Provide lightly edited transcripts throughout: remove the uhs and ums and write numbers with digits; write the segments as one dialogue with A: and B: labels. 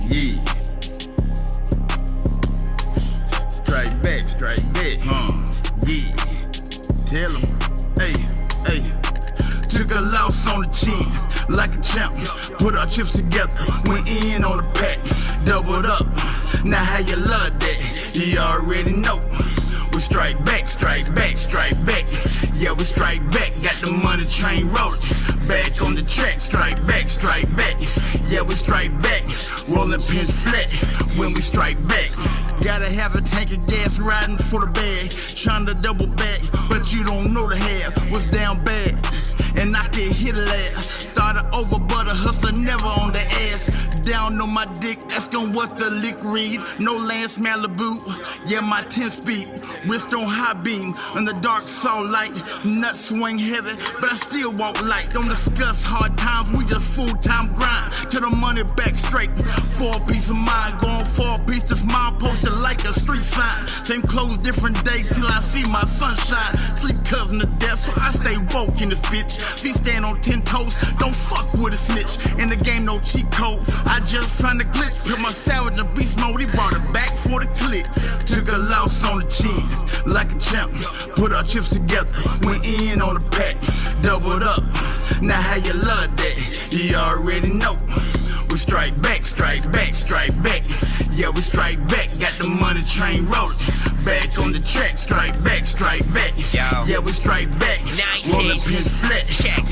A: Yeah. Straight back, yeah. Tell 'em, hey. Took a loss on the chin, like a champ. Put our chips together, went in on the pack. Doubled up, now how you love that? You already know. We strike back. Yeah, we strike back. Got the money train rolling. Back on the track, strike back. Yeah, we strike back. Rolling pins flat when we strike back. Gotta have a tank of gas riding for the bag. Trying to double back, but you don't know the half. Was down bad, and I can hit a lad. Started over, but a hustler never on the ass. Down on my dick, asking what the lick read. No Lance Malibu, yeah, my 10-speed. Wrist on high beam, in the dark saw light. Nuts swing heavy, but I still walk light. Don't discuss hard times, we just full-time grind. To the money back straight, for a piece of mind. Going for a piece, this mind posted like a street sign. Same clothes, different day, till I see my sunshine. Sleep cousin to death, so I stay woke in this bitch. Feet stand on 10 toes, don't fuck with a snitch. In the game, no cheat code, I just find a glitch. Put my savage in beast mode, he brought it back for the click. Took a loss on the chin, like a champ. Put our chips together, went in on the pack. Doubled up, now how you love that? You already know. We strike back. Yeah, we strike back. Got the money train rolling. Back on the track, strike back. Yeah, we strike back. Rolling pins flat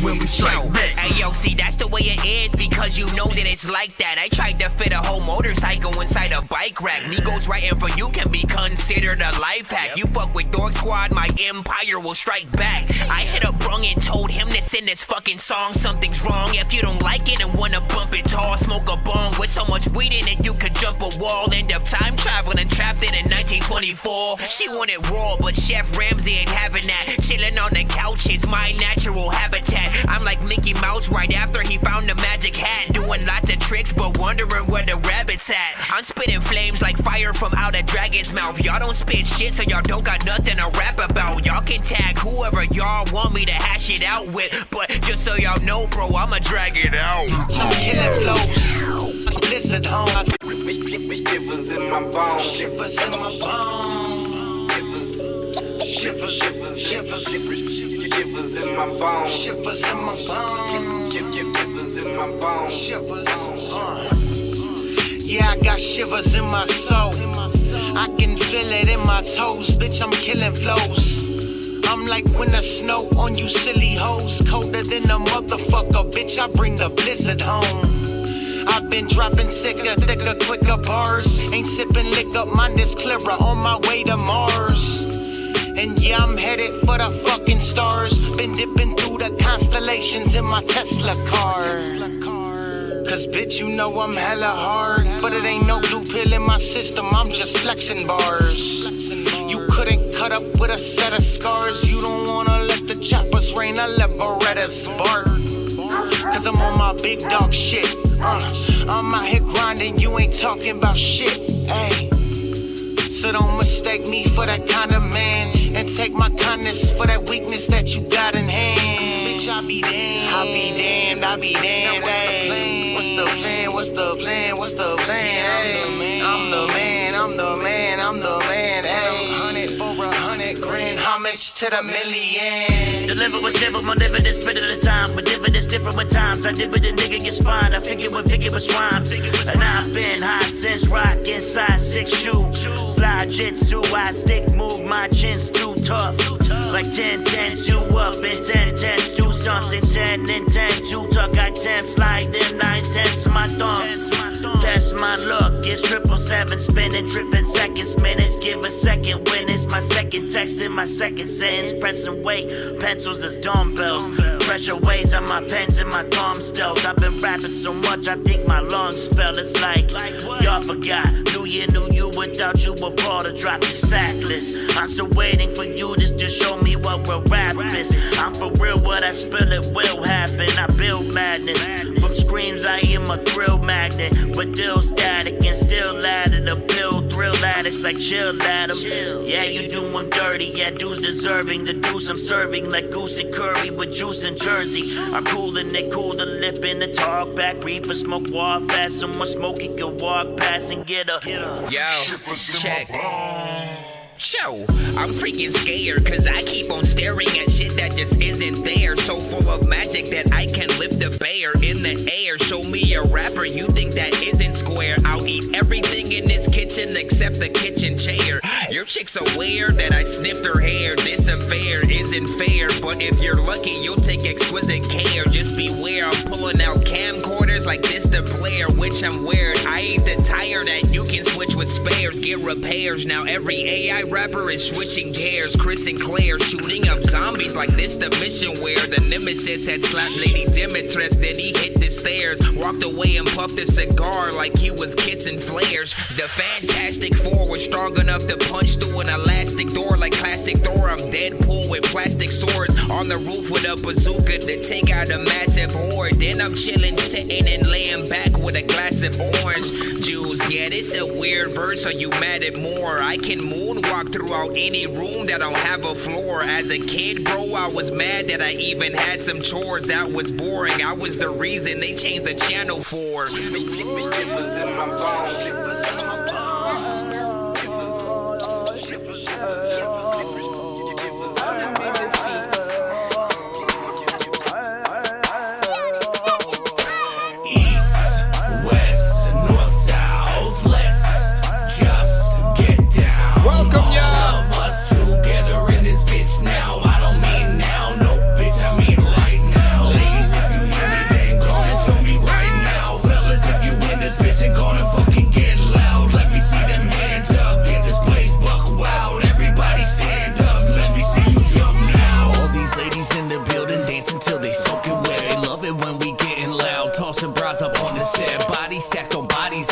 A: when we strike back.
B: Hey yo, see that's the way it is because you know that it's like that. I tried to fit a whole motorcycle inside a bike rack. Migos writing for you can be considered a life hack. You fuck with Dork Squad, my empire will strike back. I hit up Brung and told him to send this fucking song. Something's wrong if you don't like it and wanna bump it tall. Smoke a bong with so much weed in it you could jump a wall. End up time traveling and trapped in 1924. She wanted raw, but Chef Ramsay ain't having that. Chilling on the couch is my natural habitat. I'm like Mickey Mouse right after he found the magic hat. Doing lots of tricks but wondering where the rabbit's at. I'm spitting flames like fire from out a dragon's mouth. Y'all don't spit shit so y'all don't got nothing to rap about. Y'all can tag whoever y'all want me to hash it out with, but just so y'all know, bro, I'ma drag it out.
C: I'm killing flows. Listen home.
D: Shivers in my bones.
C: Shivers in my bones. Shivers in my bones.
D: Shivers in my bones. Shivers in my bones.
C: Shivers. Yeah, I got shivers in my soul. I can feel it in my toes. Bitch, I'm killing flows. I'm like winter snow on you silly hoes. Colder than a motherfucker, bitch, I bring the blizzard home. I've been dropping sicker, thicker, quicker bars. Ain't sipping liquor, mine is clearer, on my way to Mars. And yeah, I'm headed for the fucking stars. Been dipping through the constellations in my Tesla car. Cause bitch, you know I'm hella hard. But it ain't no blue pill in my system, I'm just flexing bars. You couldn't cut up with a set of scars. You don't wanna let the choppers rain, I let Berettas bark. Cause I'm on my big dog shit. I'm out here grinding, you ain't talking about shit. Ay. So don't mistake me for that kind of man. And take my kindness for that weakness that you got in hand. Bitch, I be damned. Now what's the plan? What's the plan? I'm the man. Ay. 100 for 100 grand. Homage to the million.
E: Deliver with different, my dividends spit at a time. But dividends different with times. I did with the nigga get spine. I figure with rhymes. And I've been high since rock inside 6 shoe. Slide jitsu, I stick move, my chin's too tough. Like 10, 10, 2 up and 10, 10, 2 stumps and 10 and 10, 2 tuck. I 10 slide them 9, 10s my thumbs. Test my luck, it's 777 spinning, tripping seconds, minutes. Give a second when it's my second text in my second sentence. Pressing weight, pencils as dumbbells. Pressure weighs on my pens and my thumbs stealth. I've been rapping so much, I think my lungs fell. It's like y'all forgot. New year, knew you without you were ball to drop your sackless. I'm still waiting for you just to show me what real rap is. I'm for real, what I spill it will happen. I build madness. From screams, I am a thrill magnet. but still static and still ladder the pill. Thrill addicts like chill at 'em. Yeah, you do 'em dirty. Yeah, dudes deserving the deuce I'm serving like Goose and Curry with juice in Jersey. I'm cool and they cool the lip and the talk back. Reefer smoke walk fast. So much smoke you can walk past and get a.
B: Yo, check. Show, I'm freaking scared cause I keep on staring at shit that just isn't there. So full of magic that I can lift a bear in the air. Show me a rapper you think that isn't square. I'll eat everything in this kitchen except the kitchen chair. Your chick's aware that I sniffed her hair. This affair isn't fair, but if you're lucky you'll take exquisite care. Just beware, I'm pulling out camcorders like this to Blair, which I'm weird. I ain't the tire that you can switch with spares. Get repairs, now every AI rapper is switching gears. Chris and Claire shooting up zombies like this the mission where the nemesis had slapped Lady Demetress, then he hit the stairs, walked away and puffed a cigar like he was kissing flares. The Fantastic Four was strong enough to punch through an elastic door like classic Thor. I'm Deadpool with plastic swords on the roof with a bazooka to take out a massive horde. Then I'm chilling, sitting and laying back with a glass of orange juice. Yeah, this a weird verse, are you mad at more? I can moonwalk throughout any room that don't have a floor. As a kid, bro, I was mad that I even had some chores. That was boring, I was the reason they changed the channel for.
D: Shivers in my bones.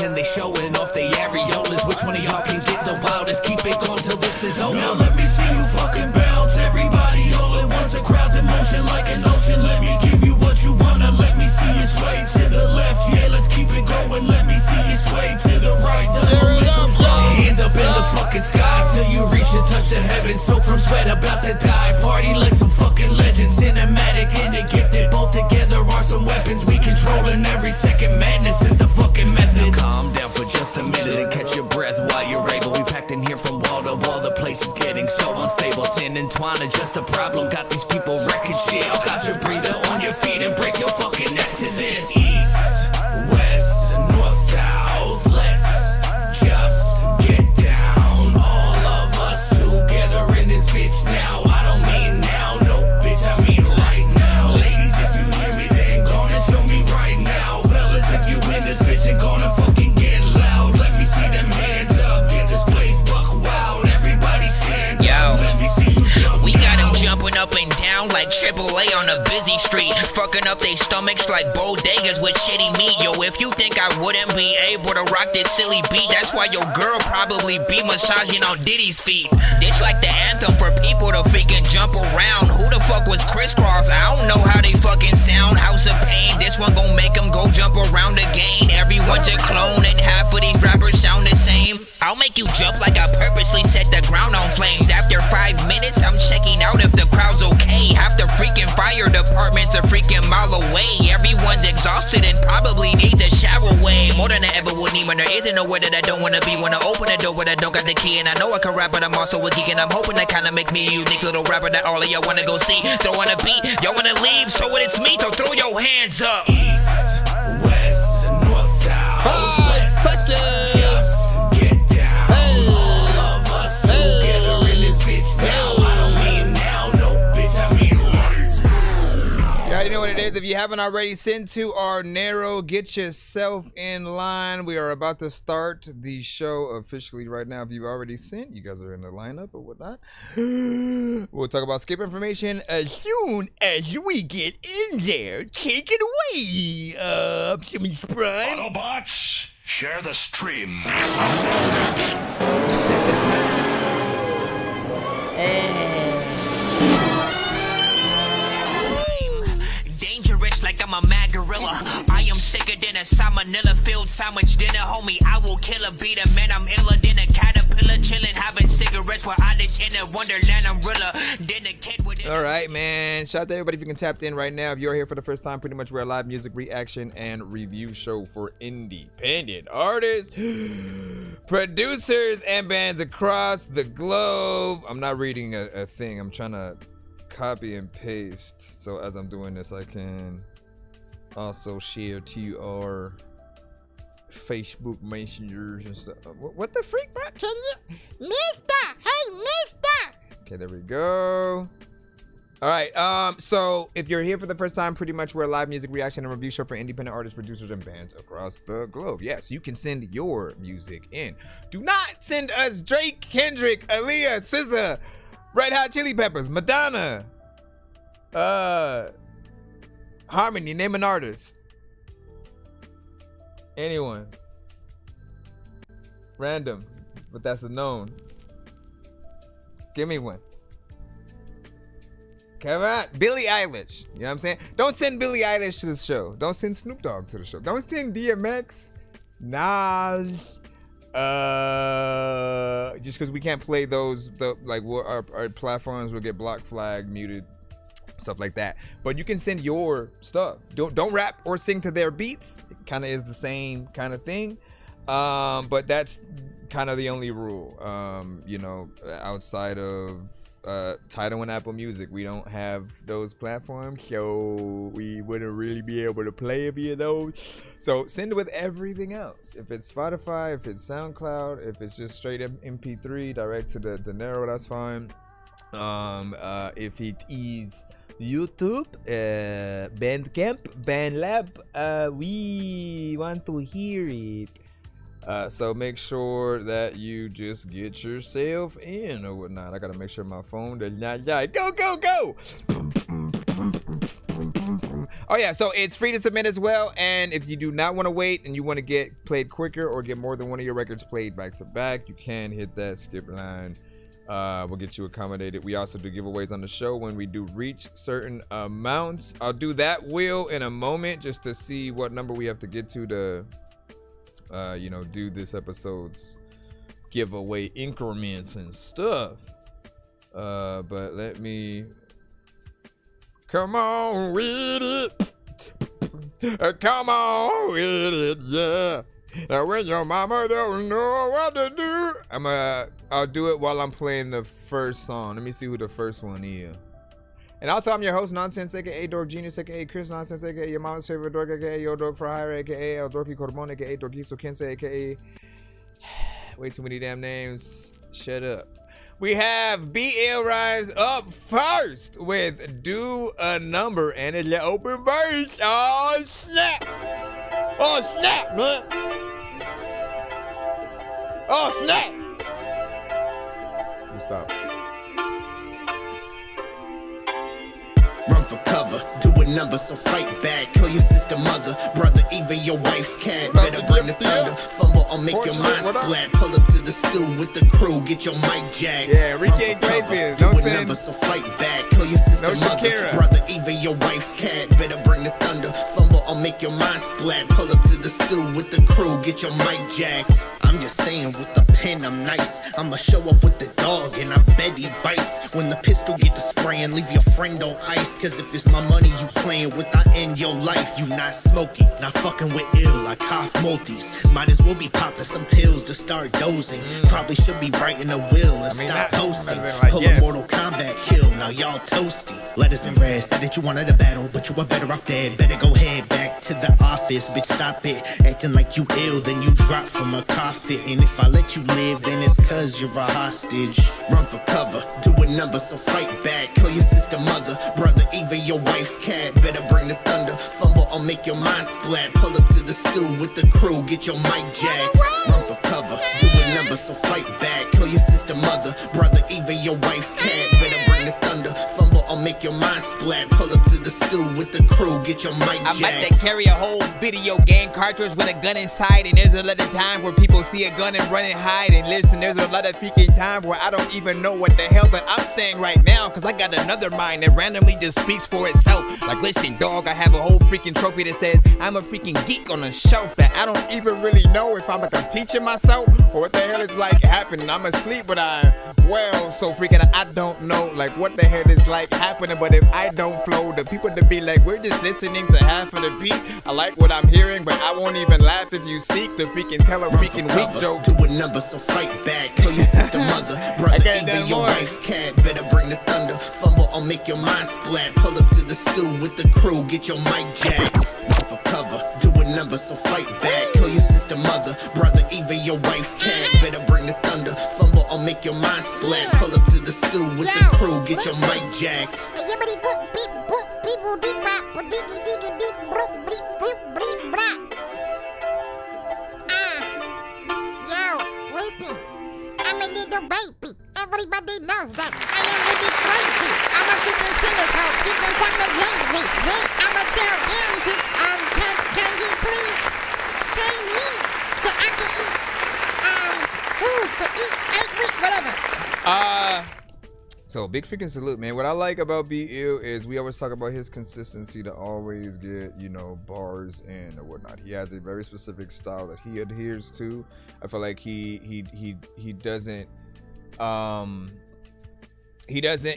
F: And they showing off they areolas. Which one of y'all can get the wildest? Keep it going till this is over. Now let me see you fucking bounce. Everybody all at once. The crowd's in motion like an ocean. Let me give you what you wanna. Let me see you sway to the left. Yeah, let's keep it going. Let me see you sway to the right. The momentum's flowing. Hands up in the fucking sky till you reach and touch the heavens. Soak from sweat about to die. Party like some fucking legends. Cinematic and the gifted. Both together are some weapons. We controlling every second. Madness is the fucking method. Calm down for just a minute and catch your breath while you're able. We packed in here from wall to wall. The place is getting so unstable. Sin and twine are just a problem. Got these people wrecking shit. Got your breather on your feet and break your fucking neck to this. East, west, north, south. Let's just get down. All of us together in this bitch now. I don't mean now, no bitch, I mean right now. Ladies, if you hear me, then gonna show me right now. Fellas, if you in this bitch and gonna fucking get loud. Let me see them hands up. Get this place buck wild. Everybody stand up. Let me see you jump.
B: We got them jumping up and down like AAA on a busy street, fucking up they stomachs like bodegas with shitty meat. Yo, if you think I wouldn't be able to rock this silly beat, that's why your girl probably be massaging on Diddy's feet. This like the anthem for people to freaking jump around. Who the fuck was Crisscross? I don't know how they fucking sound. House of Pain, this one gon' make them go jump around again. Everyone's a clone and half of these rappers sound the same. I'll make you jump like I purposely set the ground on flames. After 5 minutes, I'm checking out if the crowd's okay. Half the freaking fire department's a freaking mile away. Everyone's exhausted and probably needs a shower way. More than I ever would need when there isn't nowhere that I don't wanna be. Wanna open the door but I don't got the key. And I know I can rap but I'm also a geek. And I'm hoping that kinda makes me a unique little rapper that all of y'all wanna go see. Throw on a beat, y'all wanna leave, so when it's me, so throw your hands up.
F: East, west, north, south. Let's just get down. All of us together in this bitch now. I don't mean now, no bitch, I mean right.
G: You already know what it is. If you haven't already, send to our narrow. Get yourself in line. We are about to start the show officially right now. If you've already sent, you guys are in the lineup or whatnot. We'll talk about skip information as soon as we get in there. Take it away, Optimus Prime.
H: Autobots, share the stream.
B: Dangerous like fact, I'm a mad gorilla. I am sicker than a salmonella-filled sandwich dinner, homie. I will kill a beater, man. I'm iller than a caterpillar, chilling, having cigarettes while I live in a wonderland. I'm realer than a kid with.
G: All right, man. Shout out to everybody if you can tap in right now. If you're here for the first time, pretty much we're a live music reaction and review show for independent artists, producers, and bands across the globe. I'm not reading a thing. I'm trying to copy and paste. So as I'm doing this, I can also share to our Facebook messengers and stuff. What the freak, bro? Can you, Mister? Hey, Mister. Okay, there we go. All right, so if you're here for the first time, pretty much we're a live music reaction and review show for independent artists, producers, and bands across the globe. Yes, you can send your music in. Do not send us Drake, Kendrick, Aaliyah, SZA, Red Hot Chili Peppers, Madonna, Harmony, name an artist. Anyone. Random, but that's a known. Give me one. Come on, Billie Eilish. You know what I'm saying? Don't send Billie Eilish to the show. Don't send Snoop Dogg to the show. Don't send DMX, Nas. Just because we can't play those, our platforms will get blocked, flagged, muted, stuff like that. But you can send your stuff. Don't rap or sing to their beats. It kind of is the same kind of thing. But that's kind of the only rule. Outside of Tidal and Apple Music, we don't have those platforms, so we wouldn't really be able to play any of those. So send it with everything else. If it's Spotify, if it's SoundCloud, if it's just straight MP3 direct to the Nero, that's fine. If it is YouTube, Bandcamp, BandLab, we want to hear it. So make sure that you just get yourself in or whatnot. I gotta make sure my phone does not die. Go, go, go! Oh yeah, so it's free to submit as well. And if you do not want to wait and you want to get played quicker or get more than one of your records played back to back, you can hit that skip line. We'll get you accommodated. We also do giveaways on the show when we do reach certain amounts. I'll do that wheel in a moment just to see what number we have to get to do this episode's giveaway increments and stuff. But let me come on with it. Come on with it, yeah. Now when your mama don't know what to do, I'll do it while I'm playing the first song. Let me see who the first one is. And also, I'm your host, Nonsense, aka Dork Genius, aka Chris Nonsense, aka your mama's favorite dork, aka Yo Dork for Hire, aka El Dorky Corbon, aka Dorkiso Kense, aka way too many damn names. Shut up. We have BL Rhymes up first with Do a Number, and it's the open verse. Oh snap! Oh snap, man! Oh snap! Let me stop.
I: Run for cover, do a number, so fight back. Kill your sister, mother, brother, even your wife's cat. Better bring the thunder, fumble or make your mind splat. Pull up to the stool with the crew, get your mic jacked.
G: Yeah, Ricky Iglesias,
I: do a number, so fight back. Kill your sister, mother, brother, even your wife's cat. Better bring the thunder, fumble or make your mind splat. Pull up to the stool with the crew, get your mic jacked. I'm just saying, with the pen, I'm nice. I'ma show up with the dog, and I bet he bites. When the pistol get to spraying, leave your friend on ice. Cause if it's my money you playing with, I end your life. You not smoking, not fucking with ill. I cough multis. Might as well be popping some pills to start dozing. Probably should be writing a will and stop posting. Pull a Mortal Kombat kill, now y'all toasty. Letters in red, said that you wanted a battle, but you were better off dead. Better go head back to the office, bitch, stop it. Acting like you ill, then you drop from a coffin. And if I let you live, then it's cause you're a hostage. Run for cover, do a number, so fight back. Kill your sister, mother, brother, even your wife's cat. Better bring the thunder, fumble or make your mind splat. Pull up to the stool with the crew, get your mic jacked. Run for cover, do a number, so fight back. Kill your sister, mother, brother, even your wife's cat. Better bring the thunder, fumble I'll make your mind splat. Pull up to the stew with the crew, get your mic
G: I'm about
I: jacked.
G: to carry a whole video game cartridge with a gun inside, and there's a lot of time where people see a gun and run and hide. And listen, there's a lot of freaking time where I don't even know what the hell that I'm saying right now, cause I got another mind that randomly just speaks for itself. Like, listen, dog, I have a whole freaking trophy that says I'm a freaking geek on a shelf that I don't even really know if I'm teaching myself or what the hell is like happening. I'm asleep, but so freaking I don't know like what the hell is like happening. But if I don't flow, the people to be like, we're just listening to half of the beat. I like what I'm hearing, but I won't even laugh if you seek to freaking tell a freaking weak joke.
I: Do a number, so fight back. Kill your sister, mother, brother, even your wife's cat. Better bring the thunder. Fumble, I'll make your mind splat. Pull up to the stew with the crew, get your mic jacked. Run for cover, do a number, so fight back. Kill your sister, mother, brother, even your wife's cat. Better bring the thunder. Fumble, I'll make your mind splat. Pull up to the stew with the crew, get your mic jacked.
J: Listen, I'm a little baby. Everybody knows that. I am really crazy. I'm a freaking singer, so freaking I'm a lazy. Then I'ma tell him to, can he please pay me so I can eat, food to eat 8 weeks, whatever.
G: So big freaking salute, man. What I like about Be Ill is we always talk about his consistency to always get, bars in or whatnot. He has a very specific style that he adheres to. I feel like he doesn't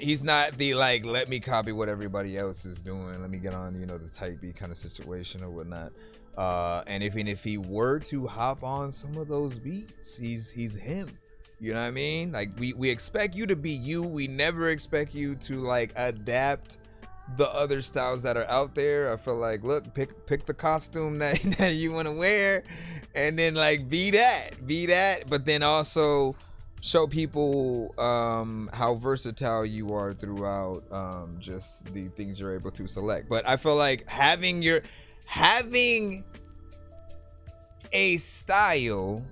G: he's not the like, let me copy what everybody else is doing, let me get on the type beat kind of situation or whatnot. And if he were to hop on some of those beats, he's him. You know what I mean? Like we expect you to be you. We never expect you to like adapt the other styles that are out there. I feel like, look, pick the costume that you want to wear, and then like be that. But then also show people how versatile you are throughout just the things you're able to select. But I feel like having a style,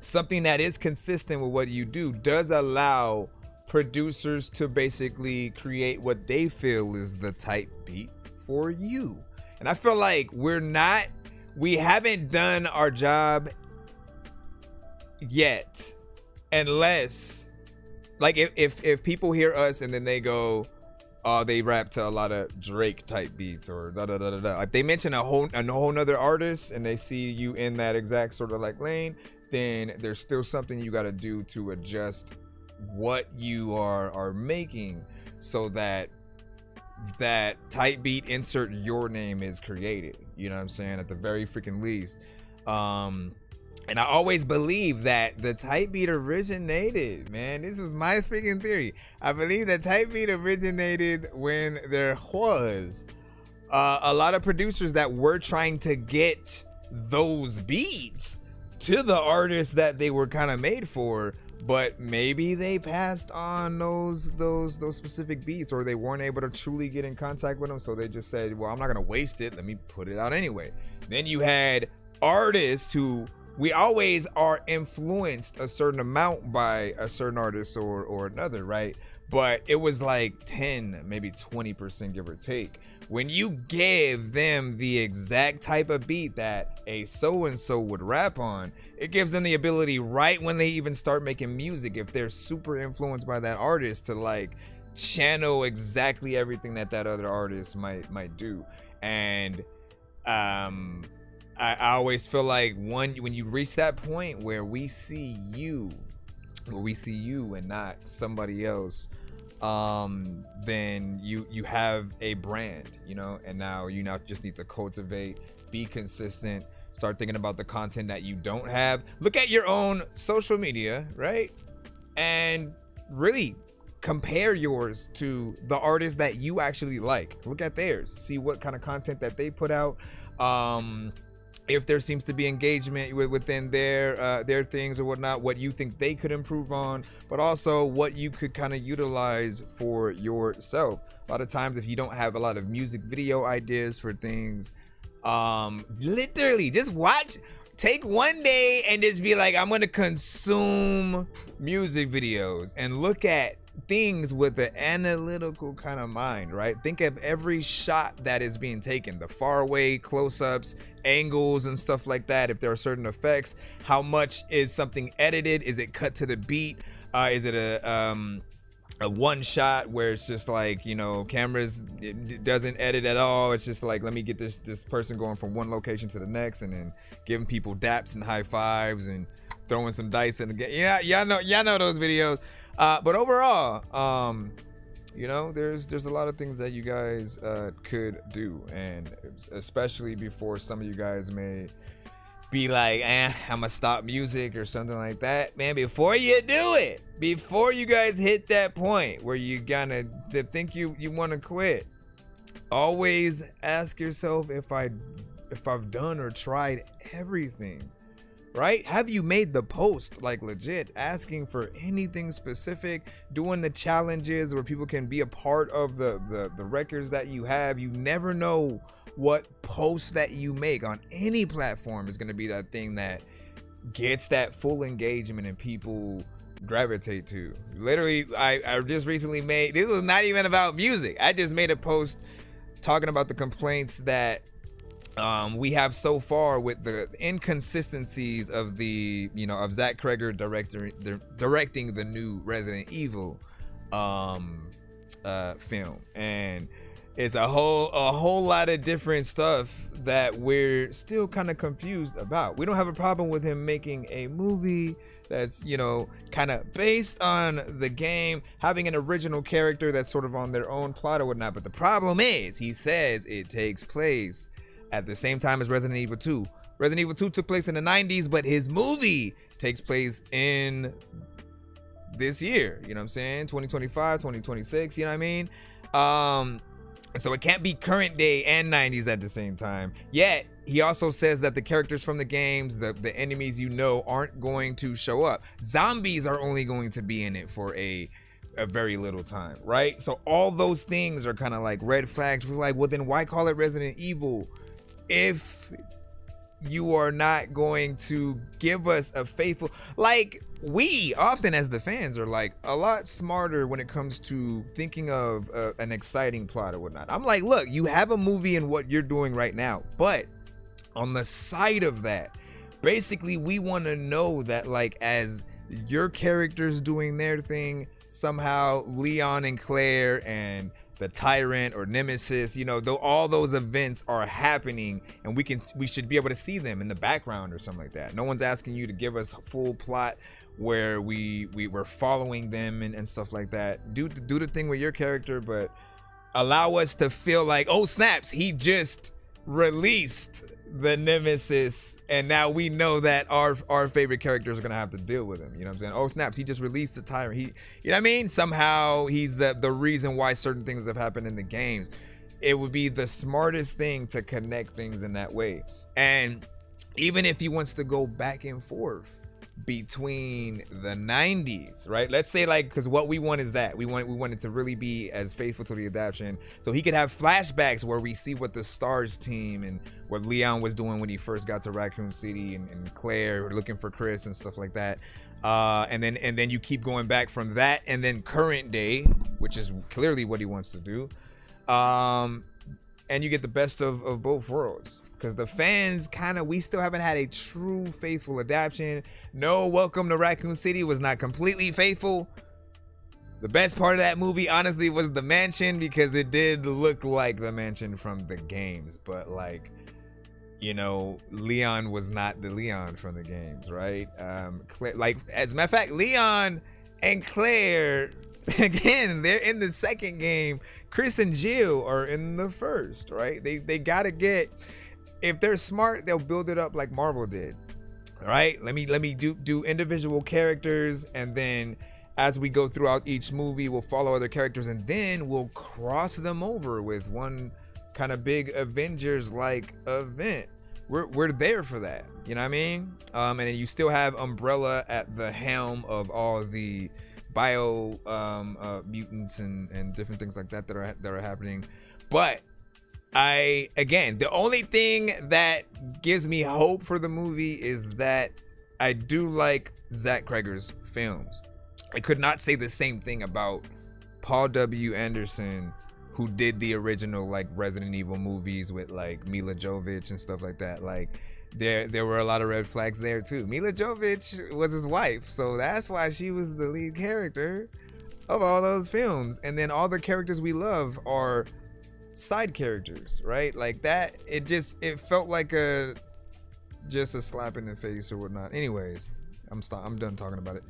G: something that is consistent with what you do, does allow producers to basically create what they feel is the type beat for you. And I feel like we haven't done our job yet, unless like if people hear us and then they go, they rap to a lot of Drake type beats or da da da da da. If they mention a whole nother artist and they see you in that exact sort of like lane, then there's still something you got to do to adjust what you are making so that type beat insert your name is created. You know what I'm saying? At the very freaking least. And I always believe that the type beat originated, man. This is my freaking theory. I believe that type beat originated when there was a lot of producers that were trying to get those beats to the artists that they were kind of made for, but maybe they passed on those specific beats, or they weren't able to truly get in contact with them, so they just said, well, I'm not gonna waste it, let me put it out anyway. Then you had artists who, we always are influenced a certain amount by a certain artist or another, right? But it was like 10, maybe 20%, give or take. When you give them the exact type of beat that a so-and-so would rap on, it gives them the ability right when they even start making music, if they're super influenced by that artist, to like channel exactly everything that other artist might do. And I always feel like when you reach that point where we see you and not somebody else, then you have a brand, and now you just need to cultivate, be consistent, start thinking about the content that you don't have. Look at your own social media, right? And really compare yours to the artists that you actually like. Look at theirs, see what kind of content that they put out. If there seems to be engagement within their things or whatnot, what you think they could improve on, but also what you could kind of utilize for yourself. A lot of times, if you don't have a lot of music video ideas for things, literally just take one day and just be like, I'm gonna consume music videos, and look at things with an analytical kind of mind, right? Think of every shot that is being taken, the far away close-ups, angles and stuff like that. If there are certain effects, how much is something edited? Is it cut to the beat? Is it a one shot where it's just like, you know, cameras, it doesn't edit at all? It's just like, let me get this person going from one location to the next, and then giving people daps and high fives and throwing some dice in the game. Yeah, y'all know those videos. But overall, you know, there's a lot of things that you guys could do, and especially before some of you guys may be like, I'm gonna stop music or something like that. Man, before you do it, before you guys hit that point where you gonna think you want to quit, always ask yourself if I've done or tried everything. Right? Have you made the post like legit, asking for anything specific, doing the challenges where people can be a part of the records that you have? You never know what post that you make on any platform is going to be that thing that gets that full engagement and people gravitate to. Literally, I just recently made, this was not even about music. I just made a post talking about the complaints that we have so far with the inconsistencies of of Zach Cregger directing the new Resident Evil film, and it's a whole lot of different stuff that we're still kind of confused about. We don't have a problem with him making a movie that's, you know, kind of based on the game, having an original character that's sort of on their own plot or whatnot. But the problem is, he says it takes place at the same time as Resident Evil 2. Resident Evil 2 took place in the 90s, but his movie takes place in this year. You know what I'm saying? 2025, 2026, you know what I mean? So it can't be current day and 90s at the same time. Yet, he also says that the characters from the games, the enemies you know, aren't going to show up. Zombies are only going to be in it for a very little time, right? So all those things are kind of like red flags. We're like, well, then why call it Resident Evil if you are not going to give us a faithful, like, we often as the fans are like a lot smarter when it comes to thinking of an exciting plot or whatnot. I'm like, look, you have a movie in what you're doing right now, but on the side of that, basically we want to know that, like, as your characters doing their thing, somehow Leon and Claire and the Tyrant or Nemesis, you know, though all those events are happening, and we should be able to see them in the background or something like that. No one's asking you to give us full plot where we're following them and stuff like that. Do the thing with your character, but allow us to feel like, oh snaps, he just released the Nemesis, and now we know that our favorite characters are gonna have to deal with him. You know what I'm saying? Oh snaps, he just released the Tyrant. He, you know what I mean? Somehow he's the reason why certain things have happened in the games. It would be the smartest thing to connect things in that way. And even if he wants to go back and forth between the 90s, right? Let's say, like, because what we want is that we want it to really be as faithful to the adaptation, so he could have flashbacks where we see what the STARS team and what Leon was doing when he first got to Raccoon City, and Claire looking for Chris and stuff like that, and then you keep going back from that, and then current day, which is clearly what he wants to do, and you get the best of both worlds. Because the fans we still haven't had a true faithful adaptation. No, Welcome to Raccoon City was not completely faithful. The best part of that movie, honestly, was the mansion, because it did look like the mansion from the games. But, like, you know, Leon was not the Leon from the games, right? Like, as a matter of fact, Leon and Claire, again, they're in the second game. Chris and Jill are in the first, right? They gotta get... If they're smart, they'll build it up like Marvel did. All right, let me do individual characters, and then as we go throughout each movie, we'll follow other characters, and then we'll cross them over with one kind of big Avengers-like event. We're there for that, you know what I mean? And then you still have Umbrella at the helm of all the bio mutants and different things like that are happening, but the only thing that gives me hope for the movie is that I do like Zach Cregger's films. I could not say the same thing about Paul W. Anderson, who did the original like Resident Evil movies with like Mila Jovovich and stuff like that. Like there were a lot of red flags there too. Mila Jovovich was his wife, so that's why she was the lead character of all those films. And then all the characters we love are side characters, right? Like that, it felt like just a slap in the face or whatnot. Anyways, I'm done talking about it.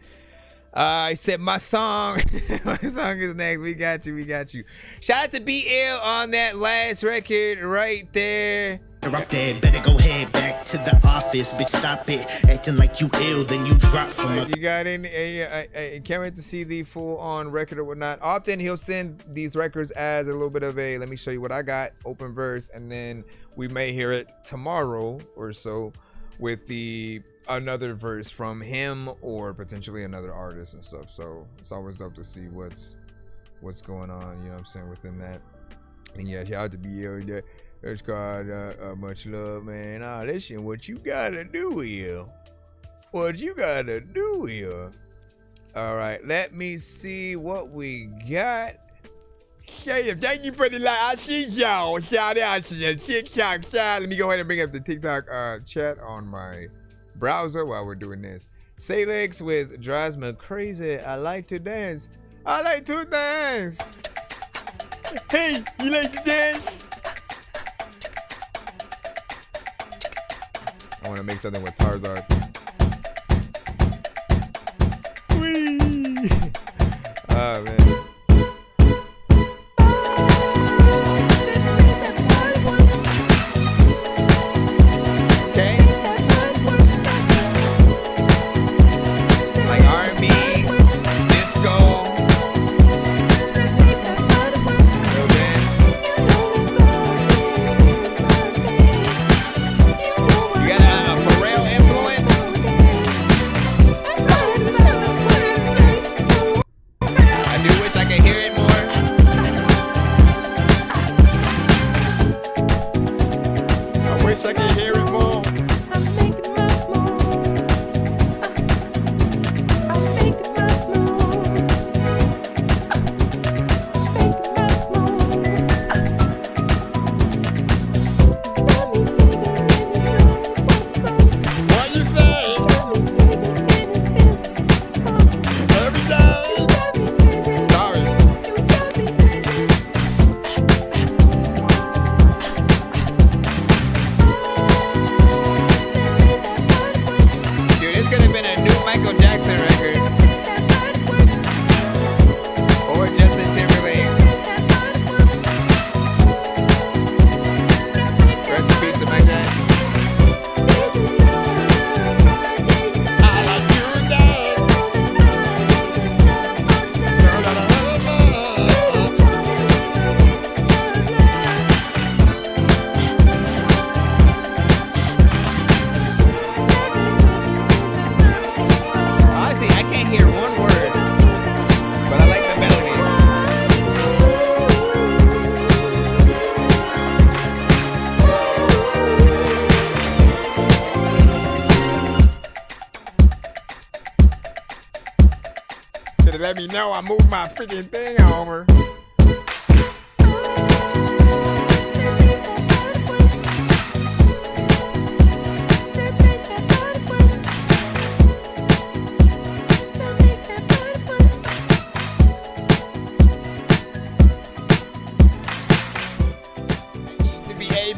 G: I said my song is next. We got you. Shout out to BL on that last record right there.
I: Off there, better go head back to the office, bitch. Stop it, acting like you ill, then you drop from a.
G: You got in? I can't wait to see the full on record or whatnot. Often he'll send these records as a little bit of a let me show you what I got open verse, and then we may hear it tomorrow or so with another verse from him or potentially another artist and stuff. So it's always dope to see what's going on, you know what I'm saying, within that. And yeah, shout out to BL. It's called Much Love, man. Listen, what you gotta do here. All right, let me see what we got. Thank you for the like. I see y'all. Shout out to the TikTok side. Let me go ahead and bring up the TikTok chat on my browser while we're doing this. Salix with Drives Me Crazy. I like to dance. Hey, you like to dance? I want to make something with Tarzan. Whee! Oh, man. Let me know I moved my freaking thing over.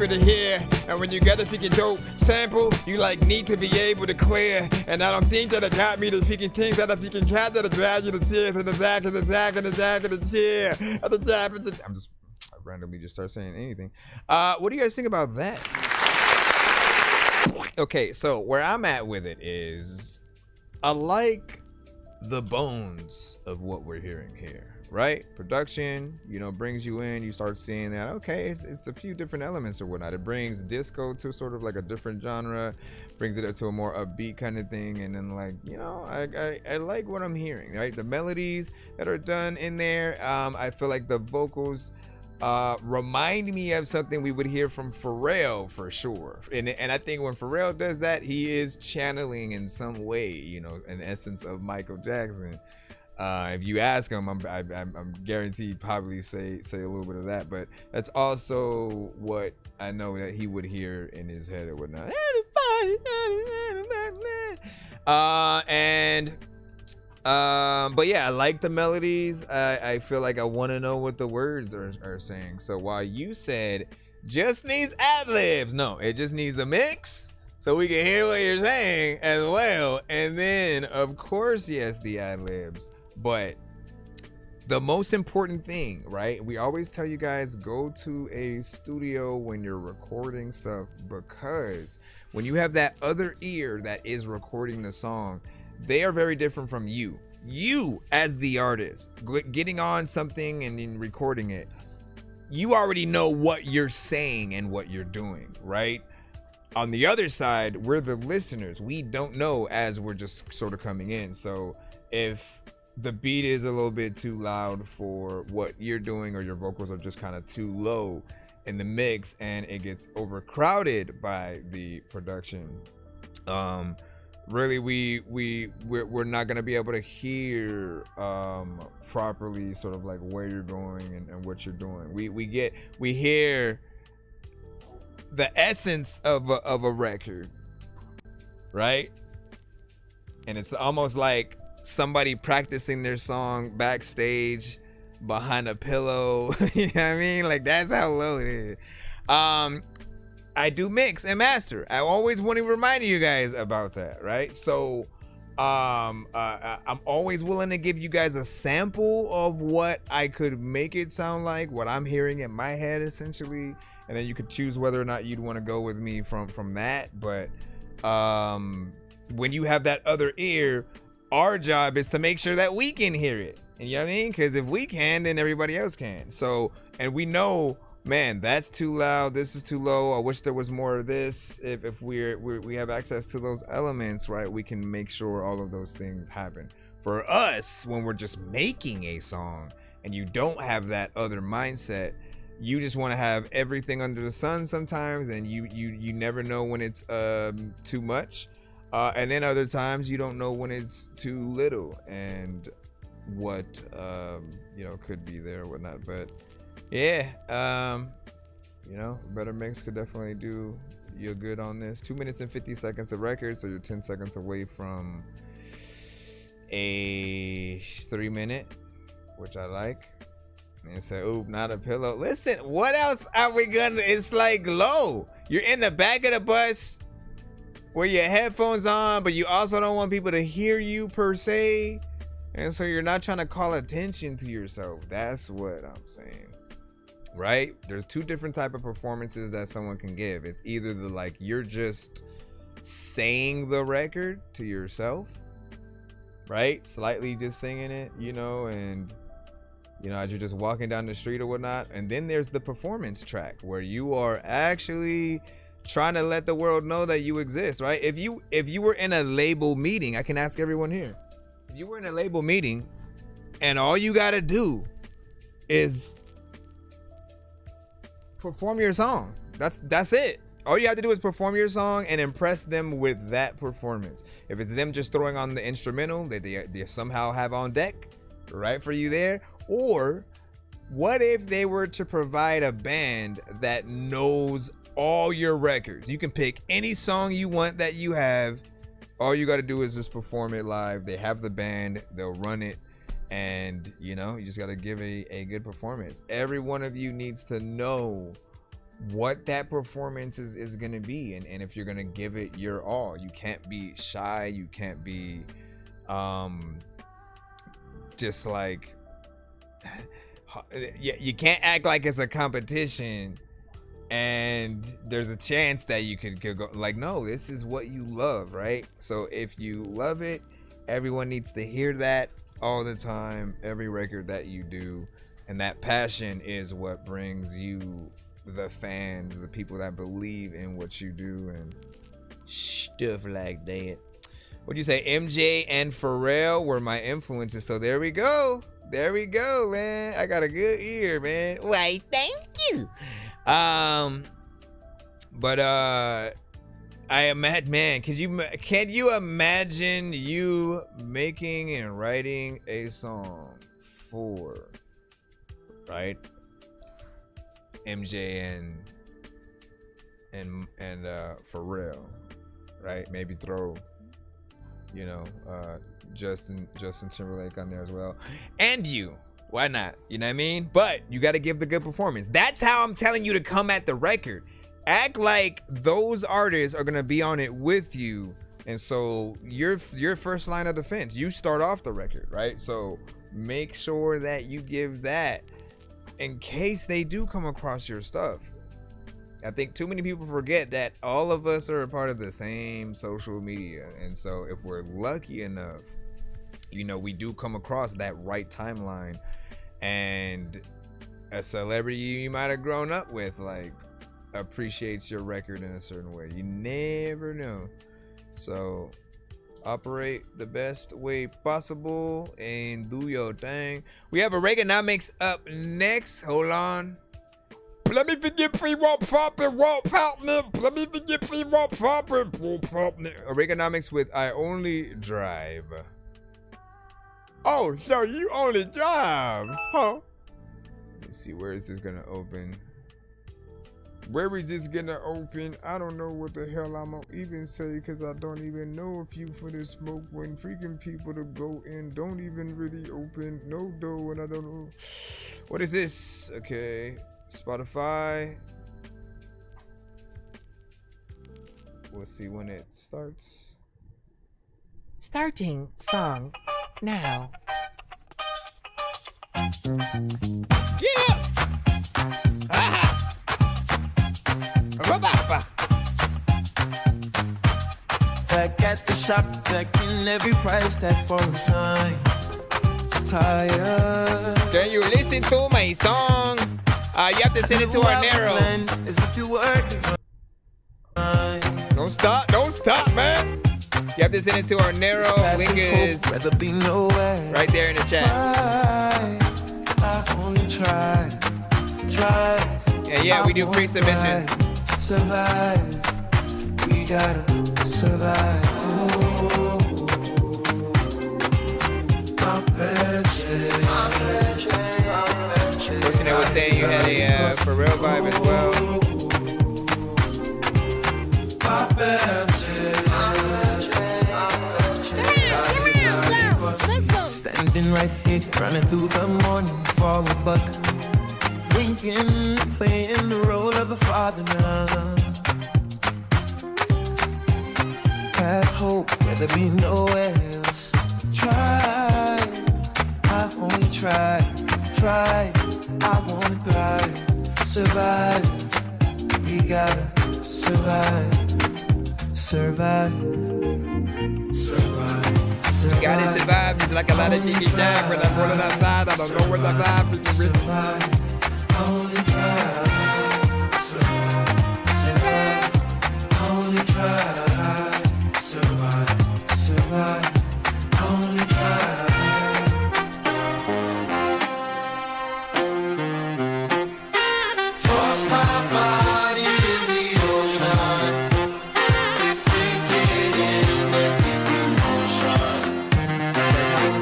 G: To hear, and when you get a freaking dope sample, you like need to be able to clear. And I don't think that it got me the freaking things that I freaking cat that I drag you to tears in the back of the sack and the jack of the chair. I'm just I randomly just start saying anything. What do you guys think about that? Okay, so where I'm at with it is I like the bones of what we're hearing here. Right? Production, brings you in, you start seeing that, okay, it's a few different elements or whatnot. It brings disco to sort of like a different genre, brings it up to a more upbeat kind of thing, and then like, I like what I'm hearing, right? The melodies that are done in there, I feel like the vocals remind me of something we would hear from Pharrell for sure. And I think when Pharrell does that, he is channeling in some way, an essence of Michael Jackson. If you ask him, I'm guaranteed probably say a little bit of that, but that's also what I know that he would hear in his head or whatnot. But yeah, I like the melodies. I feel like I want to know what the words are saying. So while you said just needs ad-libs, no, it just needs a mix so we can hear what you're saying as well. And then of course, yes, the ad-libs. But the most important thing, right? We always tell you guys, go to a studio when you're recording stuff, because when you have that other ear that is recording the song, they are very different from you. You as the artist, getting on something and then recording it, you already know what you're saying and what you're doing, right? On the other side, we're the listeners. We don't know as we're just sort of coming in. So if the beat is a little bit too loud for what you're doing, or your vocals are just kind of too low in the mix and it gets overcrowded by the production, really we're not going to be able to hear properly sort of like where you're going and what you're doing. We hear the essence of a record, right? And it's almost like somebody practicing their song backstage behind a pillow. You know what I mean? Like, that's how low it is. I do mix and master. I always want to remind you guys about that, right? So I'm always willing to give you guys a sample of what I could make it sound like, what I'm hearing in my head essentially, and then you could choose whether or not you'd want to go with me from that. But when you have that other ear, our job is to make sure that we can hear it. And you know what I mean? Because if we can, then everybody else can. So, and we know, man, that's too loud, this is too low, I wish there was more of this. If we have access to those elements, right, we can make sure all of those things happen. For us, when we're just making a song and you don't have that other mindset, you just want to have everything under the sun sometimes, and you never know when it's too much. And then other times you don't know when it's too little and what could be there or whatnot. But yeah, better mix could definitely do you good on this. 2 minutes and 50 seconds of record, so you're 10 seconds away from a 3-minute, which I like. And say, oop, not a pillow. Listen, what else are we gonna? It's like low. You're in the back of the bus with your headphones on, but you also don't want people to hear you per se, and so you're not trying to call attention to yourself. That's what I'm saying, right? There's two different type of performances that someone can give. It's either the like you're just saying the record to yourself, right? Slightly just singing it, and as you're just walking down the street or whatnot. And then there's the performance track where you are actually trying to let the world know that you exist, right? If you were in a label meeting, I can ask everyone here. If you were in a label meeting and all you got to do is perform your song. That's it. All you have to do is perform your song and impress them with that performance. If it's them just throwing on the instrumental that they somehow have on deck, right for you there. Or what if they were to provide a band that knows all your records? You can pick any song you want that you have. All you got to do is just perform it live. They have the band, they'll run it, and you just got to give a good performance. Every one of you needs to know what that performance is going to be, and if you're going to give it your all. You can't be shy, you can't be just like you can't act like it's a competition and there's a chance that you could go like, no, this is what you love, right? So if you love it, everyone needs to hear that all the time, every record that you do. And that passion is what brings you the fans, the people that believe in what you do and stuff like that. What'd you say? MJ and Pharrell were my influences. So there we go, man. I got a good ear, man. Why, thank you. But I imagine, man, can you imagine you making and writing a song for, right, MJ and Pharrell, right? Maybe throw, you know, Justin Timberlake on there as well, and you. Why not? You know what I mean? But you got to give the good performance. That's how I'm telling you to come at the record. Act like those artists are gonna be on it with you, and so your first line of defense. You start off the record, right? So make sure that you give that in case they do come across your stuff. I think too many people forget that all of us are a part of the same social media, and so if we're lucky enough, you know, we do come across that right timeline, and a celebrity you might have grown up with, like, appreciates your record in a certain way. You never know. So operate the best way possible and do your thing. We have a Reaganomics up next. Hold on. Let me forget free walk poppin', walk poppin'. Let me forget free walk poppin', walk poppin'. Reaganomics with I Only Drive. Oh, so you only drive, huh? Let me see, where is this gonna open? Where is this gonna open? I don't know what the hell I'm gonna even say, because I don't even know if you for the smoke when freaking people to go in don't even really open no door, and I don't know. What is this? Okay, Spotify. We'll see when it starts.
K: Starting song now.
G: Yeah! Ah!
L: Back at the shop, back in every price tag for a sign. Tired.
G: Can you listen to my song? You have to send it to our Nero.
L: As if you were
G: Don't stop, man. You have to send it to our Nero. Link is right there in the chat.
L: I only try.
G: And yeah, we do free submissions.
L: Survive. We gotta survive.
G: Fortunate was saying you had a Pharrell vibe as well.
L: Standing right here, running through the morning for a buck. Thinking, playing the role of the father now. Have hope, where there be nowhere else. Try, I only try. I wanna thrive, survive. We gotta survive.
G: You gotta survive. It's like a lot of jiggy jam when I'm rolling outside. I don't know where the vibe is.
L: Survive. Only try. Only try. Survive. Only try. Toss my body in the ocean. Sink it in the deep emotion.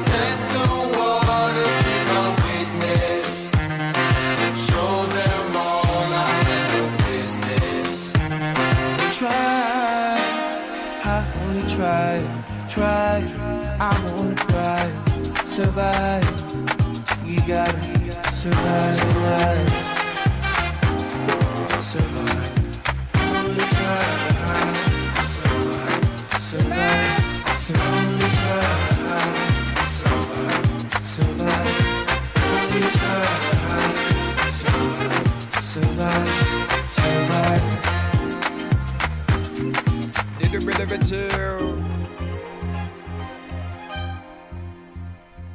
L: Let the water be my witness. Show them all I handle business. Try, I only try. I wanna thrive, survive. You gotta survive. Only try. Survive. Only try. Survive. Only try. Survive.
G: Need a bit of a chill.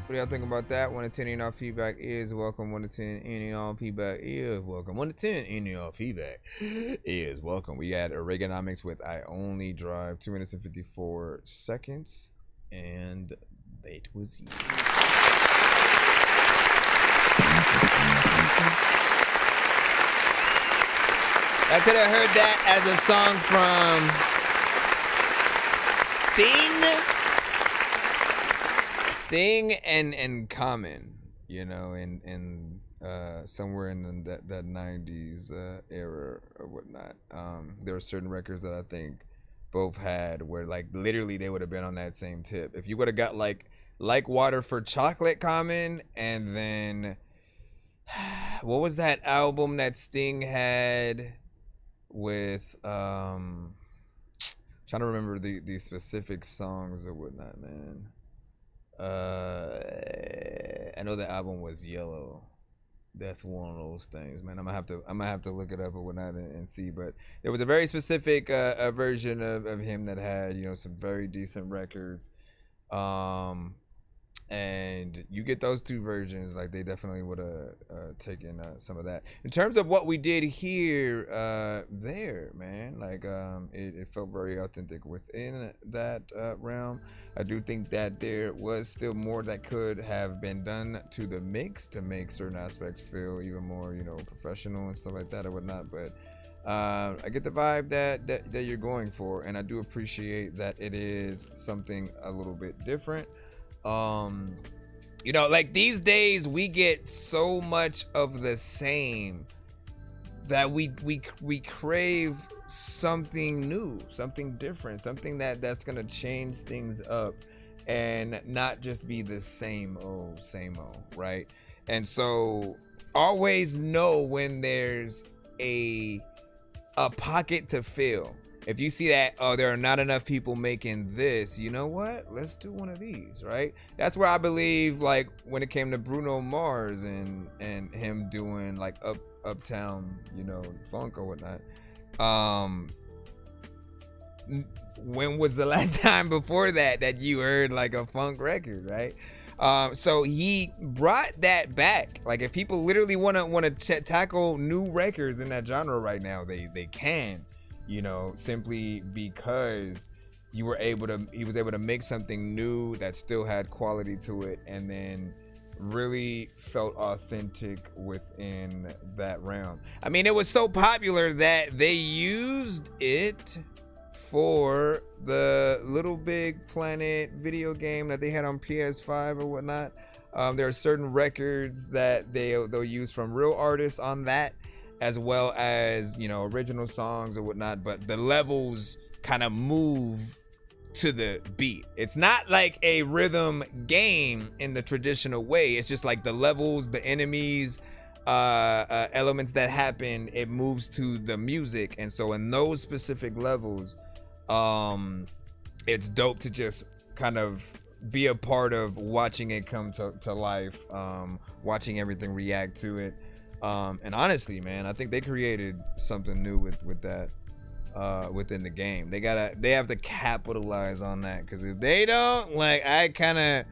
G: What do y'all think about that? 1 to 10 in all feedback is welcome. 1 to 10 in all feedback is welcome. 1 to 10 in all feedback is welcome. We had Reaganomics with I Only Drive, 2 minutes and 54 seconds, and it was you. I could have heard that as a song from Sting and Common, you know, in somewhere in that 90s era or whatnot. There were certain records that I think both had where like literally they would have been on that same tip. If you would have got like Water for Chocolate, Common, and then what was that album that Sting had with trying to remember the specific songs or whatnot, man. I know the album was Yellow. That's one of those things, man. I'm gonna have to look it up or whatnot and see. But there was a very specific version of him that had, you know, some very decent records. And you get those two versions, like they definitely would have taken some of that. In terms of what we did here, there, man, like it felt very authentic within that realm. I do think that there was still more that could have been done to the mix to make certain aspects feel even more, you know, professional and stuff like that or whatnot. But I get the vibe that you're going for, and I do appreciate that it is something a little bit different. You know, like these days we get so much of the same that we crave something new, something different, something that's gonna change things up and not just be the same old, right? And so always know when there's a pocket to fill. If you see that, oh, there are not enough people making this, you know what? Let's do one of these, right? That's where I believe, like, when it came to Bruno Mars and him doing, like, Uptown, you know, funk or whatnot. When was the last time before that you heard, like, a funk record, right? So he brought that back. Like, if people literally want to tackle new records in that genre right now, they can. You know, simply because he was able to make something new that still had quality to it, and then really felt authentic within that realm. I mean, it was so popular that they used it for the Little Big Planet video game that they had on PS5 or whatnot. There are certain records that they'll use from real artists on that, as well as, you know, original songs or whatnot, but the levels kind of move to the beat. It's not like a rhythm game in the traditional way. It's just like the levels, the enemies, elements that happen, it moves to the music. And so in those specific levels, it's dope to just kind of be a part of watching it come to life, watching everything react to it. And honestly, man, I think they created something new with that within the game. They have to capitalize on that, because if they don't, like, I kind of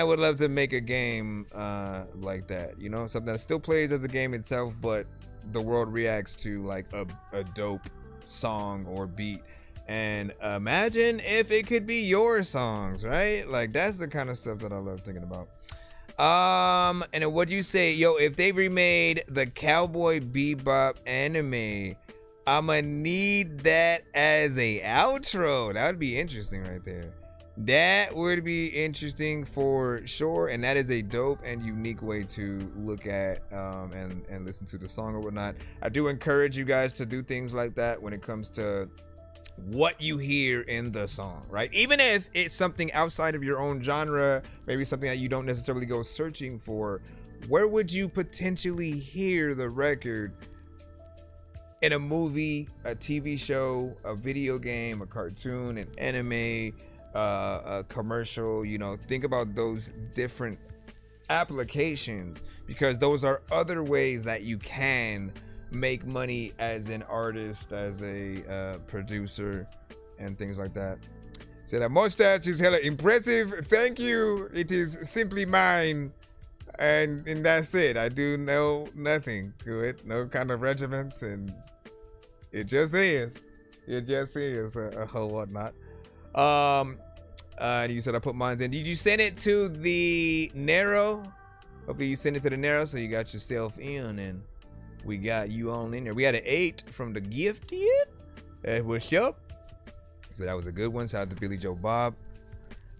G: would love to make a game like that, you know, something that still plays as a game itself, but the world reacts to like a dope song or beat. And imagine if it could be your songs, right? Like, that's the kind of stuff that I love thinking about. And then what'd you say? Yo, if they remade the Cowboy Bebop anime, I'ma need that as a outro. That would be interesting right there. That would be interesting for sure. And that is a dope and unique way to look at and listen to the song or whatnot. I do encourage you guys to do things like that when it comes to what you hear in the song, right? Even if it's something outside of your own genre, maybe something that you don't necessarily go searching for, where would you potentially hear the record? In a movie, a TV show, a video game, a cartoon, an anime, a commercial, you know, think about those different applications, because those are other ways that you can make money as an artist, as a producer, and things like that. So that mustache is hella impressive. Thank you. It is simply mine. And that's it. I do know nothing to it. No kind of regiments, and it just is. It just is a whole whatnot. And you said I put mine in. Did you send it to the Nero? Hopefully you sent it to the Nero, so you got yourself in, and we got you on in there. We had an 8 from the gifted. What's up? So that was a good one. Shout out to Billy Joe Bob.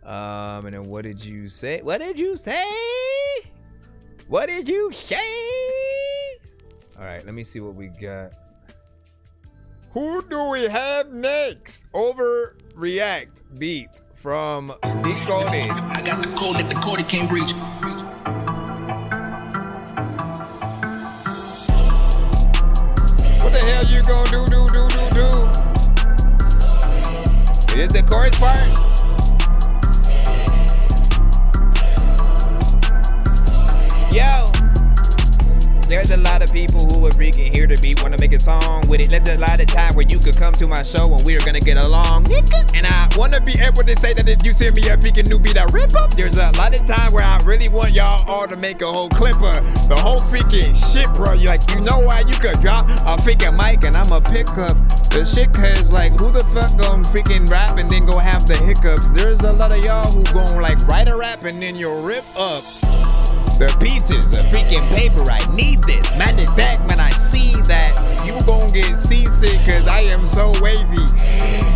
G: And then what did you say? What did you say? What did you say? All right, let me see what we got. Who do we have next? Overreact beat from Decoded.
F: I got the code that the code can't reach.
G: What the hell you gonna do? It is the chorus part. Yo. There's a lot of people who are freaking here to be, wanna make a song with it. There's a lot of time where you could come to my show and we're gonna get along. And I wanna be able to say that if you send me a freaking new beat, I rip up. There's a lot of time where I really want y'all all to make a whole clip of the whole freaking shit, bro. You like, you know why? You could drop a freaking mic and I'ma pick up the shit, cause like, who the fuck gon' freaking rap and then go have the hiccups? There's a lot of y'all who gon' like write a rap and then you'll rip up the pieces of freaking paper. I need this. Matter of fact, when I see that, you gon' get seasick cause I am so wavy.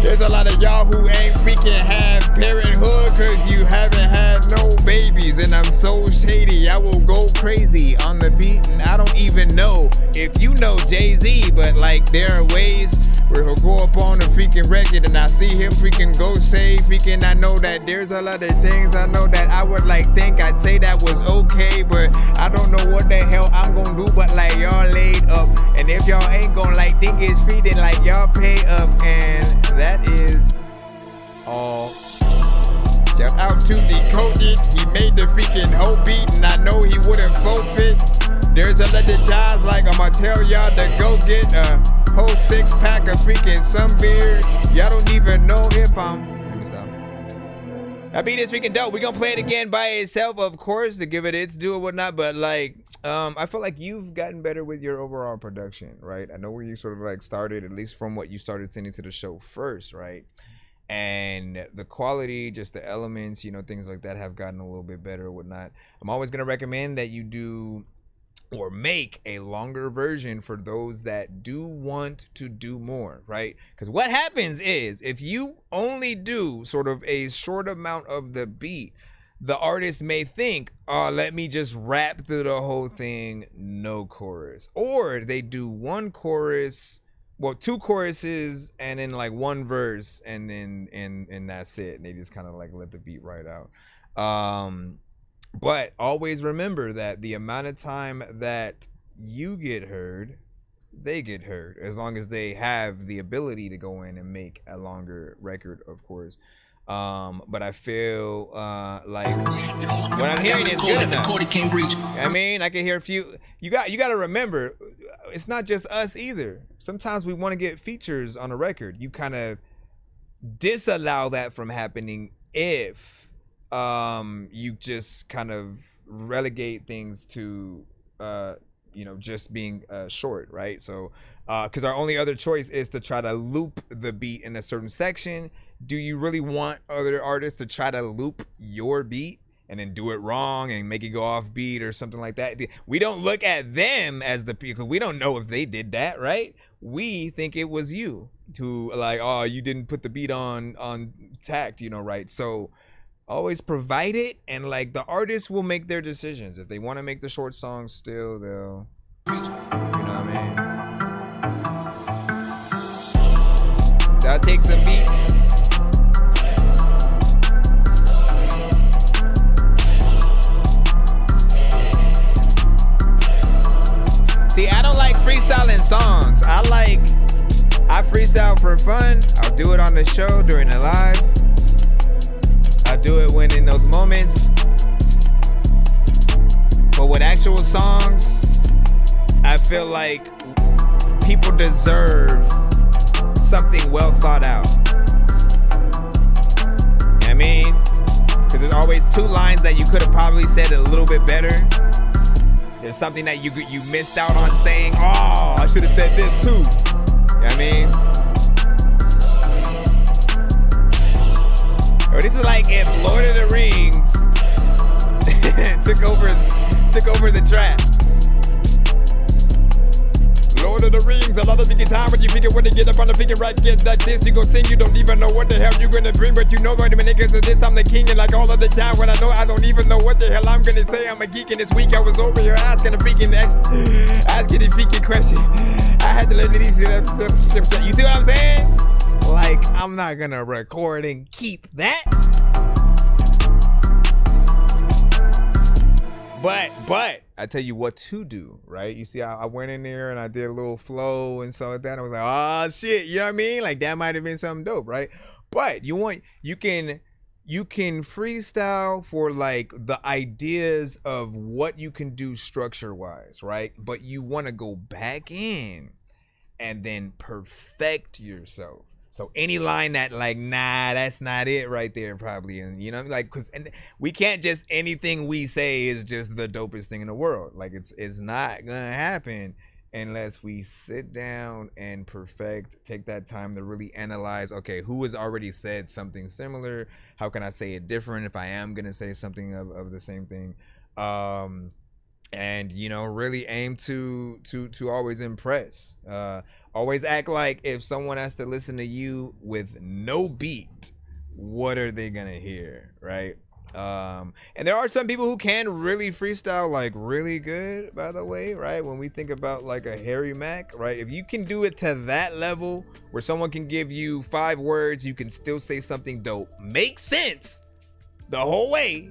G: There's a lot of y'all who ain't freaking have parenthood cause you haven't had no babies. And I'm so shady, I will go crazy on the beat. And I don't even know if you know Jay-Z, but like there are ways where he'll go up on the freaking record and I see him freaking go say freaking, I know that there's a lot of things I know that I would like think I'd say that was okay, but I don't know what the hell I'm gonna do, but like y'all laid up. And if y'all ain't gonna like think it's free, then like y'all pay up. And that is all. Shout out to Decoded. He made the freaking whole beat and I know he wouldn't forfeit. There's a lot of times like I'ma tell y'all to go get a whole 6-pack of freaking some beer. Y'all don't even know if let me stop. That beat is freaking dope. We gonna play it again by itself, of course, to give it its due or whatnot. But like, I feel like you've gotten better with your overall production, right? I know where you sort of like started, at least from what you started sending to the show first, right? And the quality, just the elements, you know, things like that have gotten a little bit better or whatnot. I'm always gonna recommend that you do or make a longer version for those that do want to do more, right? Because what happens is if you only do sort of a short amount of the beat, the artist may think, oh, let me just rap through the whole thing, no chorus. Or they do one chorus, well, 2 choruses and then like 1 verse and then and that's it. And they just kind of like let the beat ride out. But always remember that the amount of time that you get heard, they get heard, as long as they have the ability to go in and make a longer record, of course. But I feel like what I'm hearing is good enough. I mean, I can hear a few. You got to remember, it's not just us either. Sometimes we want to get features on a record. You kind of disallow that from happening if you just kind of relegate things to you know, just being short, right? So because our only other choice is to try to loop the beat in a certain section. Do you really want other artists to try to loop your beat and then do it wrong and make it go off beat or something like that? We don't look at them as the people. We don't know if they did that, right? We think it was you who like, oh, you didn't put the beat on tact, you know, right? So always provide it, and like the artists will make their decisions. If they want to make the short songs still, they'll, you know what I mean? So I'll take some beats. See, I don't like freestyling songs. I freestyle for fun. I'll do it on the show during the live. I do it when in those moments. But with actual songs, I feel like people deserve something well thought out. You know what I mean? Because there's always 2 lines that you could have probably said a little bit better. There's something that you missed out on saying, oh, I should have said this too. You know what I mean? Or this is like if Lord of the Rings took over the track. Lord of the Rings, a lot of thinking time when you figure when to get up on the figure right, get like this, you gon' sing, you don't even know what the hell you gonna bring, but you know what the niggas of this, I'm the king, and like all of the time when I know I don't even know what the hell I'm gonna say, I'm a geek, and this week I was over here asking a freaking question. I had to let these, you see what I'm saying? Like, I'm not gonna record and keep that. But I tell you what to do, right? You see, I went in there and I did a little flow and stuff like that. I was like, oh shit, you know what I mean? Like that might have been something dope, right? But you can freestyle for like the ideas of what you can do structure wise, right? But you want to go back in and then perfect yourself. So any line that like, nah, that's not it right there probably. And you know, like, cause and we can't just, anything we say is just the dopest thing in the world. Like it's not gonna happen unless we sit down and perfect, take that time to really analyze, okay, who has already said something similar? How can I say it different if I am gonna say something of the same thing? And you know, really aim to always impress. Always act like if someone has to listen to you with no beat, what are they gonna hear, right? And there are some people who can really freestyle like really good, by the way, right? When we think about like a Harry Mack, right? If you can do it to that level where someone can give you 5 words, you can still say something dope, make sense the whole way,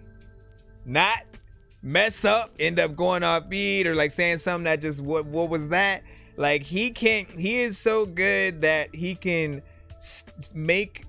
G: not mess up, end up going off beat or like saying something that just what was that? Like he is so good that he can make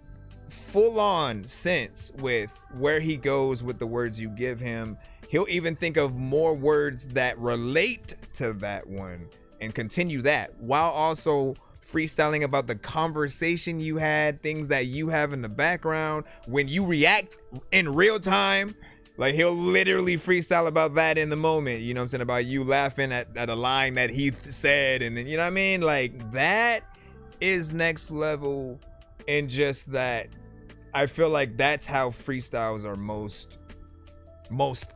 G: full on sense with where he goes with the words you give him. He'll even think of more words that relate to that one and continue that while also freestyling about the conversation you had, things that you have in the background when you react in real time. Like he'll literally freestyle about that in the moment, you know what I'm saying, about you laughing at a line that he said, and then, you know what I mean, like that is next level. And just that, I feel like that's how freestyles are most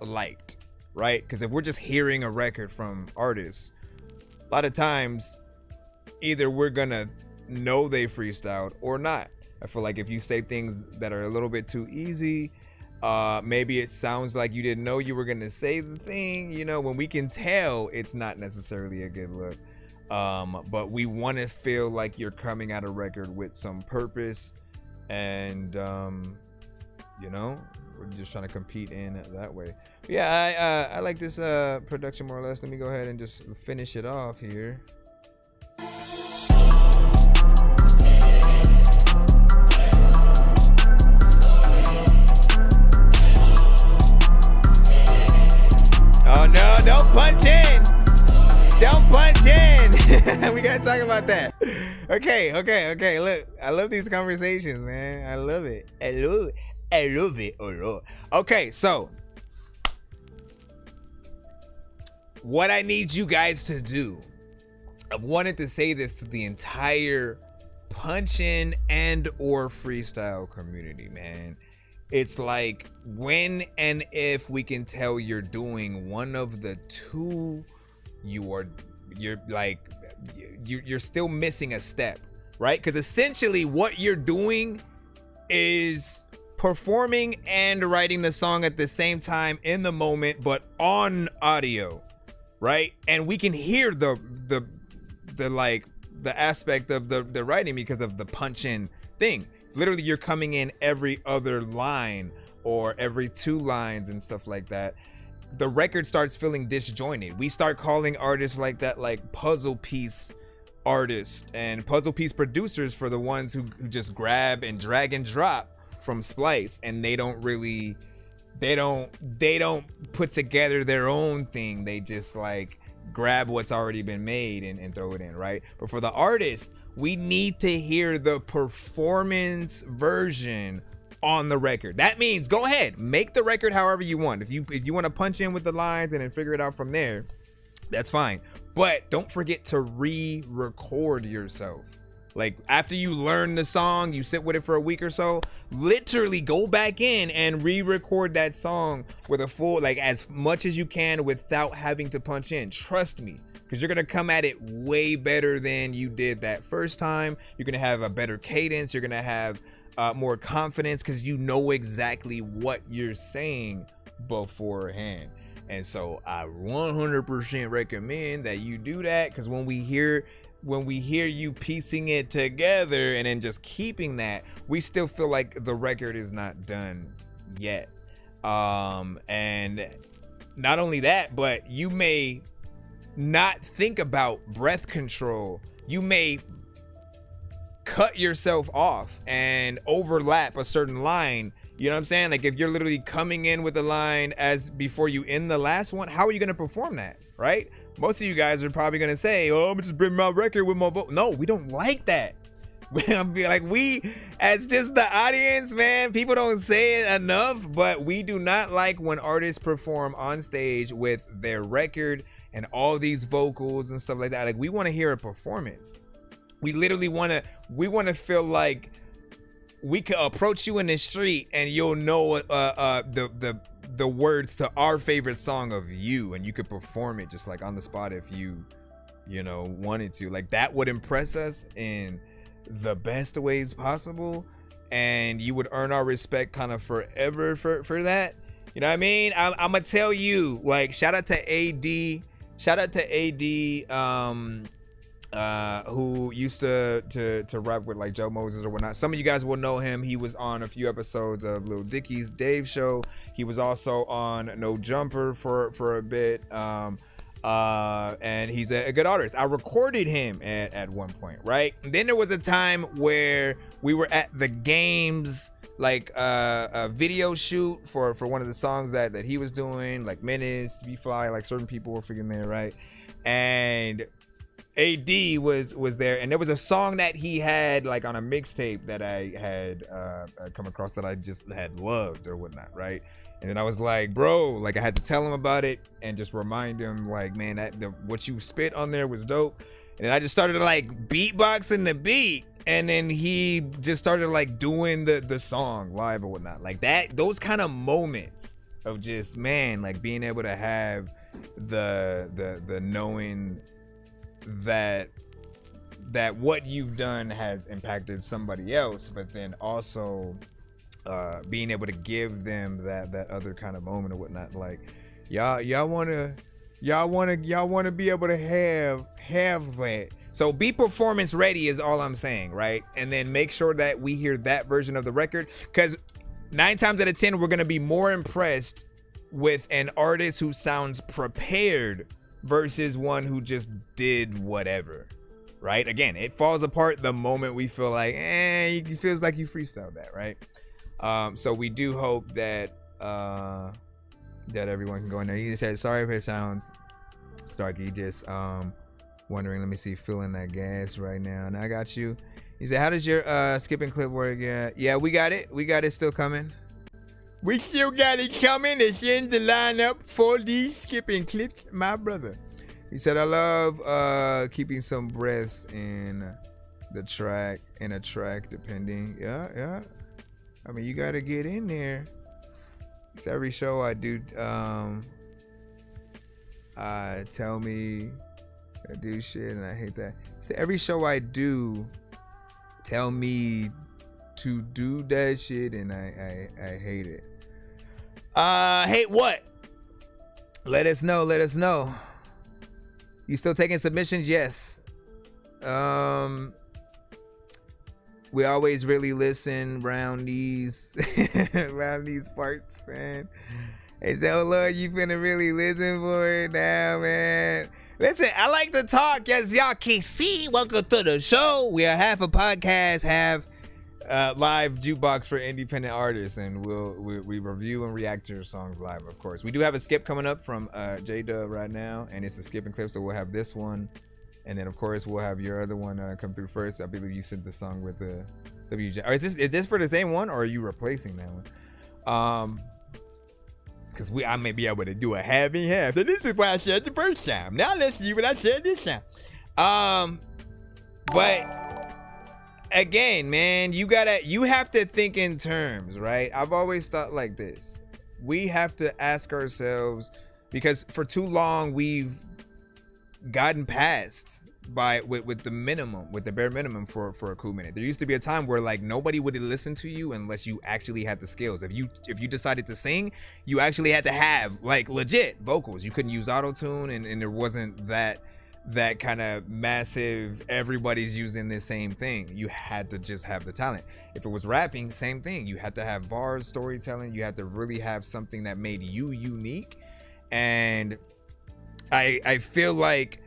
G: liked, right? Because if we're just hearing a record from artists, a lot of times either we're gonna know they freestyled or not. I feel like if you say things that are a little bit too easy, maybe it sounds like you didn't know you were gonna say the thing, you know, when we can tell it's not necessarily a good look. But we want to feel like you're coming at a record with some purpose, and you know, we're just trying to compete in that way. But yeah, I like this production more or less. Let me go ahead and just finish it off here. Oh no, don't punch in! Don't punch in! We gotta talk about that. Okay. Look, I love these conversations, man. I love it. Oh Lord. Okay, so what I need you guys to do, I wanted to say this to the entire punch-in and or freestyle community, man. It's like when and if we can tell you're doing one of the two, you're still missing a step, right? Because essentially what you're doing is performing and writing the song at the same time in the moment, but on audio, right? And we can hear the aspect of the writing because of the punch-in thing. Literally, you're coming in every other line or every 2 lines and stuff like that. The record starts feeling disjointed. We start calling artists like that like puzzle piece artists and puzzle piece producers for the ones who just grab and drag and drop from Splice, and they don't put together their own thing. They just like grab what's already been made and throw it in, right? But for the artist, we need to hear the performance version on the record. That means go ahead, make the record however you want. If you want to punch in with the lines and then figure it out from there, that's fine. But don't forget to re-record yourself. Like after you learn the song, you sit with it for a week or so, literally go back in and re-record that song with a full, like as much as you can without having to punch in. Trust me, because you're gonna come at it way better than you did that first time. You're gonna have a better cadence. You're gonna have more confidence because you know exactly what you're saying beforehand. And so I 100% recommend that you do that, because when we hear you piecing it together and then just keeping that, we still feel like the record is not done yet. And not only that, but you may not think about breath control. You may cut yourself off and overlap a certain line. You know what I'm saying? Like, if you're literally coming in with a line as before you end the last one, how are you going to perform that, right? Most of you guys are probably going to say, oh, I'm just bringing my record with my vote. No, we don't like that. We, as just the audience, man, people don't say it enough, but we do not like when artists perform on stage with their record and all these vocals and stuff like that. Like, we want to hear a performance. We literally want to feel like we could approach you in the street and you'll know the words to our favorite song of you, and you could perform it just like on the spot if you wanted to. Like, that would impress us in the best ways possible, and you would earn our respect kind of forever for that. You know what I mean? I'm gonna tell you, like, shout out to AD, who used to rap with like Joe Moses or whatnot. Some of you guys will know him. He was on a few episodes of Lil Dicky's Dave Show. He was also on No Jumper for a bit. And he's a good artist. I recorded him at one point, right? And then there was a time where we were at the games, like a video shoot for one of the songs that he was doing, like Menace, Be Fly, like certain people were freaking there, right? And AD was there, and there was a song that he had like on a mixtape that I had come across that I just had loved or whatnot, right? And then I was like, bro, like, I had to tell him about it and just remind him, like, man, what you spit on there was dope. And then I just started like beatboxing the beat, and then he just started like doing the song live or whatnot, like that. Those kind of moments of just, man, like being able to have the knowing that what you've done has impacted somebody else, but then also being able to give them that other kind of moment or whatnot. Like, y'all wanna be able to have that. So be performance ready is all I'm saying, right? And then make sure that we hear that version of the record, because 9 times out of 10 we're gonna be more impressed with an artist who sounds prepared versus one who just did whatever, right? Again, it falls apart the moment we feel like, it feels like you freestyled that, right? So we do hope that everyone can go in there. He said, sorry if it sounds Dorky, just wondering, let me see, filling that gas right now. And I got you. He said, how does your skipping clip work? Yeah, we got it still coming. We still got it coming. It's in the lineup for these skipping clips, my brother. He said, I love keeping some breath in a track, depending. Yeah. I mean, you got to get in there. It's every show I do. Tell me I do shit, and I hate that. So every show I do, tell me to do that shit, and I hate it. Hate what? Let us know. You still taking submissions? Yes. We always really listen around these parts, man. Hey, so Lord, you finna really listen for it now, man. Listen, I like to talk, as y'all can see. Welcome to the show. We are half a podcast, half live jukebox for independent artists, and we review and react to your songs live, of course. We do have a skip coming up from J-Dub right now, and it's a skipping clip, so we'll have this one, and then of course we'll have your other one come through first. I believe you sent the song with the WJ. Or is this for the same one, or are you replacing that one? Because I may be able to do a half and half. So this is what I said the first time. Now let's see what I said this time. But again, man, you have to think in terms, right? I've always thought like this. We have to ask ourselves, because for too long we've gotten past with the minimum, with the bare minimum for a cool minute. There used to be a time where like nobody would listen to you unless you actually had the skills. If you decided to sing, you actually had to have like legit vocals. You couldn't use auto-tune, and there wasn't that kind of massive everybody's using the same thing. You had to just have the talent. If it was rapping, same thing. You had to have bars, storytelling. You had to really have something that made you unique. And I feel like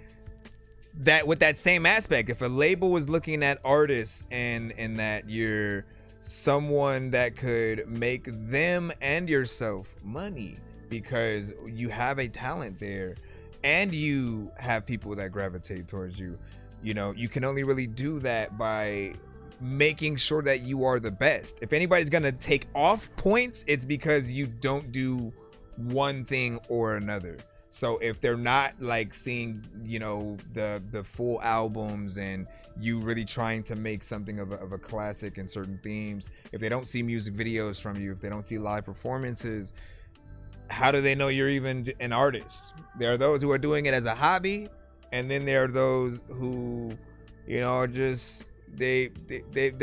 G: that with that same aspect, if a label was looking at artists and that you're someone that could make them and yourself money because you have a talent there and you have people that gravitate towards you, you know, you can only really do that by making sure that you are the best. If anybody's gonna take off points, it's because you don't do one thing or another. So if they're not like seeing, you know, the full albums and you really trying to make something of a classic in certain themes, if they don't see music videos from you, if they don't see live performances, how do they know you're even an artist? There are those who are doing it as a hobby, and then there are those who, you know, are just they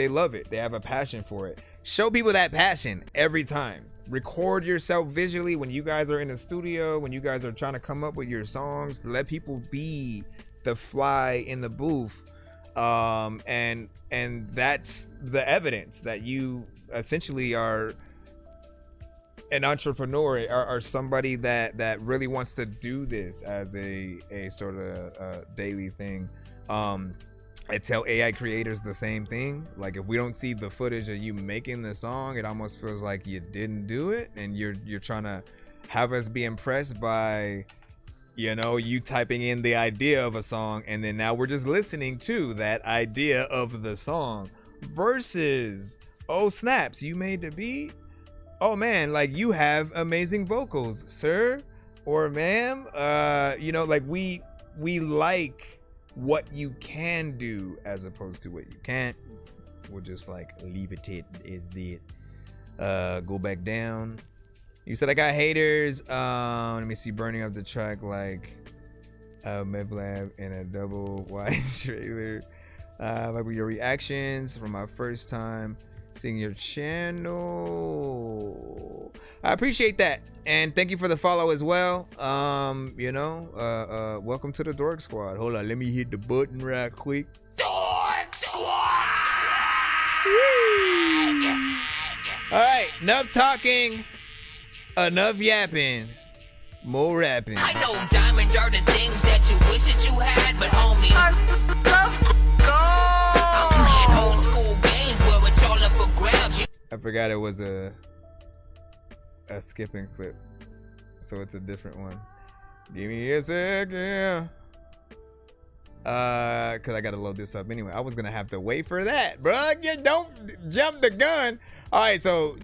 G: love it. They have a passion for it. Show people that passion every time. Record yourself visually when you guys are in the studio, when you guys are trying to come up with your songs. Let people be the fly in the booth, and that's the evidence that you essentially are an entrepreneur, or somebody that really wants to do this as a sort of daily thing. I tell AI creators the same thing. Like, if we don't see the footage of you making the song, it almost feels like you didn't do it, and you're trying to have us be impressed by, you know, you typing in the idea of a song, and then now we're just listening to that idea of the song. Versus, oh snaps, you made the beat. Oh man, like, you have amazing vocals, sir or ma'am. You know, like, we like what you can do as opposed to what you can't. We'll just like leave it is the go back down. You said I got haters. Let me see. Burning up the track like Medlab in a double wide trailer. Like with your reactions from my first time seeing your channel. I appreciate that, and thank you for the follow as well. You know, welcome to the Dork Squad. Hold on, let me hit the button right quick.
B: Dork Squad.
G: All right, enough talking, enough yapping, more rapping.
B: I know diamonds are the things that you wish that you had, but homie, I'm playing old school games where it's all up for grabs.
G: I forgot it was a skipping clip, so it's a different one. Give me a second, cause I gotta load this up anyway. I was gonna have to wait for that, bro. You don't jump the gun. All right, so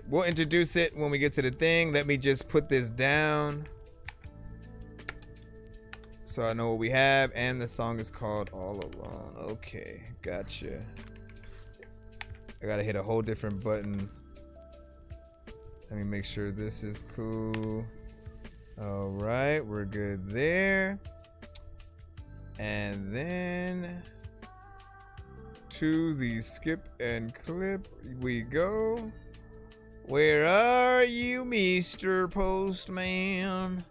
G: we'll introduce it when we get to the thing. Let me just put this down so I know what we have, and the song is called All Alone. Okay, gotcha. I gotta hit a whole different button. Let me make sure this is cool. All right, we're good there. And then to the skip and clip we go. Where are you, Mr. Postman?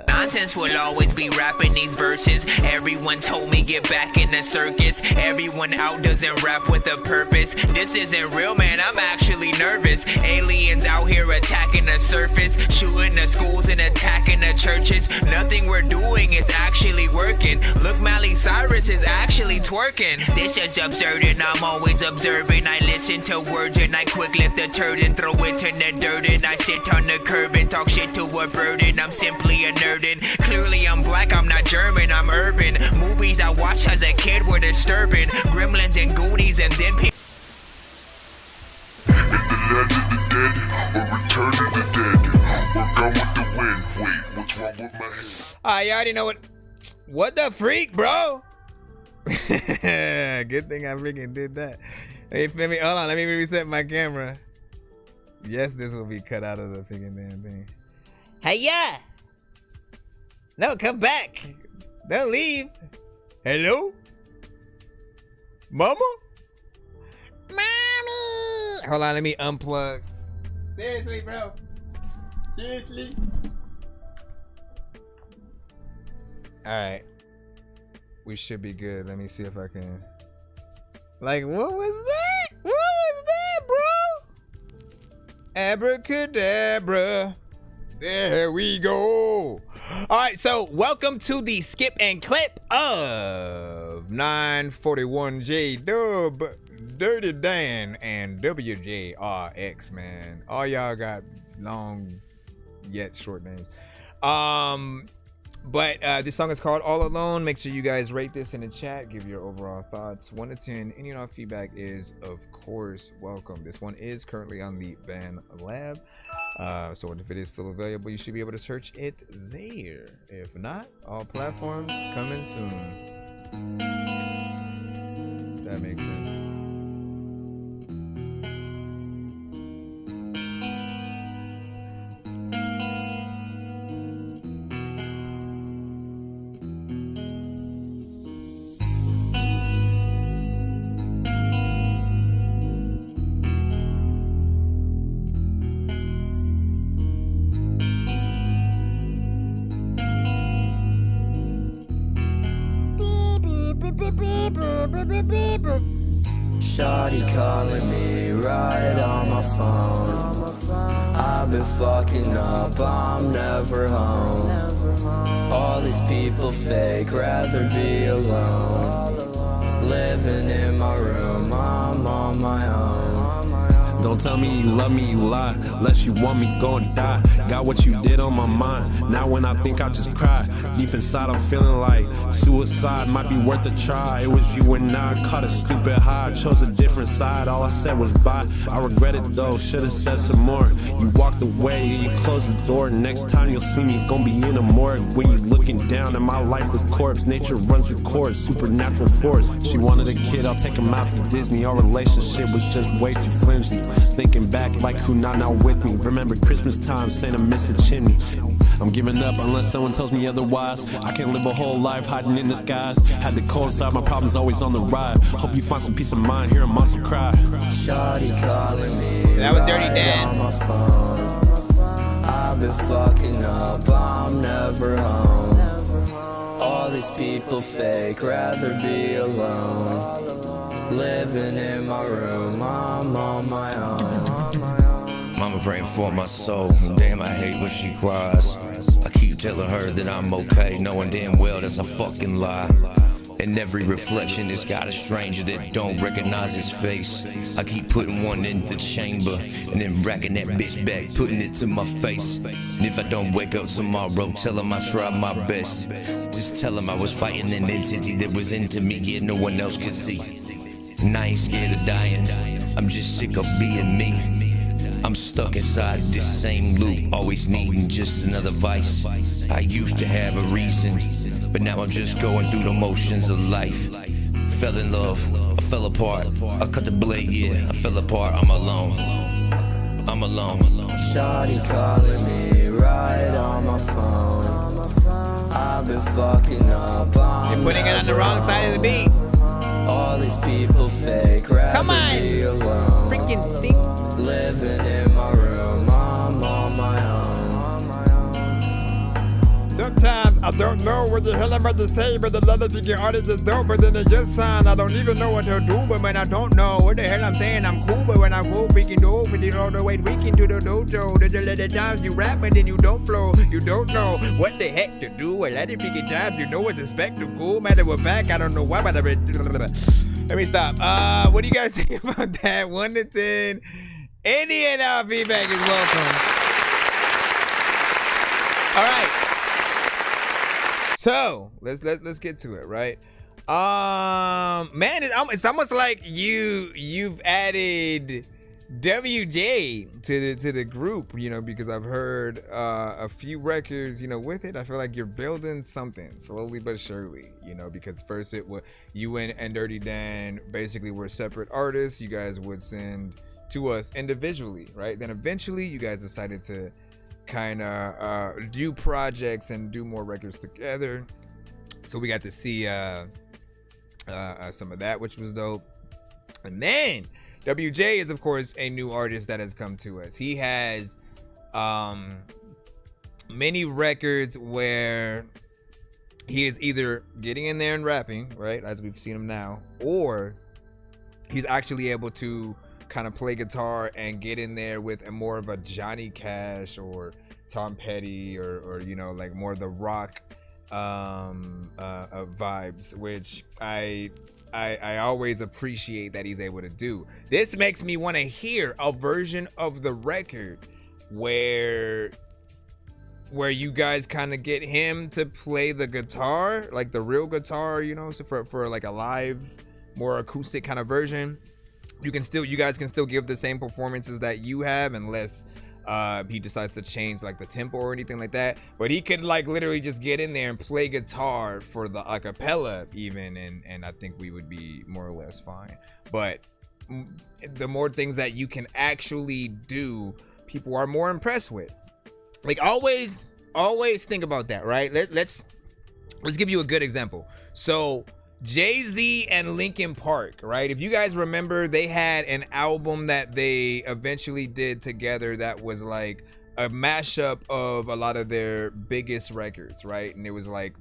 B: Nonsense will always be rapping these verses. Everyone told me get back in the circus. Everyone out doesn't rap with a purpose. This isn't real, man, I'm actually nervous. Aliens out here attacking the surface, shooting the schools and attacking the churches. Nothing we're doing is actually working. Look, Miley Cyrus is actually twerking. This is absurd and I'm always observing. I listen to words and I quick lift a turd and throw it in the dirt. And I sit on the curb and talk shit to a bird. And I'm simply a nerd. Clearly I'm black, I'm not German, I'm urban. Movies I watched as a kid were disturbing. Gremlins and Goonies, and then
H: In the land of the dead, or return of the dead, we're gone with the wind. Wait, what's wrong with my head?
G: You already know what the freak, bro. Good thing I freaking did that. Hey, hold on, let me reset my camera. Yes, this will be cut out of the freaking damn thing. Hey, yeah. No, come back. Don't leave. Hello? Mama?
J: Mommy!
G: Hold on, let me unplug. Seriously, bro. Seriously. Alright. We should be good. Let me see if I can. Like, what was that? What was that, bro? Abracadabra. There we go. All right, so welcome to the skip and clip of 941J Dub, Dirty Dan, and WJRX, man. All y'all got long yet short names. But this song is called All Alone. Make sure you guys rate this in the chat. Give your overall thoughts. 1 to 10. Any and all feedback is, of course, welcome. This one is currently on the Ban Lab. So if it is still available, you should be able to search it there. If not, all platforms coming soon. That makes sense.
M: Shawty calling me right on my phone. I've been fucking up, I'm never home. All these people fake, rather be alone. Living in my room, I'm on my own.
N: Don't tell me you love me, you lie. Unless you want me, go and die. Got what you did on my mind. Now when I think I just cry. Deep inside I'm feeling like suicide might be worth a try. It was you and I caught a stupid high. Chose a different side, all I said was bye. I regret it though, should've said some more. You walked away and you closed the door. Next time you'll see me, gonna be in a morgue. When you looking down and my lifeless corpse. Nature runs the course, supernatural force. She wanted a kid, I'll take him out to Disney. Our relationship was just way too flimsy. Thinking back like who not now with me. Remember Christmas time, Santa missed a chimney. I'm giving up unless someone tells me otherwise. I can't live a whole life hiding in disguise. Had to coincide, my problems always on the ride. Hope you find some peace of mind, hear a monster cry.
M: Shawty calling me.
G: That was Dirty Dan.
M: On my phone. I've been fucking up, I'm never home. All these people fake, rather be alone. Living in my room, I'm on my own.
O: Mama praying for my soul. Damn, I hate when she cries. I keep telling her that I'm okay, knowing damn well that's a fucking lie. In every reflection, it's got a stranger that don't recognize his face. I keep putting one in the chamber and then racking that bitch back, putting it to my face. And if I don't wake up tomorrow, tell him I tried my best. Just tell him I was fighting an entity that was into me, yet no one else could see. And I ain't scared of dying, I'm just sick of being me. I'm stuck inside this same loop, always needing just another vice. I used to have a reason, but now I'm just going through the motions of life. Fell in love, I fell apart, I cut the blade, yeah, I fell apart, I'm alone. I'm alone.
M: Shawty calling me right on my phone. I've been fucking up, I'm
G: You're putting it on the wrong side of the beat.
M: All these people fake, rather be alone.
G: Freaking thing.
M: Living in my room, I'm on my own.
G: Sometimes I don't know what the hell I'm about to say, but the letter to get artists is dope, but then it just sound. I don't even know what to do, but when I don't know what the hell I'm saying, I'm cool, but when I'm cool, freaking dope, and you know the way freaking to the dojo. There's a lot of times you rap and then you don't flow, you don't know what the heck to do. A lot of freaking times you know what's expected cool. Matter of fact, I don't know why, but let me stop. What do you guys think about that? 1 to 10. Any and all feedback is welcome. All right. So let's get to it, right? Man, it's almost like you've added WJ to the group, you know, because I've heard a few records, you know, with it. I feel like you're building something slowly but surely, you know, because first it was you and Dirty Dan basically were separate artists. You guys would send to us individually, right? Then eventually you guys decided to kind of do projects and do more records together. So we got to see some of that, which was dope. And then WJ is, of course, a new artist that has come to us. He has many records where he is either getting in there and rapping, right, as we've seen him now, or he's actually able to kind of play guitar and get in there with a more of a Johnny Cash or Tom Petty or you know, like more of the rock vibes, which I always appreciate that he's able to do. This makes me want to hear a version of the record where you guys kind of get him to play the guitar, like the real guitar, you know, so for like a live, more acoustic kind of version. You guys can still give the same performances that you have, unless he decides to change like the tempo or anything like that. But he could like literally just get in there and play guitar for the acapella even, and I think we would be more or less fine. But the more things that you can actually do, people are more impressed with. Like always think about that, right? Let's give you a good example. So Jay-Z and Linkin Park, right? If you guys remember, they had an album that they eventually did together that was like a mashup of a lot of their biggest records, right? And it was like,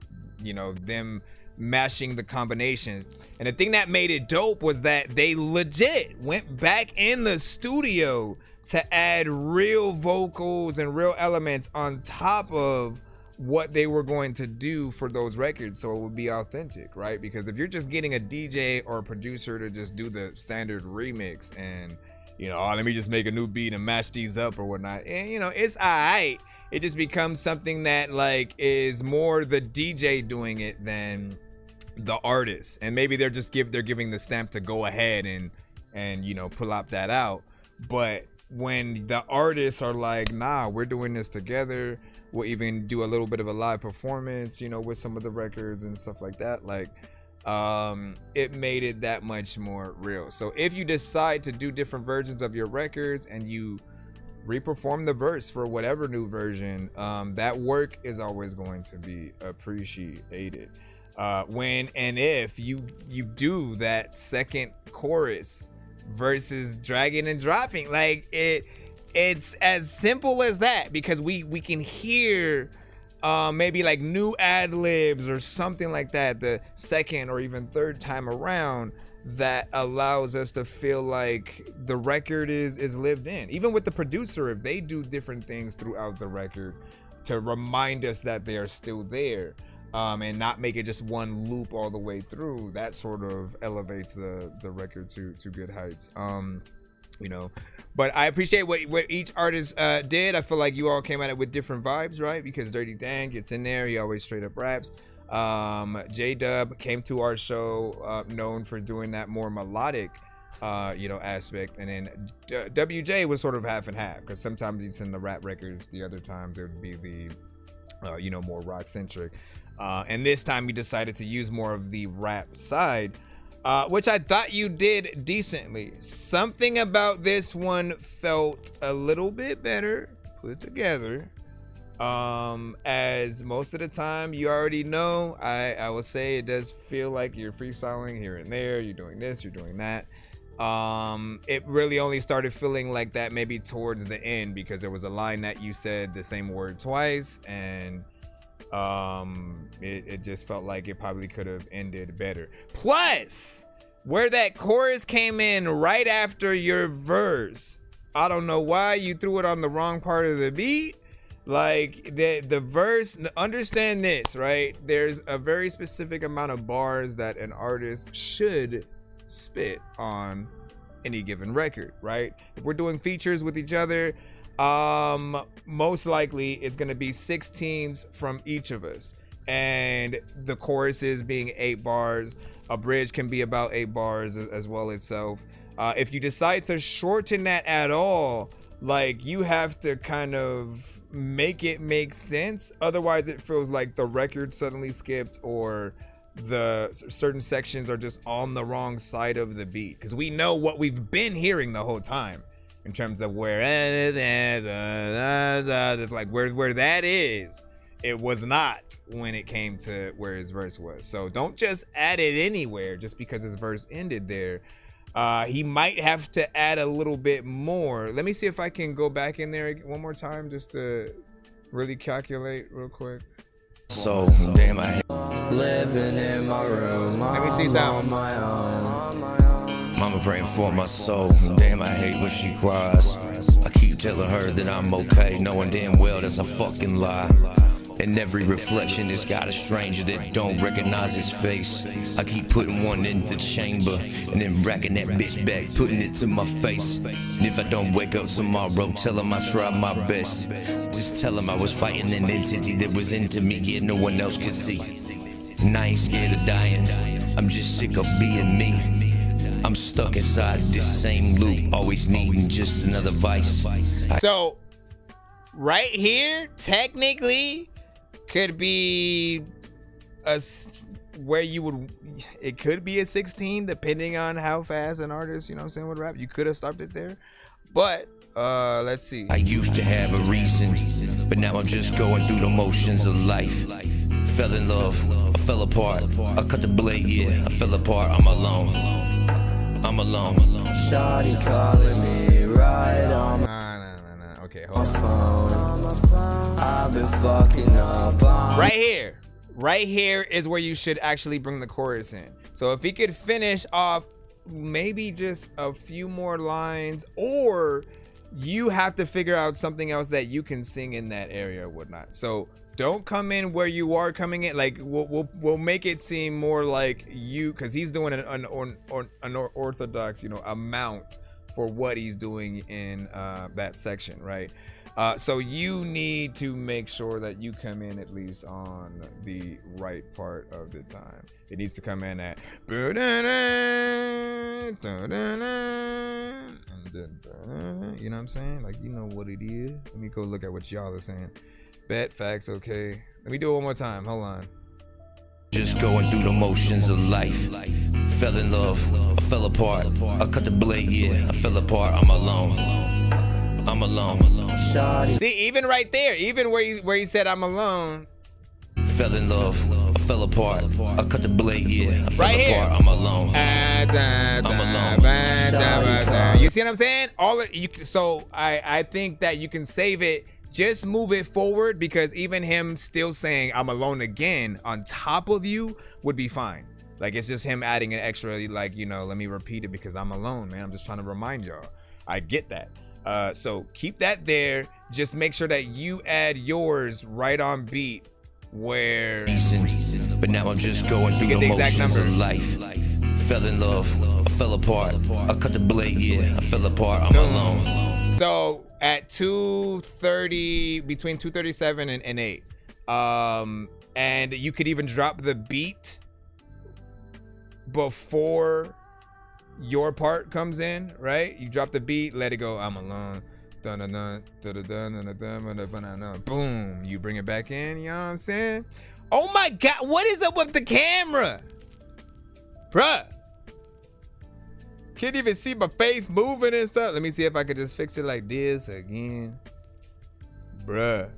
G: you know, them mashing the combinations. And the thing that made it dope was that they legit went back in the studio to add real vocals and real elements on top of what they were going to do for those records, so it would be authentic, right? Because if you're just getting a DJ or a producer to just do the standard remix and, you know, let me just make a new beat and match these up or whatnot, and you know, it's alright. It just becomes something that like is more the DJ doing it than the artist, and maybe they're giving the stamp to go ahead and you know, pull up that out. But when the artists are like, nah, we're doing this together, we'll even do a little bit of a live performance, you know, with some of the records and stuff like that, like it made it that much more real. So if you decide to do different versions of your records and you reperform the verse for whatever new version, that work is always going to be appreciated. When and if you do that second chorus versus dragging and dropping, like it's as simple as that, because we can hear maybe like new ad-libs or something like that the second or even third time around, that allows us to feel like the record is lived in. Even with the producer, if they do different things throughout the record to remind us that they are still there, and not make it just one loop all the way through, that sort of elevates the record to good heights. You know, but I appreciate what each artist did. I feel like you all came at it with different vibes, right? Because Dirty Dan gets in there, he always straight up raps. J-Dub came to our show known for doing that more melodic you know, aspect, and then WJ was sort of half and half, because sometimes he's in the rap records, the other times it would be the you know, more rock centric. And this time he decided to use more of the rap side, which I thought you did decently. Something about this one felt a little bit better put together. As most of the time, you already know, I will say it does feel like you're freestyling here and there, you're doing this, you're doing that. It really only started feeling like that maybe towards the end, because there was a line that you said the same word twice, and it just felt like it probably could have ended better. Plus, where that chorus came in right after your verse, I don't know why you threw it on the wrong part of the beat. Like the verse, understand this, right? There's a very specific amount of bars that an artist should spit on any given record, right? If we're doing features with each other, most likely it's going to be 16s from each of us, and the choruses being 8 bars, a bridge can be about 8 bars as well itself. If you decide to shorten that at all, like, you have to kind of make it make sense, otherwise it feels like the record suddenly skipped, or the certain sections are just on the wrong side of the beat, because we know what we've been hearing the whole time in terms of where like where that is. It was not when it came to where his verse was. So don't just add it anywhere just because his verse ended there. He might have to add a little bit more. Let me see if I can go back in there one more time just to really calculate real quick.
O: So damn, I hate living in my room.
G: Let me see
O: on my own. Mama praying for my soul. Damn, I hate when she cries. I keep telling her that I'm okay, knowing damn well that's a fucking lie. In every reflection, it's got a stranger that don't recognize his face. I keep putting one in the chamber and then racking that bitch back, putting it to my face. And if I don't wake up tomorrow, tell him I tried my best. Just tell him I was fighting an entity that was into me, yet no one else could see. And I ain't scared of dying, I'm just sick of being me. I'm stuck inside this same loop, always needing just another vice.
G: So, right here, technically, could be where you would, it could be a 16 depending on how fast an artist, you know what I'm saying, would rap. You could have stopped it there, but let's see.
O: I used to have a reason, but now I'm just going through the motions of life. Fell in love, I fell apart, I cut the blade, yeah, I fell apart, I'm alone.
M: Shawty calling me right on
G: Nah. Okay, hold on.
M: I've been fucking up.
G: Right here is where you should actually bring the chorus in. So if he could finish off maybe just a few more lines, or you have to figure out something else that you can sing in that area or whatnot. So don't come in where you are coming in. Like we'll make it seem more like you, because he's doing an orthodox, you know, amount for what he's doing in that section, right? So you need to make sure that you come in at least on the right part of the time. It needs to come in at, you know what I'm saying? Like, you know what it is. Let me go look at what y'all are saying. Bet, facts, okay. Let me do it one more time. Hold on.
O: Just going through the motions of life. Fell in love, I fell apart, I cut the blade, yeah, I fell apart, I'm alone.
G: See, even right there, even where he said I'm alone.
O: Fell in love, I fell apart, I cut the blade, yeah, I fell apart, I'm alone.
G: You see what I'm saying? So I think that you can save it. Just move it forward, because even him still saying I'm alone again on top of you would be fine. Like, it's just him adding an extra, like, you know, let me repeat it because I'm alone, man. I'm just trying to remind y'all. I get that. So keep that there. Just make sure that you add yours right on beat where.
O: But now I'm just going through the motions of life. Fell in love, I fell apart, I cut the blade, yeah, I fell apart, I'm alone.
G: So at 2:30, between 2:37 and 8, and you could even drop the beat before your part comes in, right? You drop the beat, let it go, I'm alone. Boom, you bring it back in, you know what I'm saying? Oh my God, what is up with the camera? Bruh. Can't even see my face moving and stuff. Let me see if I could just fix it like this again. Bruh.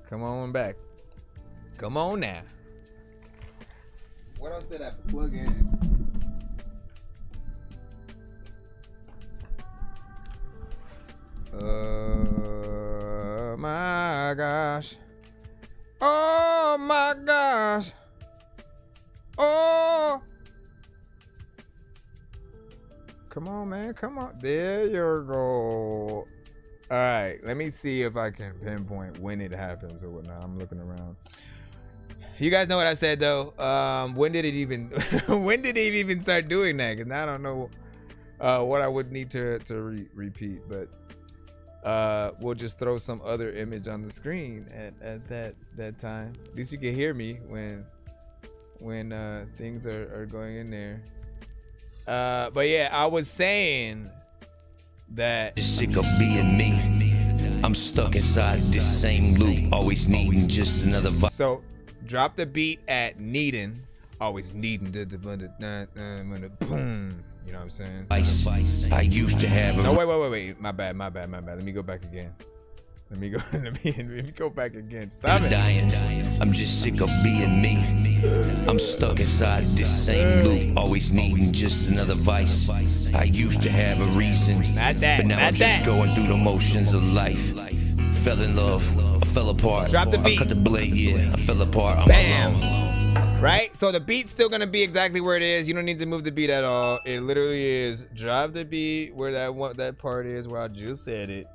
G: Come on back. Come on now. What else did I plug in? Oh my gosh. Oh my gosh. Oh. Come on, man. Come on. There you go. All right. Let me see if I can pinpoint when it happens or whatnot. I'm looking around. You guys know what I said though. When did it even when did it even start doing that? Because I don't know what I would need to repeat, but we'll just throw some other image on the screen at that time. At least you can hear me when things are going in there. But yeah, I was saying that
O: sick of being me. I'm stuck inside this same loop, always needing just another vibe.
G: So drop the beat at needing always needing to boom. You know what I'm saying?
O: I used to have a.
G: No, wait. My bad. Let me go back again. Let me go back again. Stop it.
O: Dying. I'm just sick of being me. I'm stuck inside this same loop, always needing just another vice. I used to have a reason, but now I'm just going through the motions of life. Fell in love, I fell apart.
G: Drop the beat.
O: I cut the blade, yeah, I fell apart. I'm
G: Bam.
O: alone.
G: Right? So the beat's still gonna be exactly where it is. You don't need to move the beat at all. It literally is drop the beat where that part is where I just said it.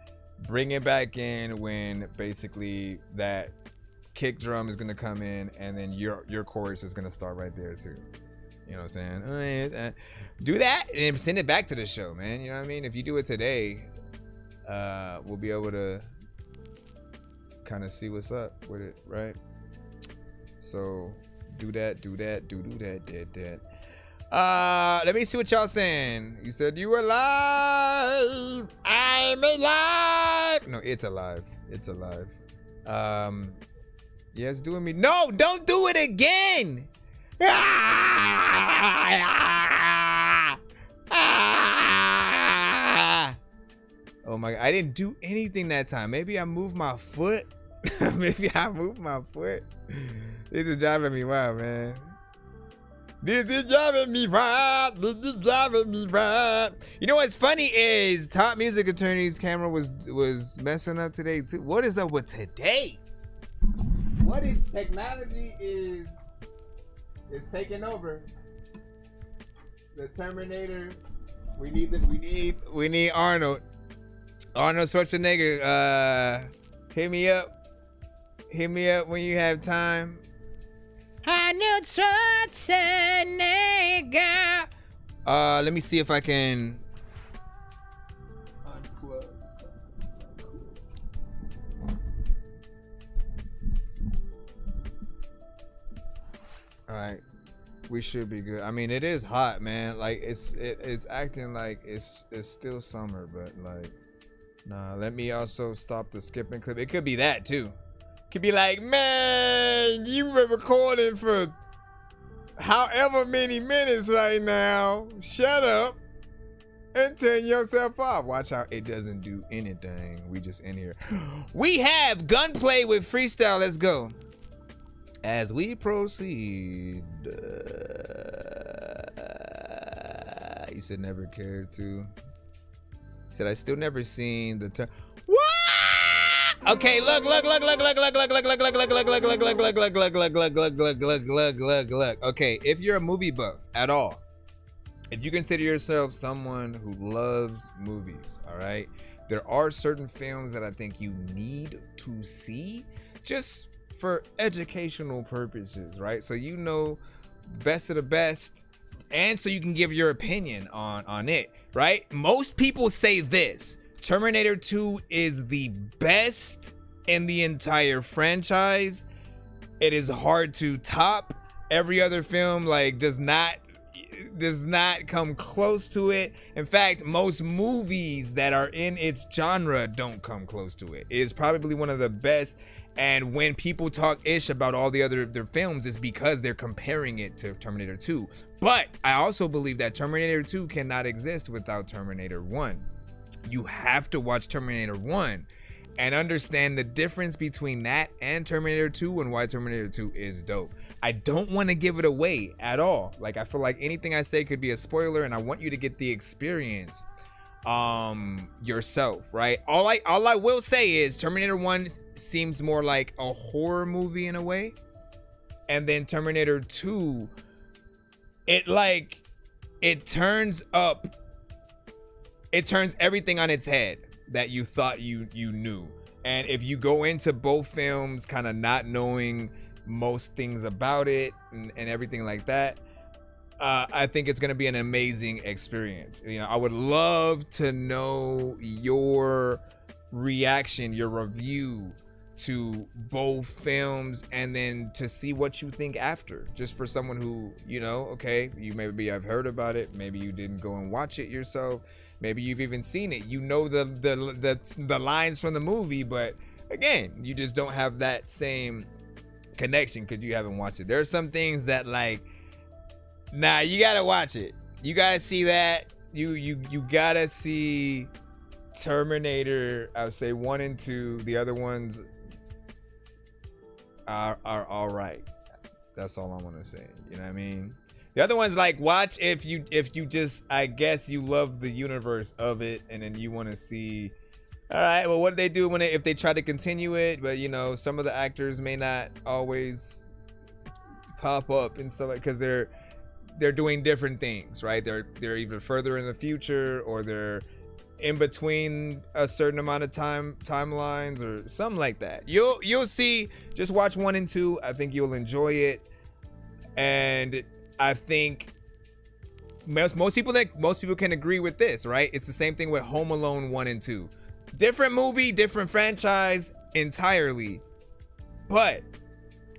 G: Bring it back in when basically that kick drum is gonna come in, and then your chorus is gonna start right there too. You know what I'm saying? Do that and send it back to the show, man. You know what I mean? If you do it today, we'll be able to kind of see what's up with it, right? So do that. Let me see what y'all saying. You said you were alive. I'm alive. No, it's alive. Yeah, it's doing me. No, don't do it again. Oh my God, I didn't do anything that time. Maybe I moved my foot. This is driving me wild, man. This is driving me wild. You know what's funny is Top Music Attorney's camera was messing up today too. What is up with today? What is technology is taking over? The Terminator. We need Arnold. Arnold Schwarzenegger. Hit me up when you have time. Arnold Schwarzenegger. Let me see if I can unplug something. All right, we should be good. I mean, it is hot, man. Like it's acting like it's still summer, but like, nah. Let me also stop the skipping clip. It could be that too. Could be like, man, you were recording for however many minutes right now. Shut up and turn yourself off. Watch out, it doesn't do anything. We just in here. We have gunplay with freestyle. Let's go. As we proceed, you said never cared to. Said I still never seen the term. What? Okay, look. Okay, if you're a movie buff at all, if you consider yourself someone who loves movies, all right, there are certain films that I think you need to see just for educational purposes, right? So you know best of the best, and so you can give your opinion on it, right? Most people say this. Terminator 2 is the best in the entire franchise. It is hard to top. Every other film does not come close to it. In fact, most movies that are in its genre don't come close to it. It is probably one of the best. And when people talk ish about all the other their films, it's because they're comparing it to Terminator 2. But I also believe that Terminator 2 cannot exist without Terminator 1. You have to watch Terminator 1 and understand the difference between that and Terminator 2 and why Terminator 2 is dope. I don't want to give it away at all. Like, I feel like anything I say could be a spoiler, and I want you to get the experience yourself, right? All I will say is Terminator 1 seems more like a horror movie in a way, and then Terminator 2, it turns everything on its head that you thought you knew. And if you go into both films kind of not knowing most things about it and everything like that, I think it's going to be an amazing experience. You know, I would love to know your reaction, your review to both films, and then to see what you think after, just for someone who, you know, okay, you maybe have heard about it, maybe you didn't go and watch it yourself, maybe you've even seen it, you know the lines from the movie, but again, you just don't have that same connection because you haven't watched it. There are some things that, like, Nah, you gotta watch it. You gotta see that. You gotta see Terminator. I would say 1 and 2. The other ones are all right. That's all I want to say. You know what I mean? The other ones, like, watch if you just, I guess you love the universe of it, and then you want to see, all right, well, what do they do if they try to continue it? But, you know, some of the actors may not always pop up and stuff, like, because they're doing different things, right? They're either further in the future, or they're in between a certain amount of timelines or something like that. You'll see. Just watch 1 and 2. I think you'll enjoy it, and I think most people can agree with this, right? It's the same thing with Home Alone 1 and 2. Different movie, different franchise entirely. But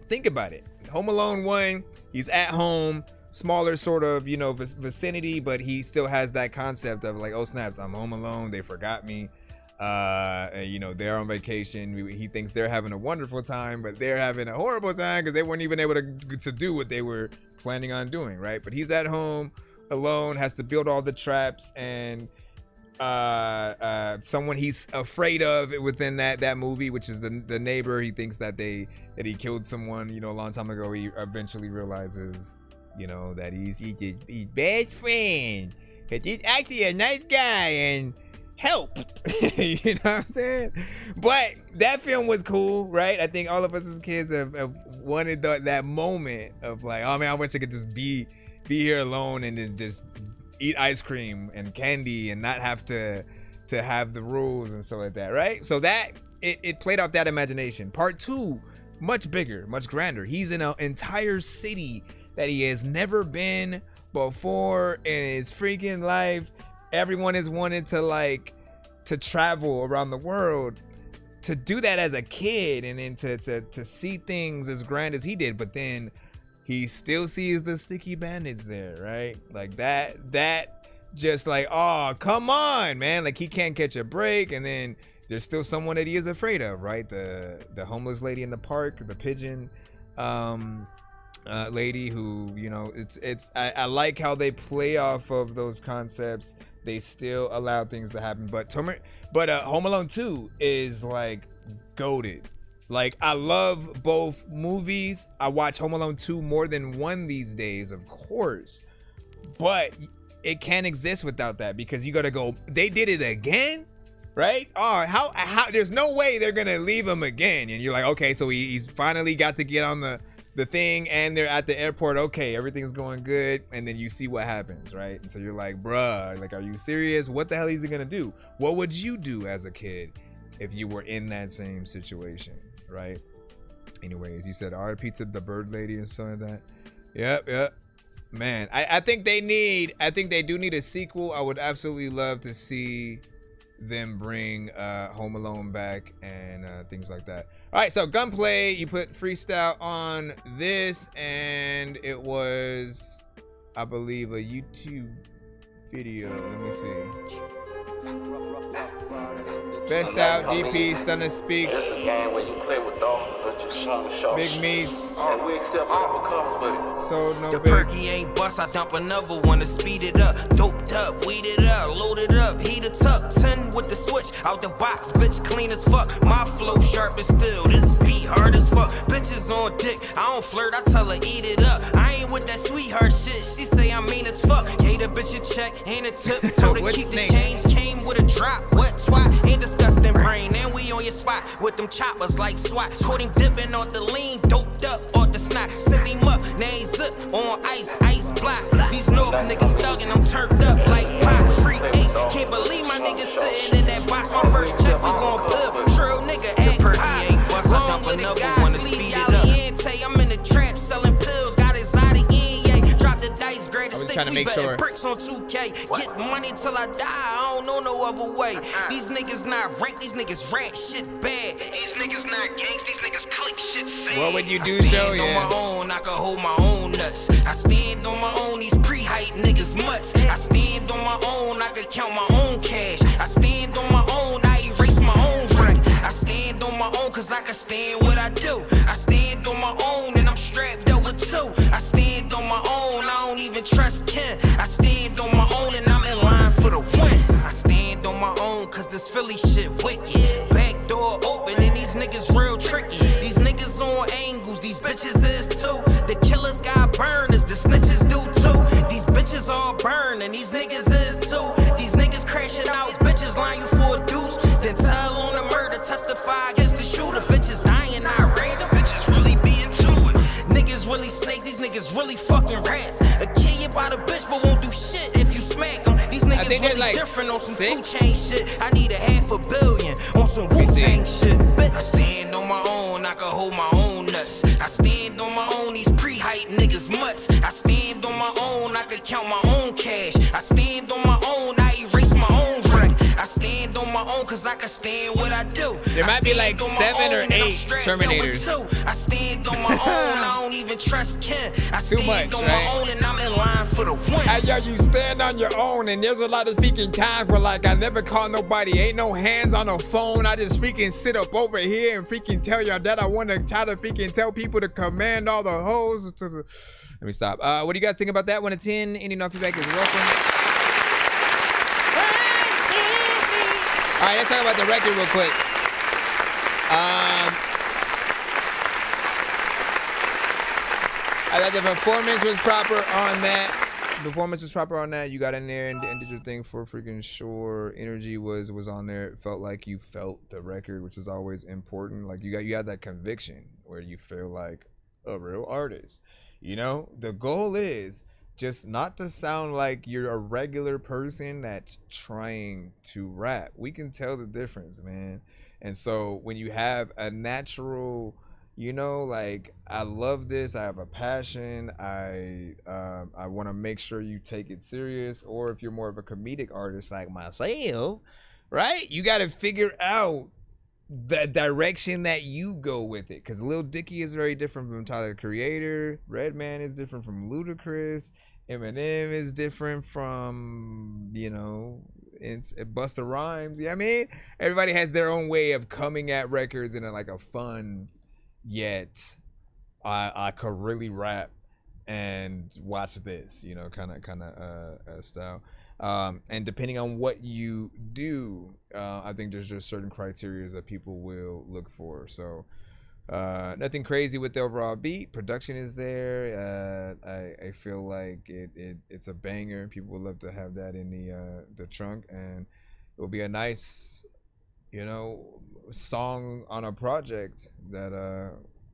G: think about it. Home Alone 1, he's at home, smaller sort of, you know, vicinity, but he still has that concept of like, oh snaps, I'm home alone, they forgot me. You know, they're on vacation. He thinks they're having a wonderful time, but they're having a horrible time because they weren't even able to do what they were planning on doing, right? But he's at home alone, has to build all the traps, and someone he's afraid of within that movie, which is the neighbor. He thinks that he killed someone, you know, a long time ago. He eventually realizes, you know, that he's his best friend, because he's actually a nice guy and helped. You know what I'm saying? But that film was cool, right? I think all of us as kids have wanted that moment of like, oh man, I wish I could just be here alone and then just eat ice cream and candy and not have to have the rules and stuff like that, right? So that it played off that imagination. Part 2, much bigger, much grander. He's in an entire city that he has never been before in his freaking life. Everyone has wanted to travel around the world, to do that as a kid, and then to see things as grand as he did. But then he still sees the sticky bandits there, right? Like that just like, oh, come on, man. Like he can't catch a break. And then there's still someone that he is afraid of, right? The homeless lady in the park, the pigeon lady who, you know, I like how they play off of those concepts. They still allow things to happen, but Home Alone 2 is like goated. Like, I love both movies. I watch Home Alone 2 more than 1 these days, of course, but it can't exist without that, because you gotta go, they did it again, right? Oh, how there's no way they're gonna leave him again. And you're like, okay, so he's finally got to get on the thing, and they're at the airport. Okay, everything's going good, and then you see what happens, right? And so you're like, bruh, like, are you serious? What the hell is he gonna do? What would you do as a kid if you were in that same situation, right? Anyways, you said RIP to the bird lady and stuff like that. Yep. Man, I think they do need a sequel. I would absolutely love to see them bring Home Alone back and things like that. All right, so gunplay, you put freestyle on this, and it was, I believe, a YouTube video. Let me see. Best out, GP, Stunner Speaks.
P: It's a game where you play with dolphins, but you shoot.
G: Big Meats.
P: We accept whatever comes with it.
G: So no
Q: the
G: big.
Q: perky ain't bust, I dump another one to speed it up. Doped up, weeded up, loaded up, heated tuck. 10 with the switch, out the box, bitch clean as fuck. My flow sharp as steel, this beat hard as fuck. Bitches on dick, I don't flirt, I tell her eat it up. I ain't with that sweetheart shit, she say I mean as fuck. Gave the bitch a check, ain't a tip, told her keep the change. Came with a drop, wet twat, ain't disgusting brain. And we on your spot with them choppers like SWAT. Caught him dipping off the lean, doped up off the snot. Set him up, now he zip on ice block. These North niggas thuggin', I'm turned up like pop. Free ace, can't believe my niggas sitting in that box. My first check, we gon' build. True nigga, the perky ain't bust, I dump another one to speed it up. I'm in the trap selling pills, got exotic in, yeah. Drop the dice, greatest sticks, we betting bricks on 2K. Get money till I die, I don't know no other way. These niggas not ranked, these niggas rap shit bad. These niggas not gangs, these niggas click shit sad.
G: What would you do, show?
Q: Yeah. On my own, I can hold my own nuts. I stand on my own, these pre-hype niggas mutts. I stand on my own, I can count my own cash. I stand on my own, I erase my own wreck. I stand on my own, cause I can stand what I do. I stand on my own, and I'm strapped up with 2. I stand on my own, I don't even Philly shit wicked. Back door open and these niggas real tricky. These niggas on angles, these bitches is too. The killers got burners, the snitches do too. These bitches all burn and these niggas is too. These niggas crashing out, bitches line you for a deuce. Then tell on the murder, testify against the shooter. Bitches dying, not random. Bitches really being to it. Niggas really snakes, these niggas really fucking rats. A kid about a bitch but won't do shit if you smack them. These niggas really like different on some 2 chain shit. I need $500 million on some Wu-Tang shit. I stand on my own, I can hold my own nuts. I stand on my own, these pre-hype niggas mutts. I stand on my own, I can count my own cash. I stand on my own, I erase my own wreck. I stand on my own cause I can stand what I do.
G: There might be like 7 or 8 Terminators.
Q: I stand on my own, I don't even trust Ken. I stand on my own and I'm in line for the win.
G: Hey, yo, you stand on your own, and there's a lot of speaking time for like, I never call nobody, ain't no hands on the phone. I just freaking sit up over here and freaking tell y'all that I want to try to freaking tell people to command all the hoes to the... Let me stop. What do you guys think about that? 1 to 10, any no feedback is welcome. All right, let's talk about the record real quick. I thought the performance was proper on that. You got in there and did your thing for freaking sure. Energy was on there. It felt like you felt the record, which is always important. Like you had that conviction where you feel like a real artist. You know, the goal is just not to sound like you're a regular person that's trying to rap. We can tell the difference, man. And so when you have a natural, you know, like, I love this, I have a passion, I want to make sure you take it serious, or if you're more of a comedic artist like myself, right? You got to figure out the direction that you go with it, because Lil Dicky is very different from Tyler, the Creator. Redman is different from Ludacris. Eminem is different from, you know, Busta Rhymes. You know what I mean? Everybody has their own way of coming at records in a fun, yet I could really rap and watch this, you know, kind of style. And depending on what you do, I think there's just certain criteria that people will look for. So nothing crazy with the overall beat. Production is there. I feel like it's a banger. People would love to have that in the trunk, and it will be a nice, you know, song on a project that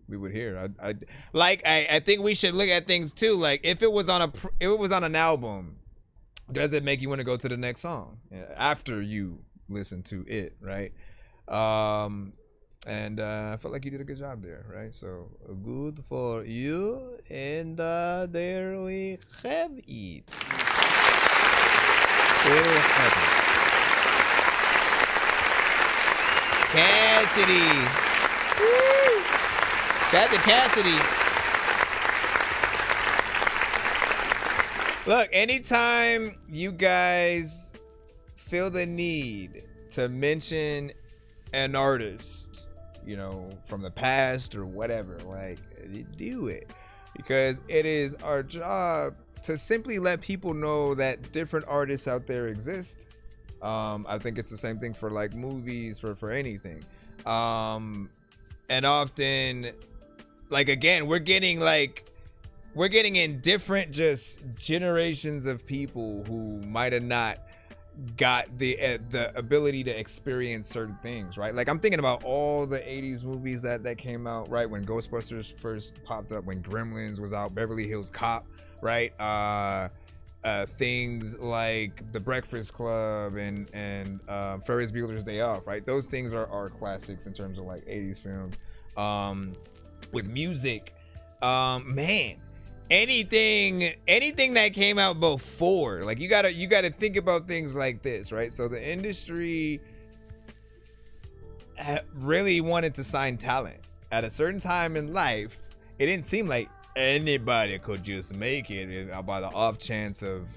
G: we would hear. I think we should look at things too. Like if it was on an album, does it make you want to go to the next song after you listen to it, right? And I felt like you did a good job there, right? So good for you. And there we have it. Cassidy. Woo! Shout out to Cassidy. Look, anytime you guys feel the need to mention an artist, you know, from the past or whatever, like, do it. Because it is our job to simply let people know that different artists out there exist. I think it's the same thing for like movies, for anything. And often, like, again, we're getting in different just generations of people who might have not got the ability to experience certain things, right? Like I'm thinking about all the 80s movies that came out, right? When Ghostbusters first popped up, when Gremlins was out, Beverly Hills Cop, right? Things like The Breakfast Club and Ferris Bueller's Day Off, right? Those things are classics in terms of like 80s films. With music, man, anything that came out before, like you gotta think about things like this, right? So the industry really wanted to sign talent at a certain time in life. It didn't seem like anybody could just make it by the off chance of,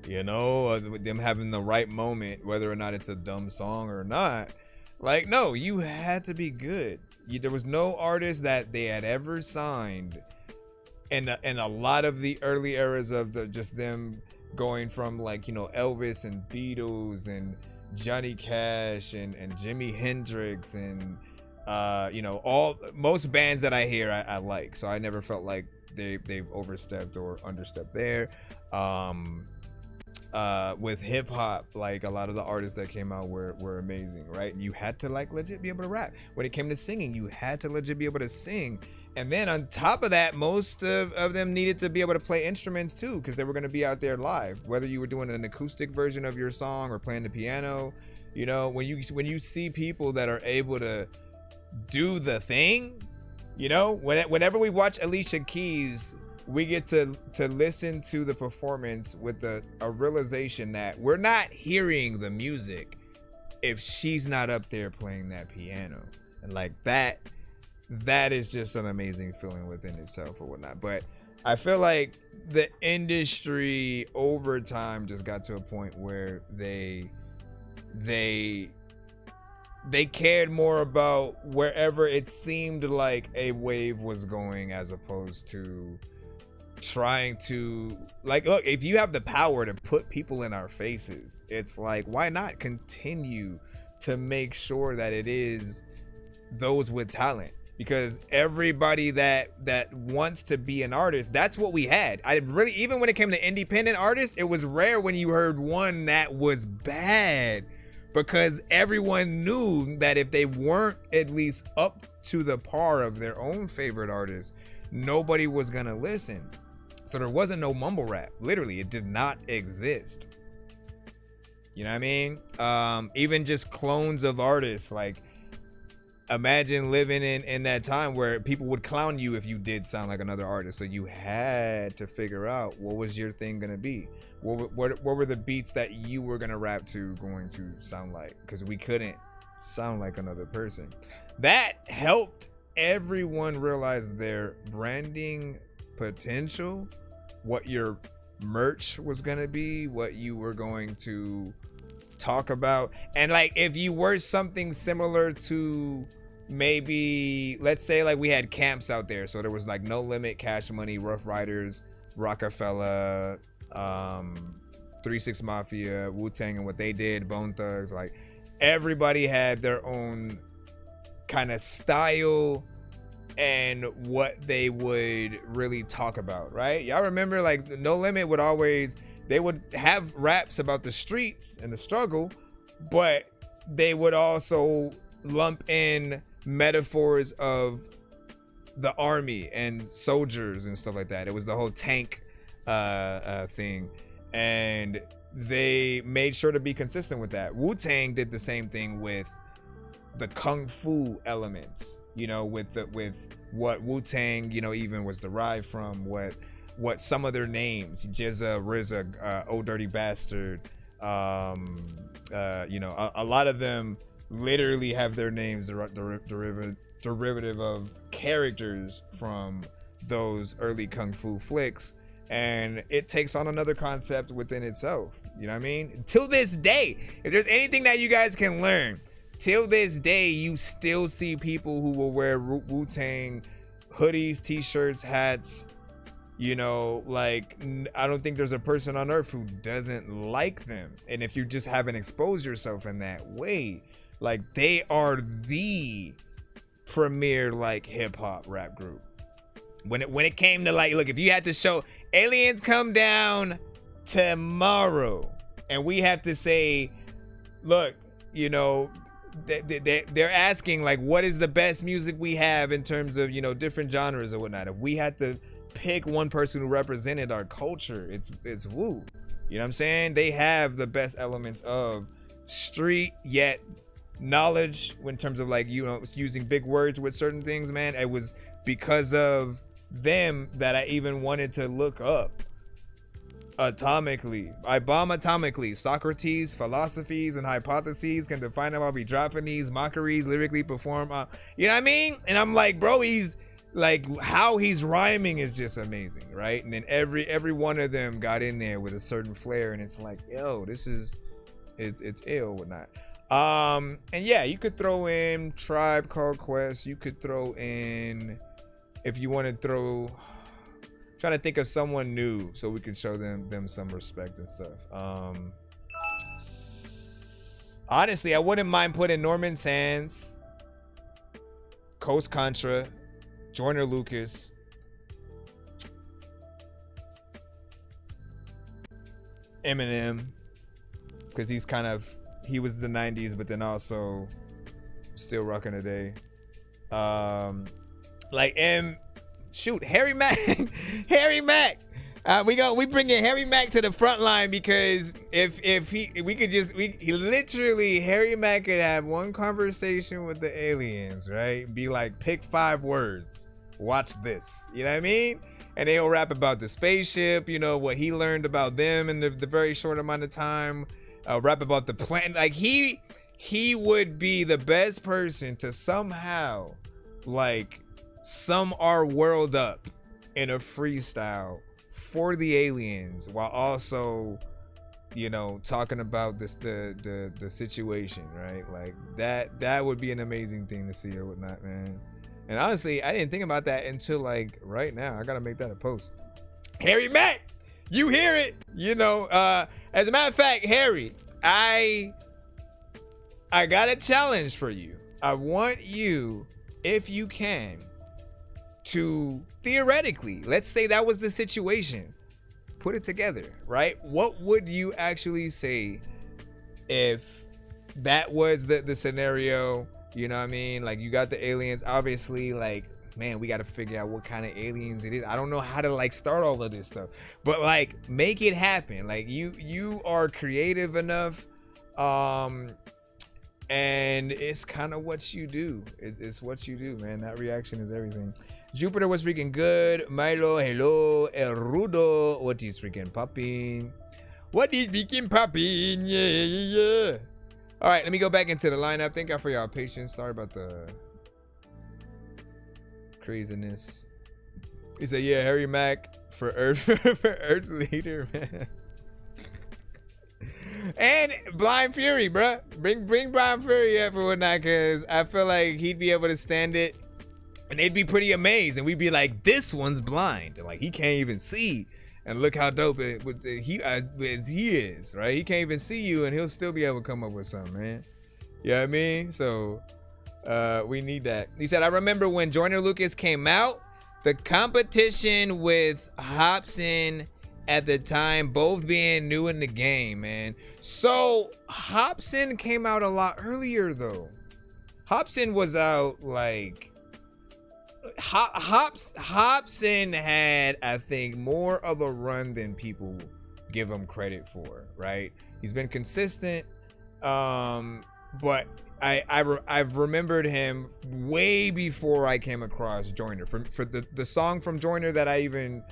G: you know, them having the right moment, whether or not it's a dumb song or not. Like, no, you had to be good. There was no artist that they had ever signed in a lot of the early eras of just them going from, like, you know, Elvis and Beatles and Johnny Cash and Jimi Hendrix and most bands that I hear I like. So I never felt like they've overstepped or understepped there. With hip hop, like a lot of the artists that came out were amazing, right? You had to like legit be able to rap. When it came to singing, you had to legit be able to sing. And then on top of that, most of them needed to be able to play instruments too, because they were going to be out there live. Whether you were doing an acoustic version of your song or playing the piano, when you see people that are able to do the thing, whenever we watch Alicia Keys, we get to listen to the performance with a realization that we're not hearing the music if she's not up there playing that piano. And like that is just an amazing feeling within itself or whatnot. But I feel like the industry over time just got to a point where they cared more about wherever it seemed like a wave was going, as opposed to trying to, like, look, if you have the power to put people in our faces, it's like, why not continue to make sure that it is those with talent? Because everybody that wants to be an artist, that's what we had. Even when it came to independent artists, it was rare when you heard one that was bad, because everyone knew that if they weren't at least up to the par of their own favorite artist, nobody was gonna listen. So there wasn't no mumble rap. Literally, it did not exist. You know what I mean? Even just clones of artists. Like, imagine living in that time where people would clown you if you did sound like another artist. So you had to figure out, what was your thing gonna be? What were the beats that you were gonna rap to going to sound like? Because we couldn't sound like another person. That helped everyone realize their branding potential, what your merch was gonna be, what you were going to talk about. And like, if you were something similar to, maybe, let's say, like, we had camps out there, so there was like No Limit, Cash Money, Rough Riders, Rockefeller, 3-6 Mafia, Wu-Tang and what they did, Bone Thugs. Like, everybody had their own kind of style and what they would really talk about, right? Y'all remember, like, No Limit they would have raps about the streets and the struggle, but they would also lump in metaphors of the army and soldiers and stuff like that. It was the whole tank thing, and they made sure to be consistent with that. Wu-Tang did the same thing with the kung fu elements, with what Wu-Tang, even was derived from, what some of their names, Jizza, RZA, Oh Dirty Bastard, a lot of them literally have their names derivative of characters from those early kung fu flicks, and it takes on another concept within itself. You know what I mean? Till this day, if there's anything that you guys can learn, till this day, you still see people who will wear Wu-Tang hoodies, t-shirts, hats. Like, I don't think there's a person on earth who doesn't like them. And if you just haven't exposed yourself in that way, like, they are the premier, like, hip-hop rap group. When it came to, like, look, if you had to show aliens come down tomorrow and we have to say, look, they're asking, like, what is the best music we have in terms of, different genres or whatnot. If we had to pick one person who represented our culture, it's Wu. You know what I'm saying? They have the best elements of street, yet knowledge in terms of, like, using big words with certain things, man. It was because of them that I even wanted to look up atomically. I bomb atomically. Socrates' philosophies and hypotheses can define how I'll be dropping these mockeries, lyrically perform. You know what I mean? And I'm like, bro, he's like, how he's rhyming is just amazing, right? And then every one of them got in there with a certain flair, and it's like, yo, it's ill, whatnot. And yeah, you could throw in Tribe Called Quest. You could throw in, if you want to throw, trying to think of someone new so we can show them some respect and stuff. Honestly, I wouldn't mind putting Norman Sands, Coast Contra, Joyner Lucas, Eminem, because he was the 90s, but then also still rocking today. Harry Mack. Harry Mack. We bringing Harry Mack to the front line because Harry Mack could have one conversation with the aliens, right? Be like, pick 5 words. Watch this. You know what I mean? And they'll rap about the spaceship, what he learned about them in the very short amount of time. Rap about the planet. Like he would be the best person to somehow sum our world up in a freestyle for the aliens while also talking about the situation, right? Like that would be an amazing thing to see or whatnot, man. And honestly, I didn't think about that until right now. I gotta make that a post. Harry Mack, you hear it? As a matter of fact, Harry, I got a challenge for you. I want you, if you can, to theoretically, let's say that was the situation, put it together, right? What would you actually say if that was the scenario? You know what I mean? Like, you got the aliens, obviously, man, we got to figure out what kind of aliens it is. I don't know how to start all of this stuff, but make it happen. You are creative enough, and it's kind of what you do. It's what you do, man. That reaction is everything. Jupiter was freaking good. Milo, hello. El Rudo, what is freaking popping? What is freaking popping? Yeah. All right, let me go back into the lineup. Thank y'all for y'all patience. Sorry about the craziness. He said, yeah, Harry Mack for Earth leader, man. And Blind Fury, bruh. Bring Blind Fury up for whatnot, because I feel like he'd be able to stand it. And they'd be pretty amazed. And we'd be like, this one's blind. And he can't even see. And look how dope he is, right? He can't even see you, and he'll still be able to come up with something, man. You know what I mean? So we need that. He said, I remember when Joyner Lucas came out, the competition with Hobson at the time, both being new in the game, man. So Hobson came out a lot earlier, though. Hobson was out Hobson had, I think, more of a run than people give him credit for, right? He's been consistent, but I've remembered him way before I came across Joyner. For the song from Joyner that I even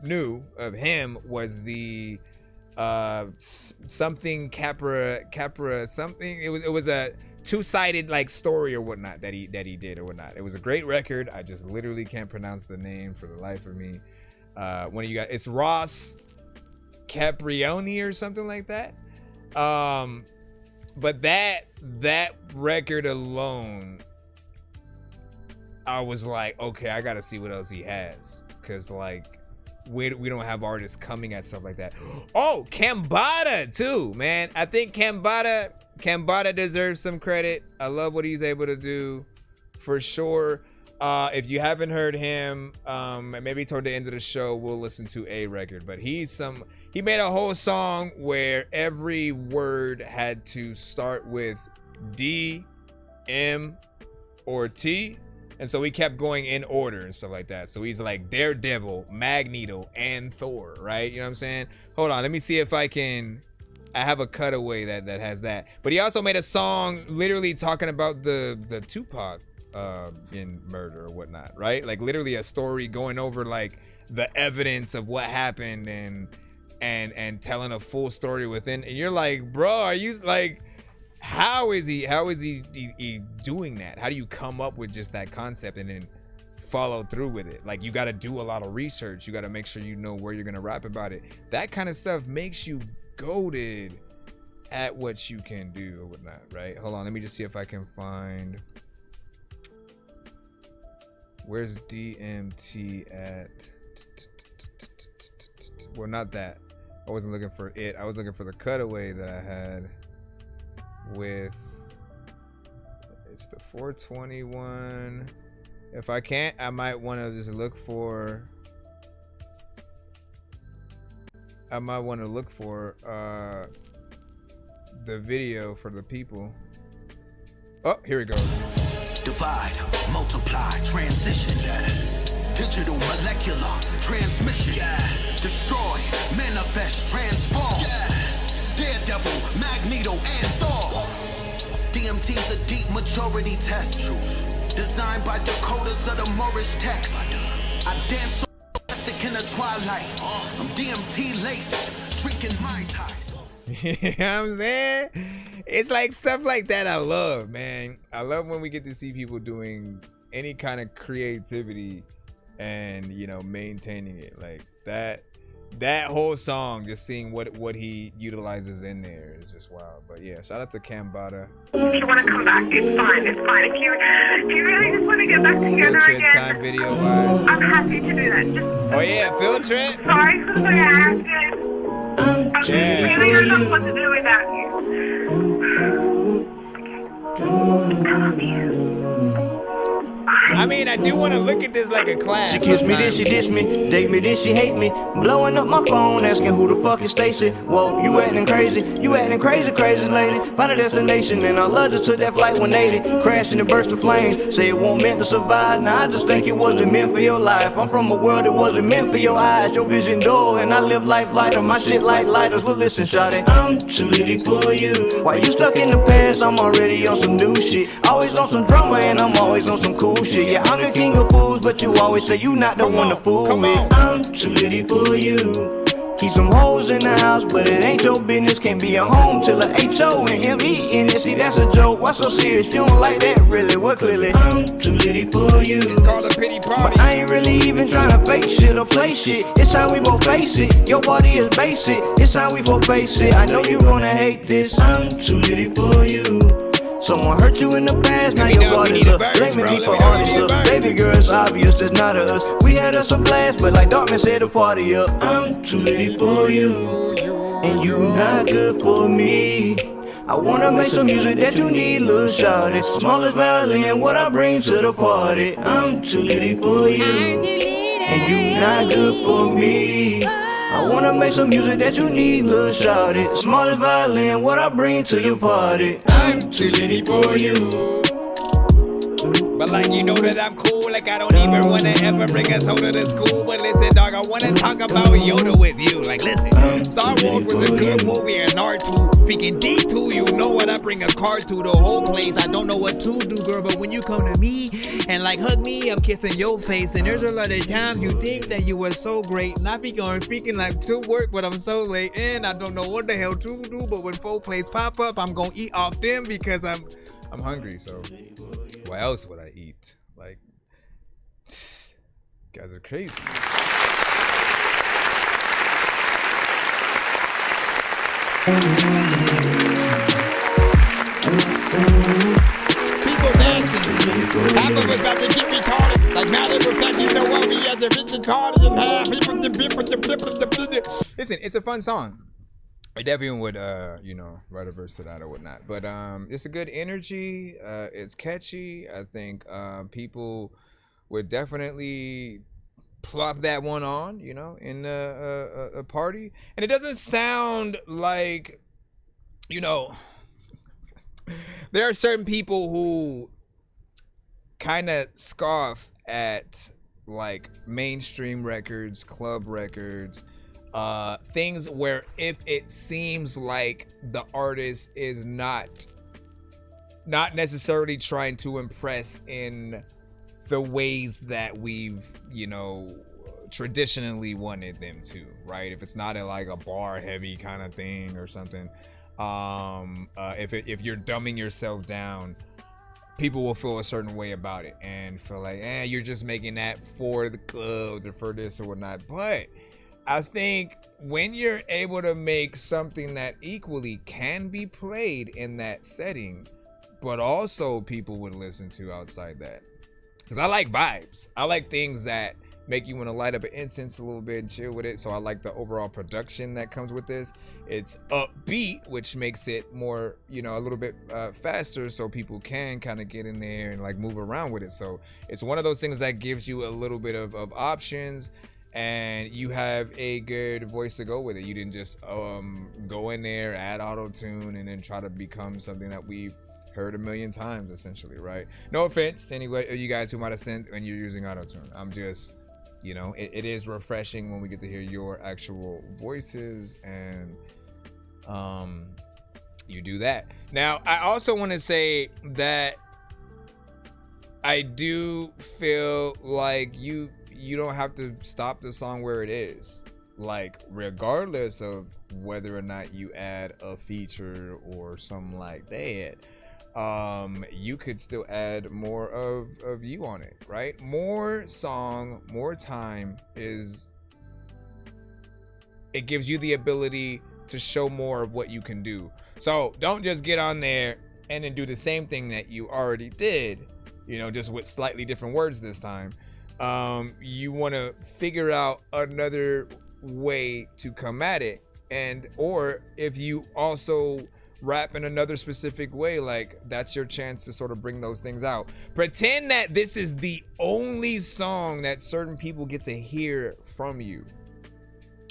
G: knew of him was the something Capra something. It was a two-sided story or whatnot that he did or whatnot. It was a great record. I just literally can't pronounce the name for the life of me. One of you guys, it's Ross Caprioni or something like that. But that record alone, I was like, okay, I gotta see what else he has, because we don't have artists coming at stuff like that. Oh, Kambada too, man. I think Kambada deserves some credit. I love what he's able to do, for sure. If you haven't heard him, maybe toward the end of the show we'll listen to a record. But he made a whole song where every word had to start with D, M, or T. And so he kept going in order and stuff like that. So he's like Daredevil, Magneto, and Thor, right? You know what I'm saying? Hold on, let me see if I have a cutaway that has that. But he also made a song literally talking about the Tupac in murder or whatnot, right? Literally a story going over the evidence of what happened and telling a full story within. And you're like, bro, are you how is he doing that? How do you come up with just that concept and then follow through with it? You got to do a lot of research. You got to make sure you know where you're going to rap about it. That kind of stuff makes you goated at what you can do or whatnot, right? Hold on, let me just see if I can find, where's DMT at? Well, not that. I wasn't looking for it. I was looking for the cutaway that I had. with, it's the 421. If I can't, I might want to just look for, the video for the people. Oh, here it goes.
R: Divide, multiply, transition. Digital molecular transmission. Destroy, manifest, transform. Daredevil, Magneto, and Thor. DMT's a deep maturity test. Designed by decoders of the Moorish text. I dance so plastic in the twilight. I'm DMT laced, drinking Mai Tais.
G: You know what I'm saying? It's like stuff like that I love, man. I love when we get to see people doing any kind of creativity and, you know, maintaining it. Like that whole song, just seeing what he utilizes in there is just wild. But yeah, shout out to Cambada.
S: If you want to come back, it's fine. It's fine. If you really just want to get back together
G: Field trip
S: again,
G: time video wise.
S: I'm happy to do that. Just
G: Oh yeah, field trip.
S: sorry for the way I acted.
G: Yeah.
S: I really don't know what to do without you. Okay. I love you.
G: I mean, I do want to look at this like a class.
T: She kiss me, then she diss me. Date me, then she hate me. Blowing up my phone, asking who the fuck is Stacy. Whoa, you acting crazy. You acting crazy, crazy lady. Find a destination, and I love just took that flight 180. Crashing and burst of flames. Say it wasn't meant to survive. Now I just think it wasn't meant for your life. I'm from a world that wasn't meant for your eyes. Your vision dull, and I live life lighter. My shit like lighters. Well, listen, shawty, I'm too litty for you. While you stuck in the past, I'm already on some new shit. Always on some drama, and I'm always on some cool shit. Yeah, I'm the king of fools, but you always say you not the one to fool me. I'm too litty for you. Keep some hoes in the house, but it ain't your business. Can't be a home till a H-O and him eating it. See, that's a joke. Why so serious? You don't like that, really? What clearly? I'm too litty for you.
G: It's called a pity party.
T: But I ain't really even trying to fake shit or play shit. It's time we both face it. Your body is basic. It's time we both face it. I know you gonna hate this. I'm too litty for you. Someone hurt you in the past, now your body's up. Blame me for all this up. Baby girl, it's obvious that's not us. We had us a blast, but like Darkman said, the party up. I'm too litty for you, and you not good for me. I wanna make some music that you need, little shawty. Smallest violin, what I bring to the party. I'm too litty for you, and you not good for me. I wanna make some music that you need, little shawty. Smallest violin, what I bring to your party. I'm too litty for you.
G: But like, you know that I'm cool. Like, I don't even wanna ever bring a soda to school. But listen, dog, I wanna talk about Yoda with you. Like, listen, Star Wars was a good movie, and R2, freaking D2, you know what I bring a car to the whole place. I don't know what to do, girl, but when you come to me and like hug me, I'm kissing your face. And there's a lot of times you think that you were so great, and I be going freaking like to work, but I'm so late, and I don't know what the hell to do. But when 4 plates pop up, I'm gonna eat off them because I'm hungry. So what else would I eat? Like, guys are crazy. People dancing. Half of us about to get retarded. Like now they're perfecting so well, we have the retarded in half. Listen, it's a fun song. I definitely would, write a verse to that or whatnot. But it's a good energy. It's catchy. I think people would definitely plop that one on, in a party. And it doesn't sound like, there are certain people who kind of scoff at like mainstream records, club records, things where if it seems like the artist is not necessarily trying to impress in the ways that we've, traditionally wanted them to, right? If it's not like a bar heavy kind of thing or something, if you're dumbing yourself down, people will feel a certain way about it and feel like, you're just making that for the clubs or for this or whatnot. But I think when you're able to make something that equally can be played in that setting, but also people would listen to outside that. Because I like vibes. I like things that make you want to light up an incense a little bit and chill with it. So I like the overall production that comes with this. It's upbeat, which makes it more, you know, a little bit faster, so people can kind of get in there and like move around with it. So it's one of those things that gives you a little bit of options, and you have a good voice to go with it. You didn't just go in there, add auto-tune, and then try to become something that we've heard a million times, essentially, right? No offense to anyway, you guys who might have sent when you're using auto-tune. I'm just, you know, it is refreshing when we get to hear your actual voices, and you do that. Now, I also want to say that I do feel like you don't have to stop the song where it is. Like, regardless of whether or not you add a feature or something like that, you could still add more of you on it, right? More song, more time it gives you the ability to show more of what you can do. So don't just get on there and then do the same thing that you already did, you know, just with slightly different words this time. You want to figure out another way to come at it, or if you also rap in another specific way, like, that's your chance to sort of bring those things out. Pretend that this is the only song that certain people get to hear from you,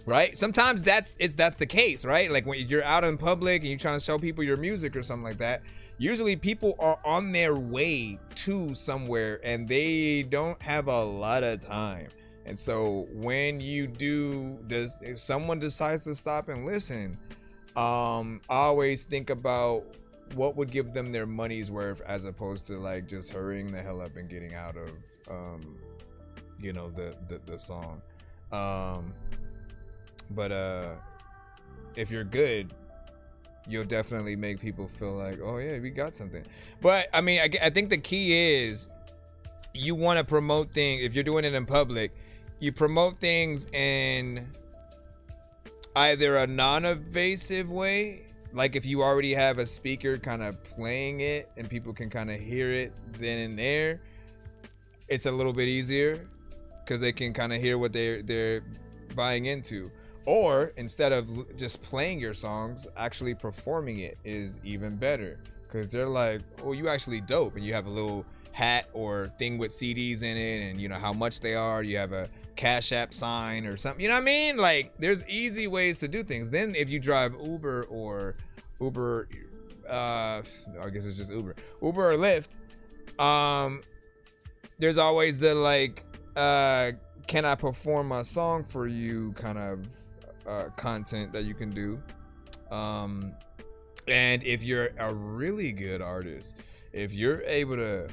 G: right? Sometimes that's the case, right? Like when you're out in public and you're trying to show people your music or something like that, usually people are on their way to somewhere and they don't have a lot of time. And so when you do this, if someone decides to stop and listen, I always think about what would give them their money's worth, as opposed to like just hurrying the hell up and getting out of, you know, the song. But if you're good, you'll definitely make people feel like, oh yeah, we got something. But I mean, I think the key is you want to promote things. If you're doing it in public, you promote things in either a non-invasive way, like if you already have a speaker kind of playing it and people can kind of hear it then and there, it's a little bit easier because they can kind of hear what they're buying into. Or instead of just playing your songs, actually performing it is even better, because they're like, oh, you actually dope, and you have a little hat or thing with CDs in it, and you know how much they are. You have a Cash App sign or something, you know what I mean? Like, there's easy ways to do things. Then if you drive Uber or I guess it's just Uber or Lyft, there's always the like, can I perform a song for you kind of content that you can do. And if you're a really good artist, if you're able to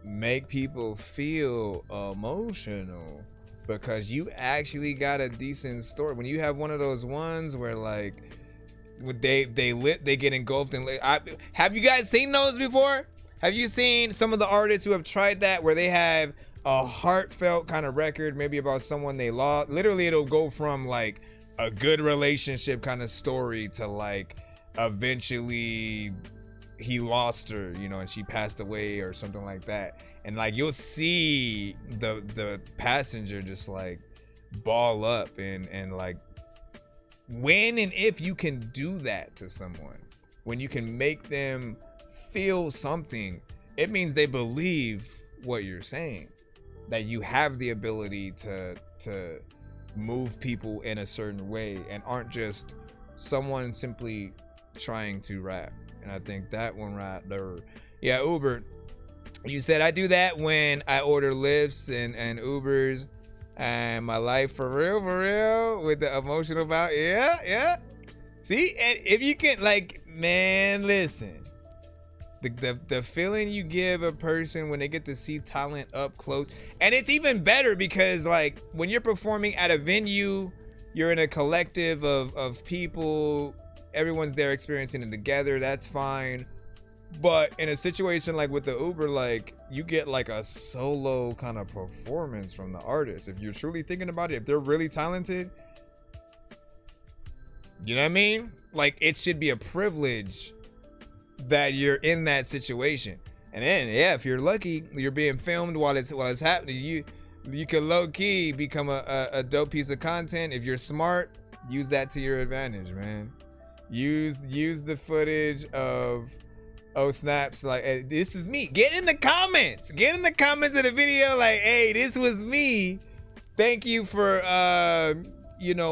G: make people feel emotional because you actually got a decent story, when you have one of those ones where like they get engulfed in lit. Have you guys seen those before? Have you seen some of the artists who have tried that, where they have a heartfelt kind of record, maybe about someone they lost? Literally, it'll go from like a good relationship kind of story to like eventually he lost her, you know, and she passed away or something like that. And like, you'll see the passenger just like ball up, and like, when and if you can do that to someone, when you can make them feel something, it means they believe what you're saying, that you have the ability to move people in a certain way and aren't just someone simply trying to rap. And I think that one right there. Yeah, Uber. You said I do that when I order Lyfts and Ubers, and my life for real with the emotional about. Yeah. See, and if you can, like, man, listen. The feeling you give a person when they get to see talent up close, and it's even better because like when you're performing at a venue, you're in a collective of people, everyone's there experiencing it together, that's fine. But in a situation like with the Uber, like, you get like a solo kind of performance from the artist. If you're truly thinking about it, if they're really talented, you know what I mean? Like, it should be a privilege that you're in that situation. And then, yeah, if you're lucky, you're being filmed while it's happening. You can low-key become a dope piece of content. If you're smart, use that to your advantage, man. Use the footage of snaps like, hey, this is me. Get in the comments. Get in the comments of the video like, hey, this was me. Thank you for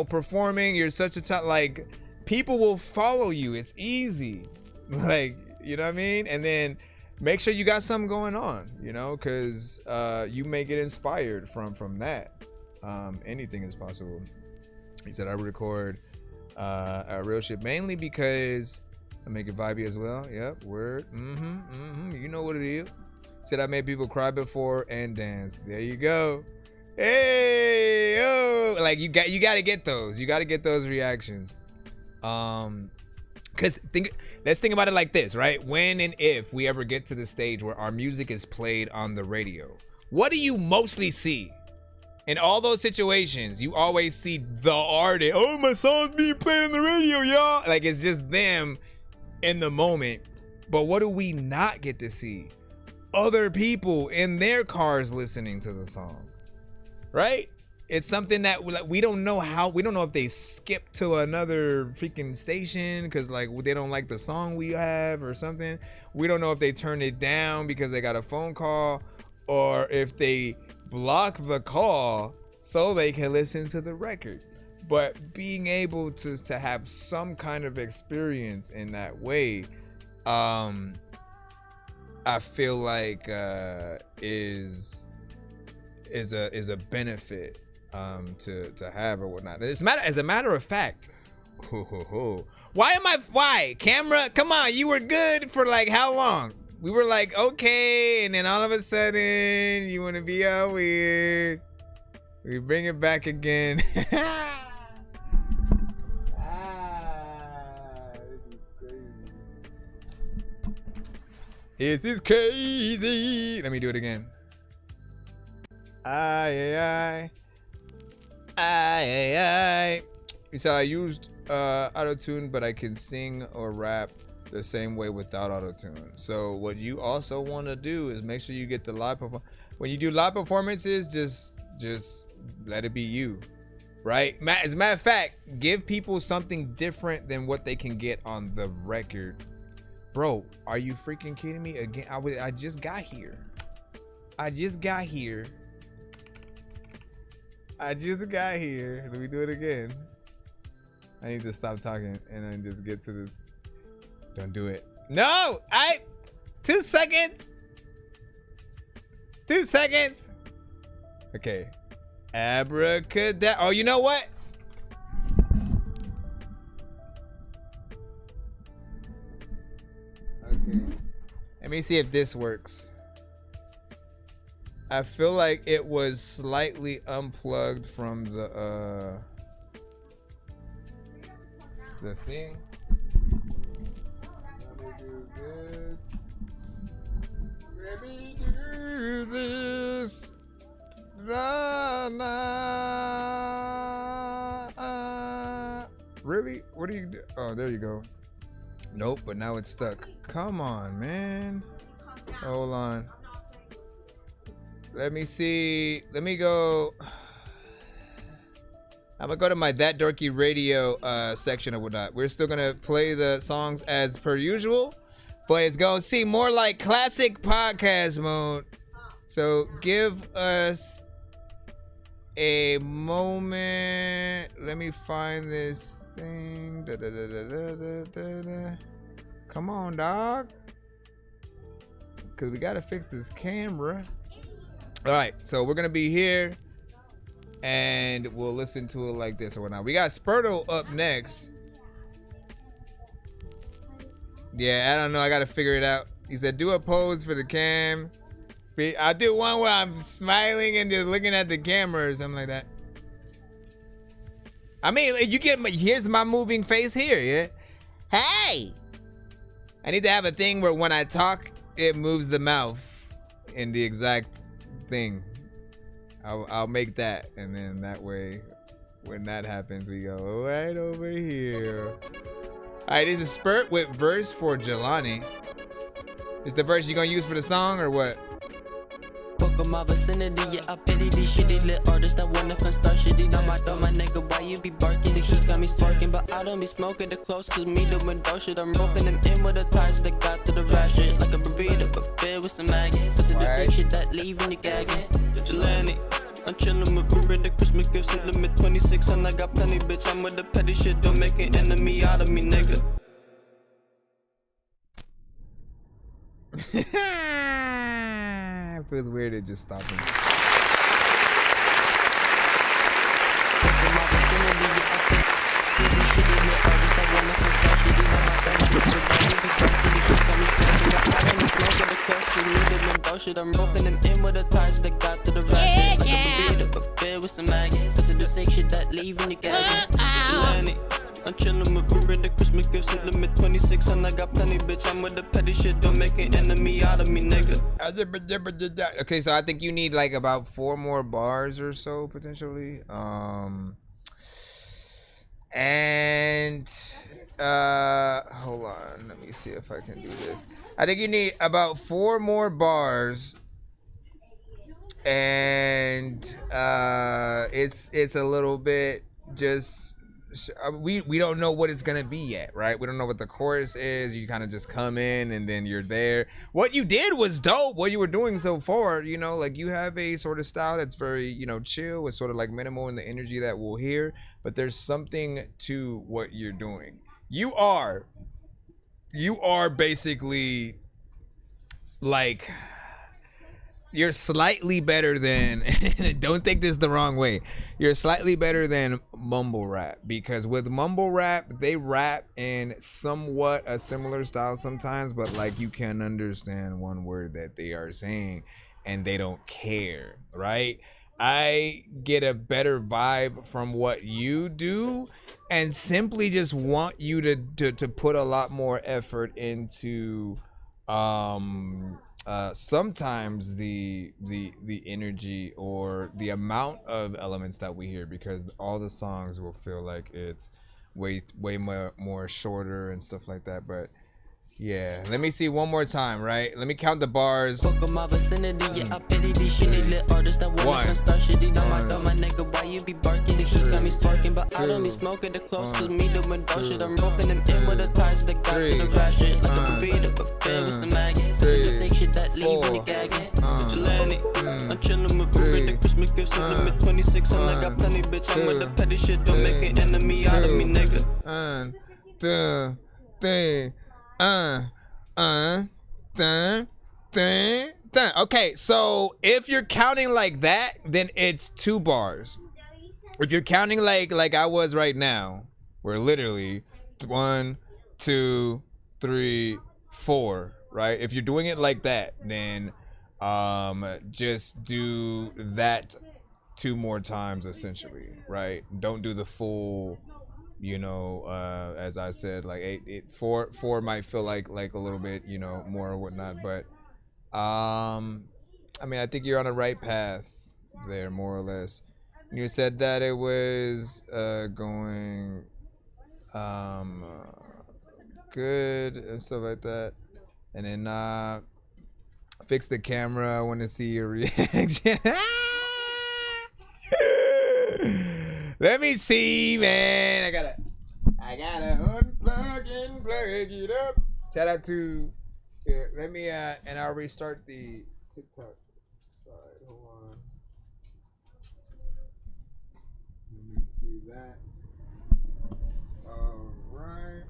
G: performing. You're such a top. Like, people will follow you. It's easy. Like, you know what I mean? And then make sure you got something going on, because you may get inspired from that. Anything is possible. He said I record real shit mainly because I make it vibey as well. Yep, word. You know what it is. He said I made people cry before and dance. There you go. Hey, yo. Like you got to get those. You got to get those reactions. Cause let's think about it like this, right? When and if we ever get to the stage where our music is played on the radio, what do you mostly see? In all those situations, you always see the artist. Oh, my song's being played on the radio, y'all. Like, it's just them in the moment. But what do we not get to see? Other people in their cars listening to the song, right? It's something that we don't know how. We don't know if they skip to another freaking station because like they don't like the song we have or something. We don't know if they turn it down because they got a phone call, or if they block the call so they can listen to the record. But being able to have some kind of experience in that way, I feel like is a benefit to have or whatnot. As a matter of fact, why camera? Come on, you were good for like how long? We were like, okay, and then all of a sudden you want to be all weird. We bring it back again. This is crazy. Let me do it again. I. So I used auto-tune, but I can sing or rap the same way without auto-tune. So what you also want to do is make sure you get the live performance. When you do live performances, just let it be you, right? As a matter of fact, give people something different than what they can get on the record. Bro, are you freaking kidding me? Again, I just got here. Let me do it again. I need to stop talking and then just get to the. Don't do it. No! 2 seconds! 2 seconds! Okay. Abracadabra. Oh, you know what? Okay. Let me see if this works. I feel like it was slightly unplugged from the thing. Let me do this. Really? What do you do? Oh, there you go. Nope, but now it's stuck. Come on, man. Hold on. Let me see. Let me go. I'm gonna go to my That Dorky Radio section or whatnot. We're still gonna play the songs as per usual, but it's gonna seem more like classic podcast mode. So give us a moment. Let me find this thing. Come on, dog. Cause we gotta fix this camera. All right, so we're gonna be here, and we'll listen to it like this or whatnot. We got Spurtle up next. Yeah, I don't know. I gotta figure it out. He said, "Do a pose for the cam." I'll do one where I'm smiling and just looking at the camera or something like that. I mean, you get my. Here's my moving face here. Yeah. Hey. I need to have a thing where when I talk, it moves the mouth in the exact thing. I'll make that, and then that way when that happens we go right over here. Alright, this is Spurt with verse for Jelani. Is the verse you gonna use for the song or what?
F: Fuck
U: Fuck with my vicinity, yeah, I pity these shitty lit artists that wanna come start shitty. Now my door, my nigga, why you be barking? The heat got me sparking, but I don't be smoking. The closest to me, the window shit. I'm roping them in with the ties that got to the rap shit. Like a burrito, but filled with some maggots. Cause it's the same shit that leaving you gagging. Vigilante. I'm chillin' with Ruben, the Christmas gifts at limit 26, and I got plenty, bitch. I'm with the petty shit, don't make an enemy out of me, nigga.
G: It feels weird to just stop him.
U: I'm roping them in with the ties that got to the rap shit. Like a burrito, but filled with some maggots. Cause it's the sick shit that leaving you gagging. Vigilante. I'm chillin' with Ruben, the Christmas gifts at limit 26, and I got plenty, bitch. I'm with the petty shit, don't make an enemy out of me, nigga.
G: Okay, so I think you need like about 4 more bars or so potentially. And hold on, let me see if I can do this. I think you need about 4 more bars, and it's a little bit just. We don't know what it's gonna be yet, right? We don't know what the chorus is. You kind of just come in and then you're there. What you did was dope. What you were doing so far, you know, like you have a sort of style that's very, you know, chill. It's sort of like minimal in the energy that we'll hear, but there's something to what you're doing. You are basically like, you're slightly better than, don't take this the wrong way, you're slightly better than mumble rap, because with mumble rap, they rap in somewhat a similar style sometimes, but like you can understand one word that they are saying and they don't care, right? I get a better vibe from what you do and simply just want you to put a lot more effort into sometimes the energy or the amount of elements that we hear, because all the songs will feel like it's way more shorter and stuff like that. But yeah, let me see one more time, right? Let me count the bars.
U: Fuck with my vicinity, yeah, I pity these shitty lit artists that wanna come start shitty. Now my door, my nigga, why you be barking? The heat got me sparking, but I don't be smoking. The closest to me, the window shit. I'm roping them in with the ties that got to the rap shit. Like a burrito, but filled with some maggots. Cause it's the sick shit that leaving you gagging. Vigilante. I'm chillin' with Ruben, the Christmas gifts at limit 26, and I got plenty, bitch. I'm with the petty shit, don't make an enemy out of me, nigga.
G: Okay, so if you're counting like that, then it's 2 bars. If you're counting like I was right now, we're literally 1, 2, 3, 4, right? If you're doing it like that, then just do that 2 more times essentially, right? Don't do the full, you know, as I said, like 4 might feel like a little bit, you know, more or whatnot, but I mean, I think you're on the right path there, more or less. You said that it was going good and stuff like that, and then fix the camera. I want to see your reaction. Let me see, man. I gotta unplug and plug it up. Shout out to here. Let me and I'll restart the TikTok side. Hold on. Let me do that. All right.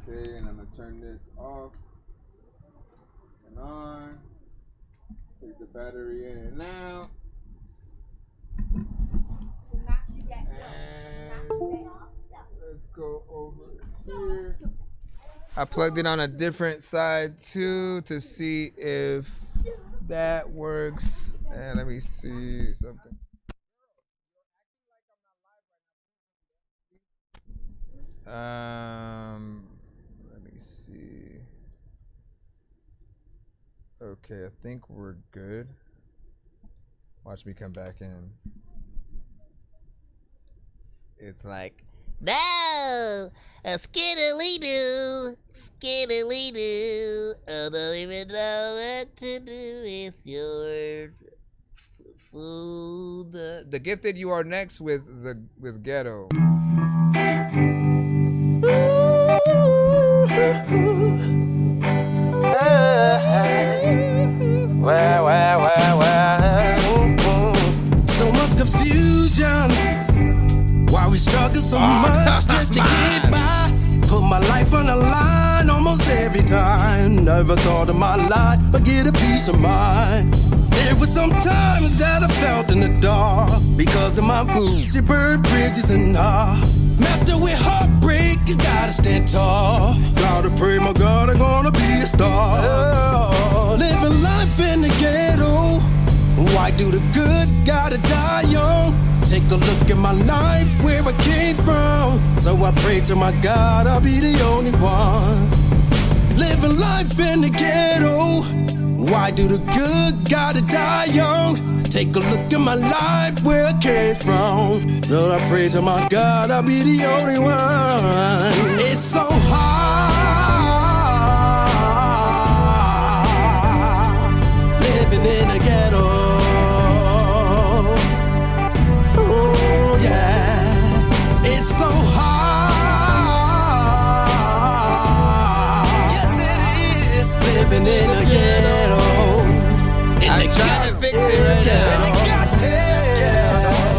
G: Okay, and I'm gonna turn this off and on. Take the battery in and out. And let's go over here. I plugged it on a different side too to see if that works. And let me see something. Let me see. Okay, I think we're good. Watch me come back in. It's like,
J: No, a skiddly doo,
A: can we do? I don't even know what to do with your food.
G: The Gifted, you are next with Ghetto.
V: So much confusion. Why we struggle so much just to get by? Put my life on the line almost every time. Never thought of my life, but get a peace of mind. There was some times that I felt in the dark because of my bullshit, burned bridges and Master, with heartbreak, you gotta stand tall. Gotta pray, my God, I'm gonna be a star. Living life in the ghetto. Why do the good gotta die young? Take a look at my life, where I came from. So I pray to my God, I'll be the only one. Living life in the ghetto. Why do the good gotta die young? Take a look at my life, where I came from. Lord, I pray to my God, I'll be the only one. It's so hard living in the ghetto. Oh yeah, it's so hard. Yes it is, living in the ghetto.
G: I'm trying to fix it right now.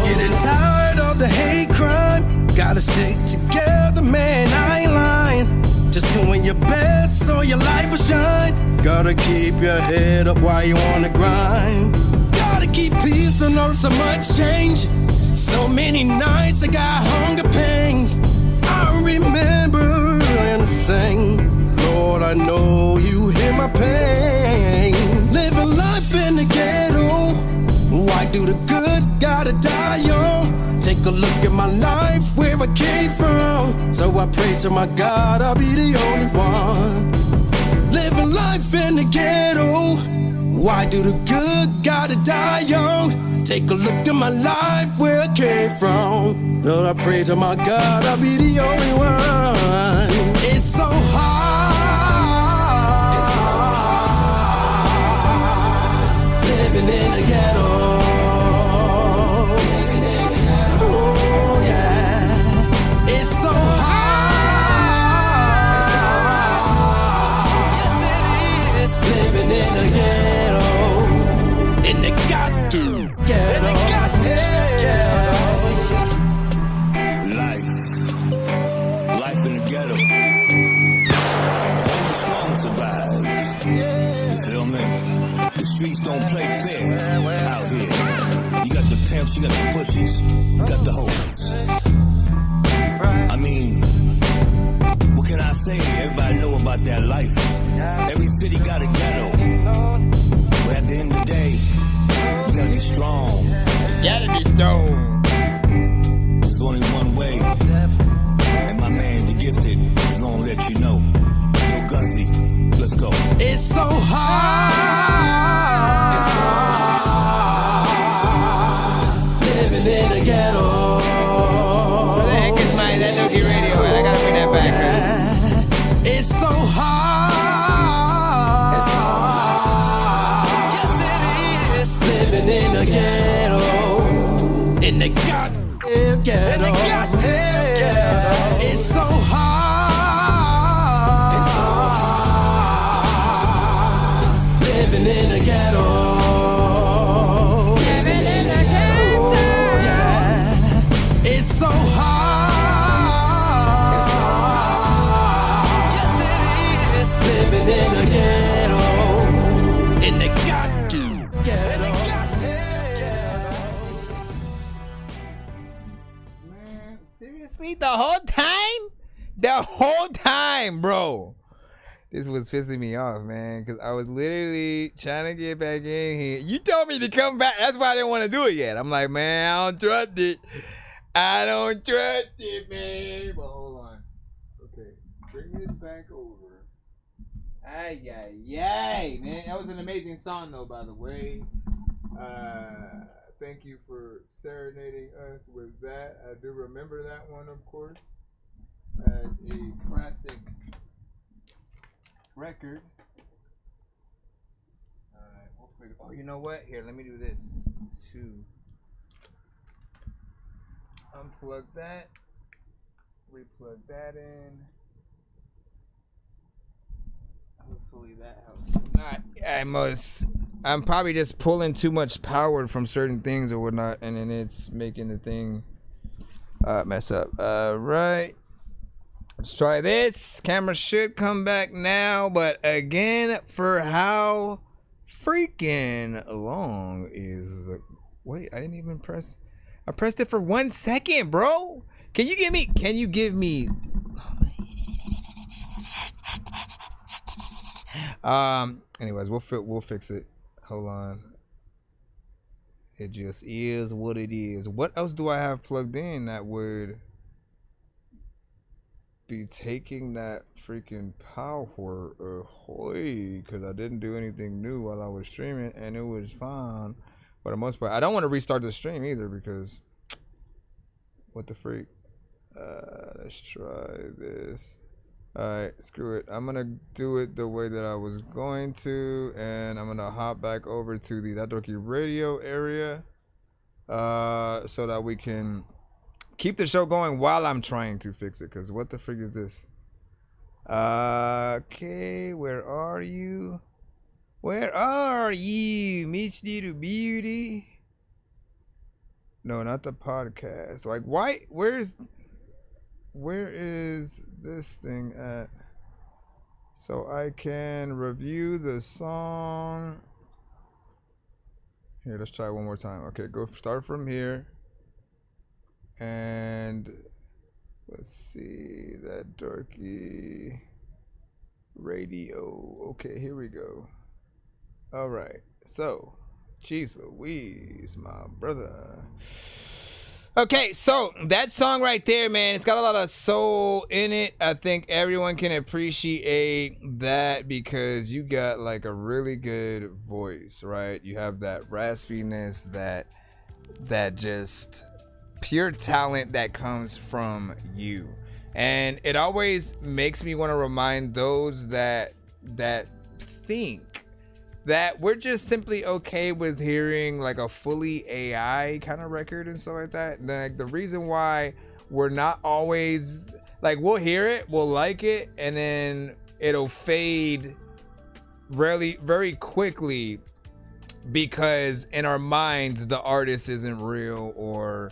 V: Getting tired of the hate crime. Gotta stick together, man, I ain't lying. Just doing your best so your life will shine. Gotta keep your head up while you on the grind. Gotta keep peace and not so much change. So many nights I got hunger pains. I remember and sing, Lord, I know you hear my pain. Living life in the ghetto. Why do the good gotta die young? Take a look at my life, where I came from. So I pray to my God, I'll be the only one. Living life in the ghetto. Why do the good gotta die young? Take a look at my life, where I came from. Lord, I pray to my God, I'll be the only one. It's so hard. It's so hard living in the ghetto. Oh yeah, it's so hard. Yes it is, living in the ghetto. In the goddamn ghetto.
W: Life in the ghetto. Only the strong survive. You feel me? The streets don't play fair out here. You got the pimps, you got the pussies, you got the hoes. I mean, what can I say? Everybody know about that life. Every city got a ghetto. But at the end of the day, you gotta be strong.
G: Gotta be strong.
W: There's only one way. And my man, the Gifted, is gonna let you know. Yo, Gussie, let's go.
V: It's so hard. It's so hard living in the ghetto.
G: Where the heck is my ThatDorky Radio? I gotta bring that back.
V: Yeah. It's so hard. It's so hard. Yes, it is. Living in the ghetto. In the goddamn ghetto. In the goddamn ghetto. It's so hard. It's so hard. Living in the ghetto. Living in the ghetto. Yeah. It's so hard. It's so hard. Yes, it is. Living in the ghetto. In the goddamn ghetto.
G: Man, seriously? The whole time? The whole time, bro. This was pissing me off, man, because I was literally trying to get back in here. You told me to come back. That's why I didn't want to do it yet. I'm like, man, I don't trust it. I don't trust it, man. But hold on. Okay, bring this back over. Ay, ay, ay, man. That was an amazing song, though, by the way. Thank you for serenading us with that. I do remember that one, of course, as a classic record. Alright, we'll figure. Oh, you know what? Here, let me do this too. Unplug that. Replug that in. Hopefully that helps. I'm probably just pulling too much power from certain things or whatnot, and then it's making the thing mess up. Right. Let's try this. Camera should come back now, but again, for how freaking long is... Wait, I didn't even press... I pressed it for 1 second, bro. Can you give me... Anyways, we'll fix it. Hold on. It just is what it is. What else do I have plugged in that would be taking that freaking power ahoy? Because I didn't do anything new while I was streaming and it was fine. For the most part, I don't want to restart the stream either because what the freak. Let's try this. Alright, screw it. I'm gonna do it the way that I was going to, and I'm gonna hop back over to the That Dorky Radio area so that we can keep the show going while I'm trying to fix it, because what the frig is this? Okay, where are you? Where are you, Meet Little Beauty? No, not the podcast. Like, why? Where is this thing at? So I can review the song. Here, let's try one more time. Okay, go start from here. And let's see, That Dorky Radio. Okay, here we go. All right, so, jeez Louise, my brother. Okay, so that song right there, man, it's got a lot of soul in it. I think everyone can appreciate that because you got like a really good voice, right? You have that raspiness, that just pure talent that comes from you. And it always makes me want to remind those that think that we're just simply okay with hearing like a fully AI kind of record and stuff like that. Like the reason why we're not always like, we'll hear it, we'll like it, and then it'll fade really very quickly because in our minds the artist isn't real, or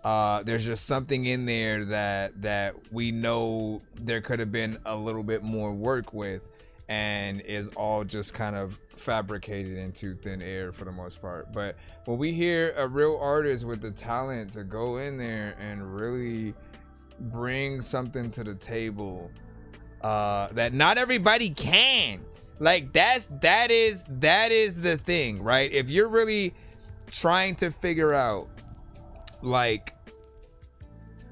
G: there's just something in there that we know there could have been a little bit more work with, and is all just kind of fabricated into thin air for the most part. But when we hear a real artist with the talent to go in there and really bring something to the table that not everybody can, like that is the thing, right? If you're really trying to figure out like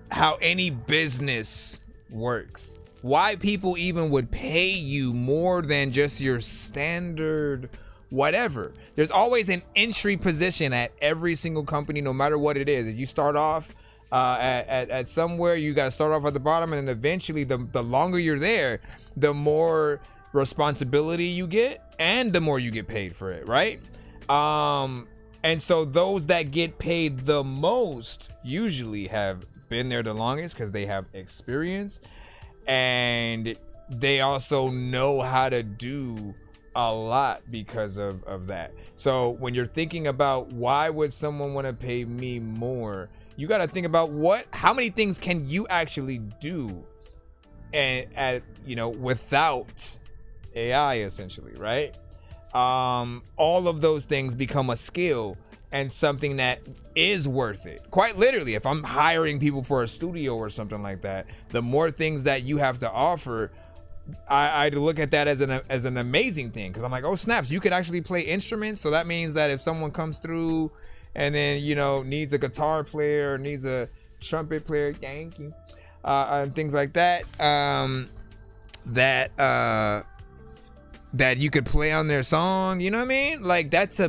G: how any business works, why people even would pay you more than just your standard whatever. There's always an entry position at every single company, no matter what it is. If you start off at somewhere, you got to start off at the bottom, and then eventually the longer you're there, the more responsibility you get and the more you get paid for it, right? And so those that get paid the most usually have been there the longest because they have experience. And they also know how to do a lot because of that. So when you're thinking about why would someone want to pay me more, you got to think about how many things can you actually do and without AI, essentially, right? All of those things become a skill and something that is worth it. Quite literally, if I'm hiring people for a studio or something like that, the more things that you have to offer, I look at that as an amazing thing, because I'm like, oh snaps, you could actually play instruments. So that means that if someone comes through and then needs a guitar player or needs a trumpet player, thank you, and things like that, that you could play on their song, you know what I mean? Like it's a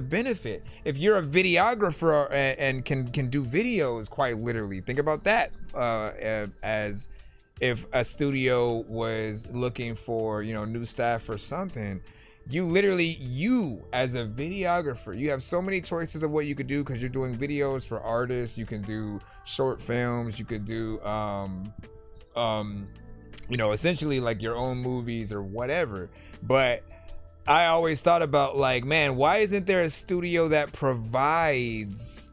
G: benefit. If you're a videographer and can do videos, quite literally, think about that as if a studio was looking for, you know, new staff or something, you as a videographer, you have so many choices of what you could do, because you're doing videos for artists. You can do short films, you could do you know, essentially like your own movies or whatever. But I always thought about, like, man, why isn't there a studio that provides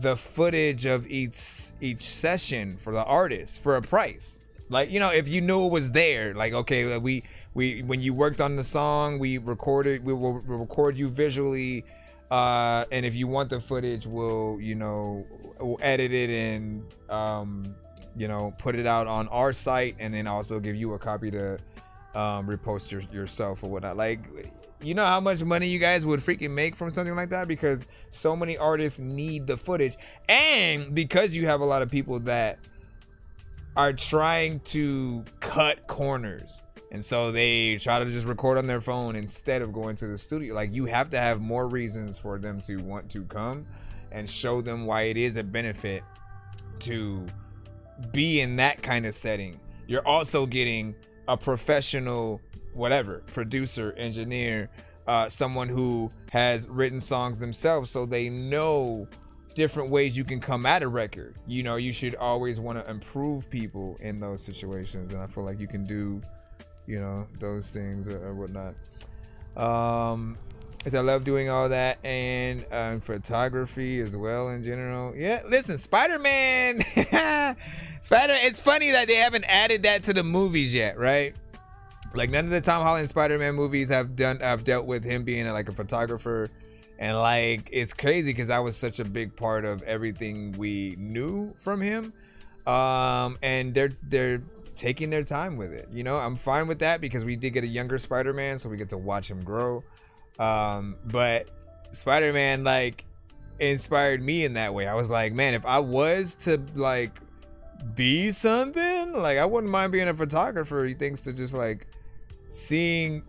G: the footage of each session for the artist for a price? Like, you know, if you knew it was there, like, okay, we when you worked on the song, we will record you visually, and if you want the footage, we'll edit it and you know, put it out on our site, and then also give you a copy to repost yourself or whatnot. Like, you know how much money you guys would freaking make from something like that, because so many artists need the footage, and because you have a lot of people that are trying to cut corners, and so they try to just record on their phone instead of going to the studio. Like, you have to have more reasons for them to want to come and show them why it is a benefit to be in that kind of setting. You're also getting a professional, whatever, producer, engineer, someone who has written songs themselves, so they know different ways you can come at a record. You know, you should always want to improve people in those situations, and I feel like you can do, you know, those things or whatnot. I love doing all that, and photography as well in general. Yeah, listen, Spider-Man. It's funny that they haven't added that to the movies yet, right? Like, none of the Tom Holland Spider-Man movies have dealt with him being like a photographer. And like, it's crazy because that was such a big part of everything we knew from him. And they're taking their time with it. You know, I'm fine with that because we did get a younger Spider-Man, so we get to watch him grow. But Spider-Man like inspired me in that way. I was like, man, if I was to like be something, like, I wouldn't mind being a photographer. He thinks to just like seeing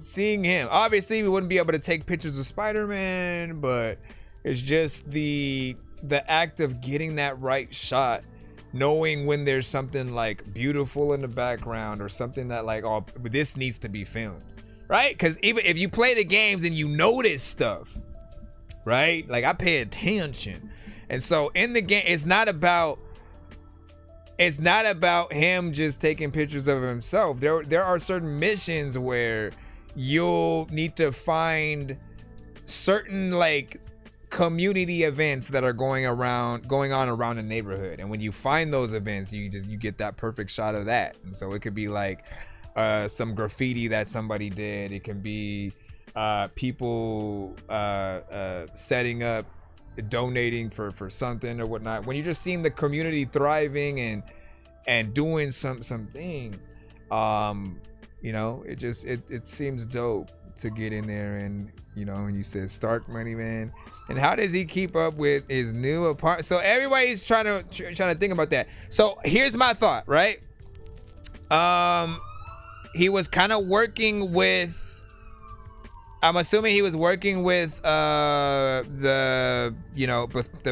G: him. Obviously we wouldn't be able to take pictures of Spider-Man, but it's just the act of getting that right shot, knowing when there's something like beautiful in the background or something that like, oh, this needs to be filmed, right? Because even if you play the games and you notice stuff, right? Like, I pay attention. And so in the game, it's not about him just taking pictures of himself. There are certain missions where you'll need to find certain like community events that are going on around the neighborhood, and when you find those events, you get that perfect shot of that. And so it could be like some graffiti that somebody did. It can be people setting up, donating for something or whatnot. When you're just seeing the community thriving and doing something, you know, it seems dope to get in there. And you know, when you said Stark money, man, and how does he keep up with his new apartment? So everybody's trying to think about that. So here's my thought, right? He was kind of working with, I'm assuming he was working with the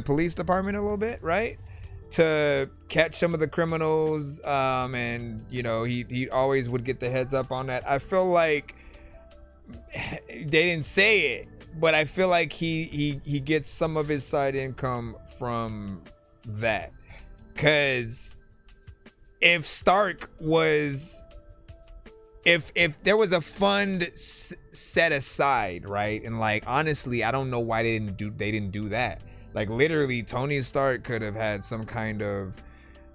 G: police department a little bit, right? To catch some of the criminals, and you know, he always would get the heads up on that. I feel like they didn't say it, but I feel like he gets some of his side income from that. Cause if Stark was, if there was a fund set aside, right? And like, honestly, I don't know why they didn't do that. Like, literally, Tony Stark could have had some kind of,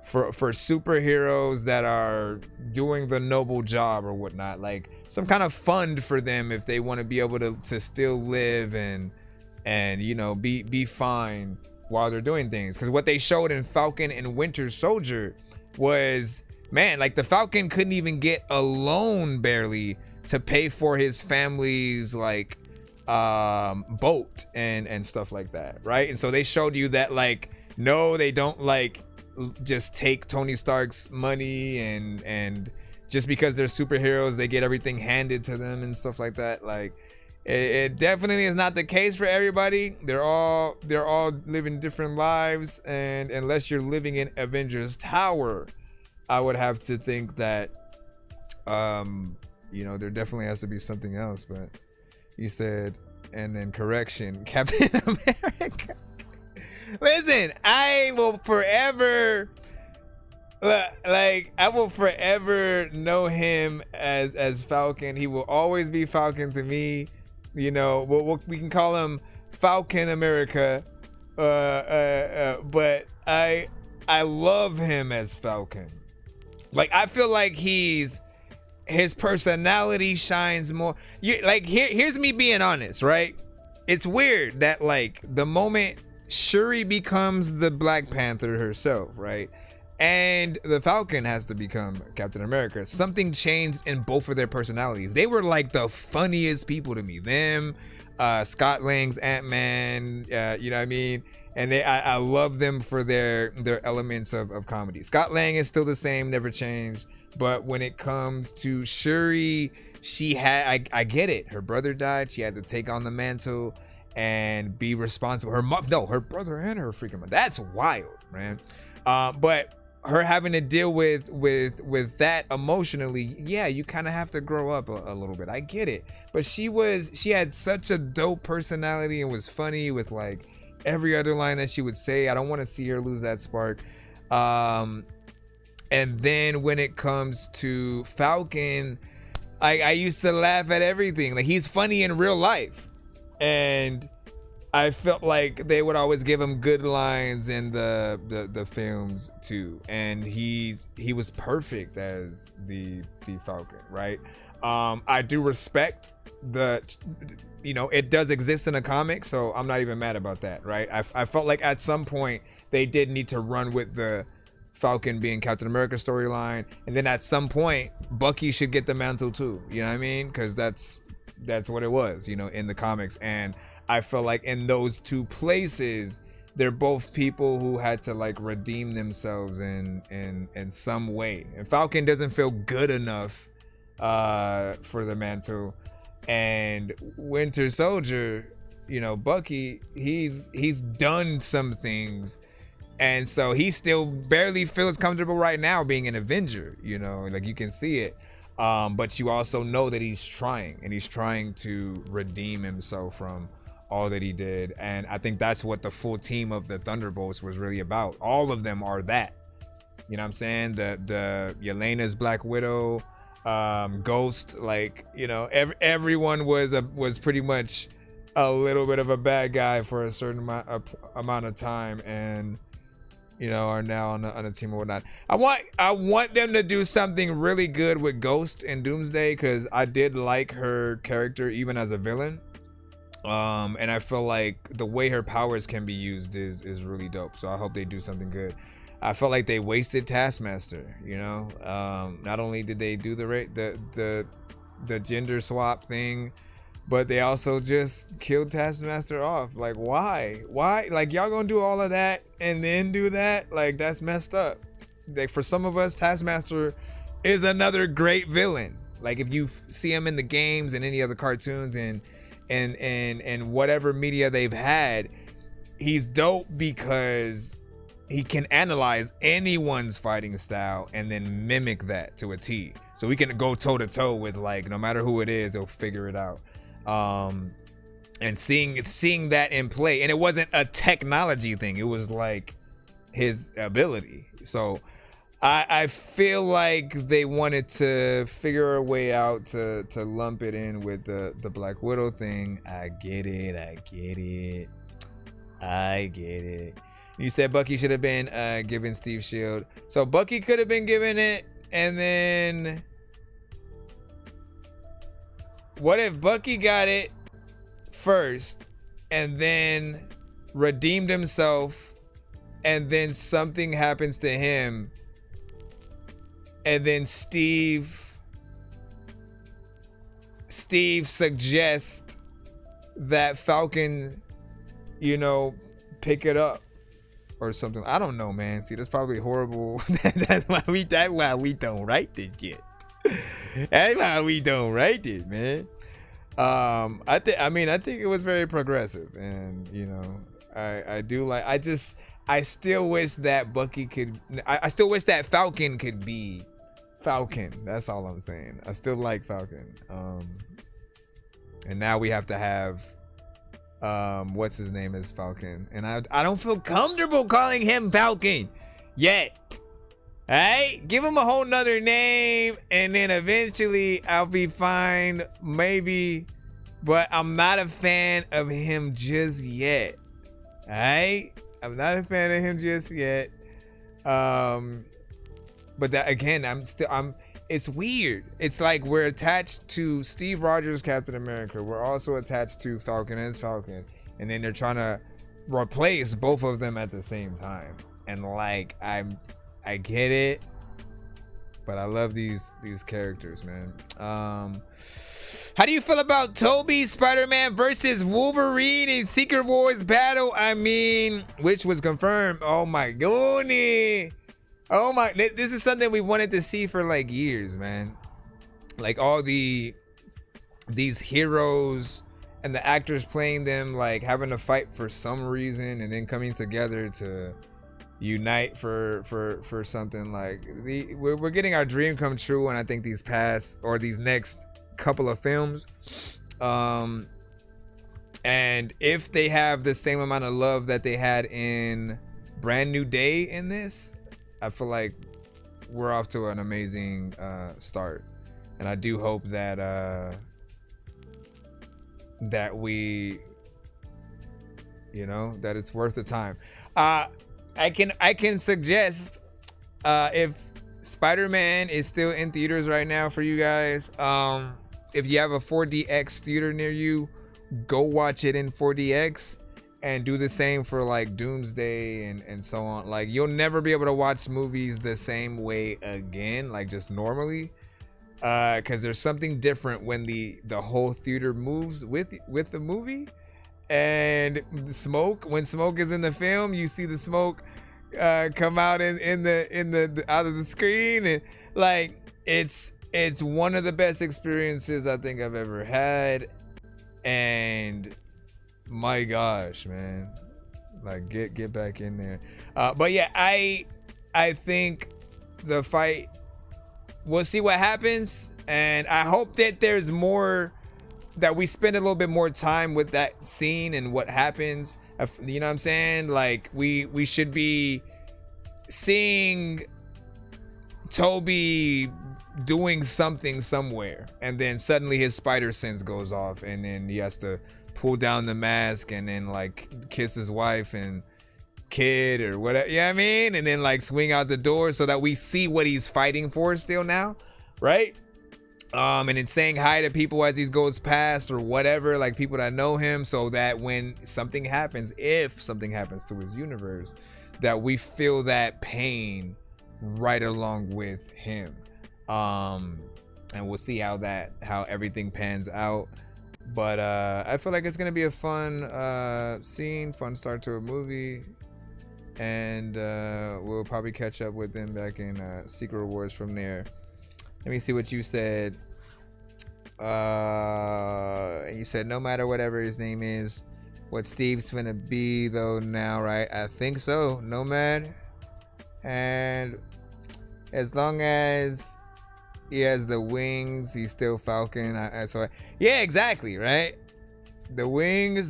G: for superheroes that are doing the noble job or whatnot, like some kind of fund for them if they want to be able to still live and you know, be fine while they're doing things. Because what they showed in Falcon and Winter Soldier was, man, like the Falcon couldn't even get a loan barely to pay for his family's like boat and stuff like that, right? And so they showed you that, like, no, they don't like just take Tony Stark's money and just because they're superheroes they get everything handed to them and stuff like that. Like, it definitely is not the case for everybody. They're all living different lives, and unless you're living in Avengers Tower, I would have to think that, you know, there definitely has to be something else. But you said, and then correction, Captain America. Listen, I will forever, like, I will forever know him as Falcon. He will always be Falcon to me. You know, we can call him Falcon America. But I love him as Falcon. Like, I feel like his personality shines more. Here's me being honest, right? It's weird that, like, the moment Shuri becomes the Black Panther herself, right? And the Falcon has to become Captain America, something changed in both of their personalities. They were like the funniest people to me. Them, Scott Lang's Ant-Man, you know what I mean? And I love them for their elements of comedy. Scott Lang is still the same, never changed. But when it comes to Shuri, I get it. Her brother died. She had to take on the mantle and be responsible. Her brother and her freaking mom. That's wild, man. But her having to deal with that emotionally, yeah, you kind of have to grow up a little bit. I get it. But she had such a dope personality and was funny with, like, every other line that she would say. I don't want to see her lose that spark. And then when it comes to Falcon, I used to laugh at everything. Like, he's funny in real life. And I felt like they would always give him good lines in the films too. And he was perfect as the Falcon, right? I do respect it does exist in a comic, so I'm not even mad about that, right? I felt like at some point they did need to run with the Falcon being Captain America storyline, and then at some point Bucky should get the mantle too, you know what I mean? Because that's what it was, you know, in the comics. And I feel like in those two places, they're both people who had to, like, redeem themselves in some way. And Falcon doesn't feel good enough for the mantle. And Winter Soldier, you know, Bucky, he's done some things. And so he still barely feels comfortable right now being an Avenger, you know, like, you can see it. But you also know that he's trying to redeem himself from all that he did. And I think that's what the full team of the Thunderbolts was really about. All of them are that, you know what I'm saying? The Yelena's Black Widow, Ghost, like, you know, everyone was pretty much a little bit of a bad guy for a certain amount of time, and, you know, are now on a team or whatnot. I want them to do something really good with Ghost and Doomsday, because I did like her character even as a villain. And I feel like the way her powers can be used is really dope. So I hope they do something good. I felt like they wasted Taskmaster, you know. Not only did they do the gender swap thing, but they also just killed Taskmaster off. Like, why? Like, y'all gonna do all of that and then do that? Like, that's messed up. Like, for some of us, Taskmaster is another great villain. Like, if you see him in the games and any other cartoons and whatever media they've had, he's dope because he can analyze anyone's fighting style and then mimic that to a T. So we can go toe to toe with, like, no matter who it is, he'll figure it out. And seeing that in play, and it wasn't a technology thing, it was like his ability. So I feel like they wanted to figure a way out to lump it in with the Black Widow thing. I get it. You said Bucky should have been given Steve Shield. So Bucky could have been given it, and then what if Bucky got it first and then redeemed himself, and then something happens to him, and then Steve suggests that Falcon, you know, pick it up or something. I don't know, man. See, that's probably horrible. That's why we don't write this yet. That's why we don't write it, man. I think it was very progressive, and, you know, I do like. I still wish that Bucky could. I still wish that Falcon could be Falcon. That's all I'm saying. I still like Falcon. And now we have to have what's his name is Falcon, and I don't feel comfortable calling him Falcon yet. All right, give him a whole nother name, and then eventually I'll be fine, maybe. But I'm not a fan of him just yet. All right, I'm not a fan of him just yet. But that again, it's weird. It's like we're attached to Steve Rogers, Captain America. We're also attached to Falcon as Falcon. And then they're trying to replace both of them at the same time. And like, I get it, but I love these characters, man. How do you feel about Tobey Spider-Man versus Wolverine in Secret Wars battle? I mean, which was confirmed. Oh my goodness. Oh my, this is something we wanted to see for like years, man. Like all these heroes and the actors playing them, like having to fight for some reason and then coming together to unite for something. Like we're getting our dream come true, and I think these next couple of films, and if they have the same amount of love that they had in Brand New Day in this, I feel like we're off to an amazing start, and I do hope that we, that it's worth the time. I can suggest if Spider-Man is still in theaters right now for you guys. If you have a 4DX theater near you, go watch it in 4DX. And do the same for like Doomsday and so on. Like you'll never be able to watch movies the same way again, like just normally, because there's something different when the whole theater moves with the movie. And the smoke, when smoke is in the film, you see the smoke come out in the out of the screen, and like it's one of the best experiences I think I've ever had. And my gosh, man, like get back in there. But yeah, I think the fight, we'll see what happens, and I hope that there's more, that we spend a little bit more time with that scene and what happens. You know what I'm saying? Like we should be seeing Tobey doing something somewhere, and then suddenly his spider sense goes off, and then he has to pull down the mask and then like kiss his wife and kid or whatever, you know what I mean? And then like swing out the door so that we see what he's fighting for still now, right? And then saying hi to people as he goes past or whatever, like people that know him, so that when something happens, if something happens to his universe, that we feel that pain right along with him. And we'll see how everything pans out. But I feel like it's gonna be a fun scene, fun start to a movie, and we'll probably catch up with them back in Secret Wars from there. Let me see what you said. You said no matter whatever his name is, what Steve's finna be though now, right? I think so, Nomad. And as long as he has the wings, he's still Falcon. Yeah, exactly, right? The wings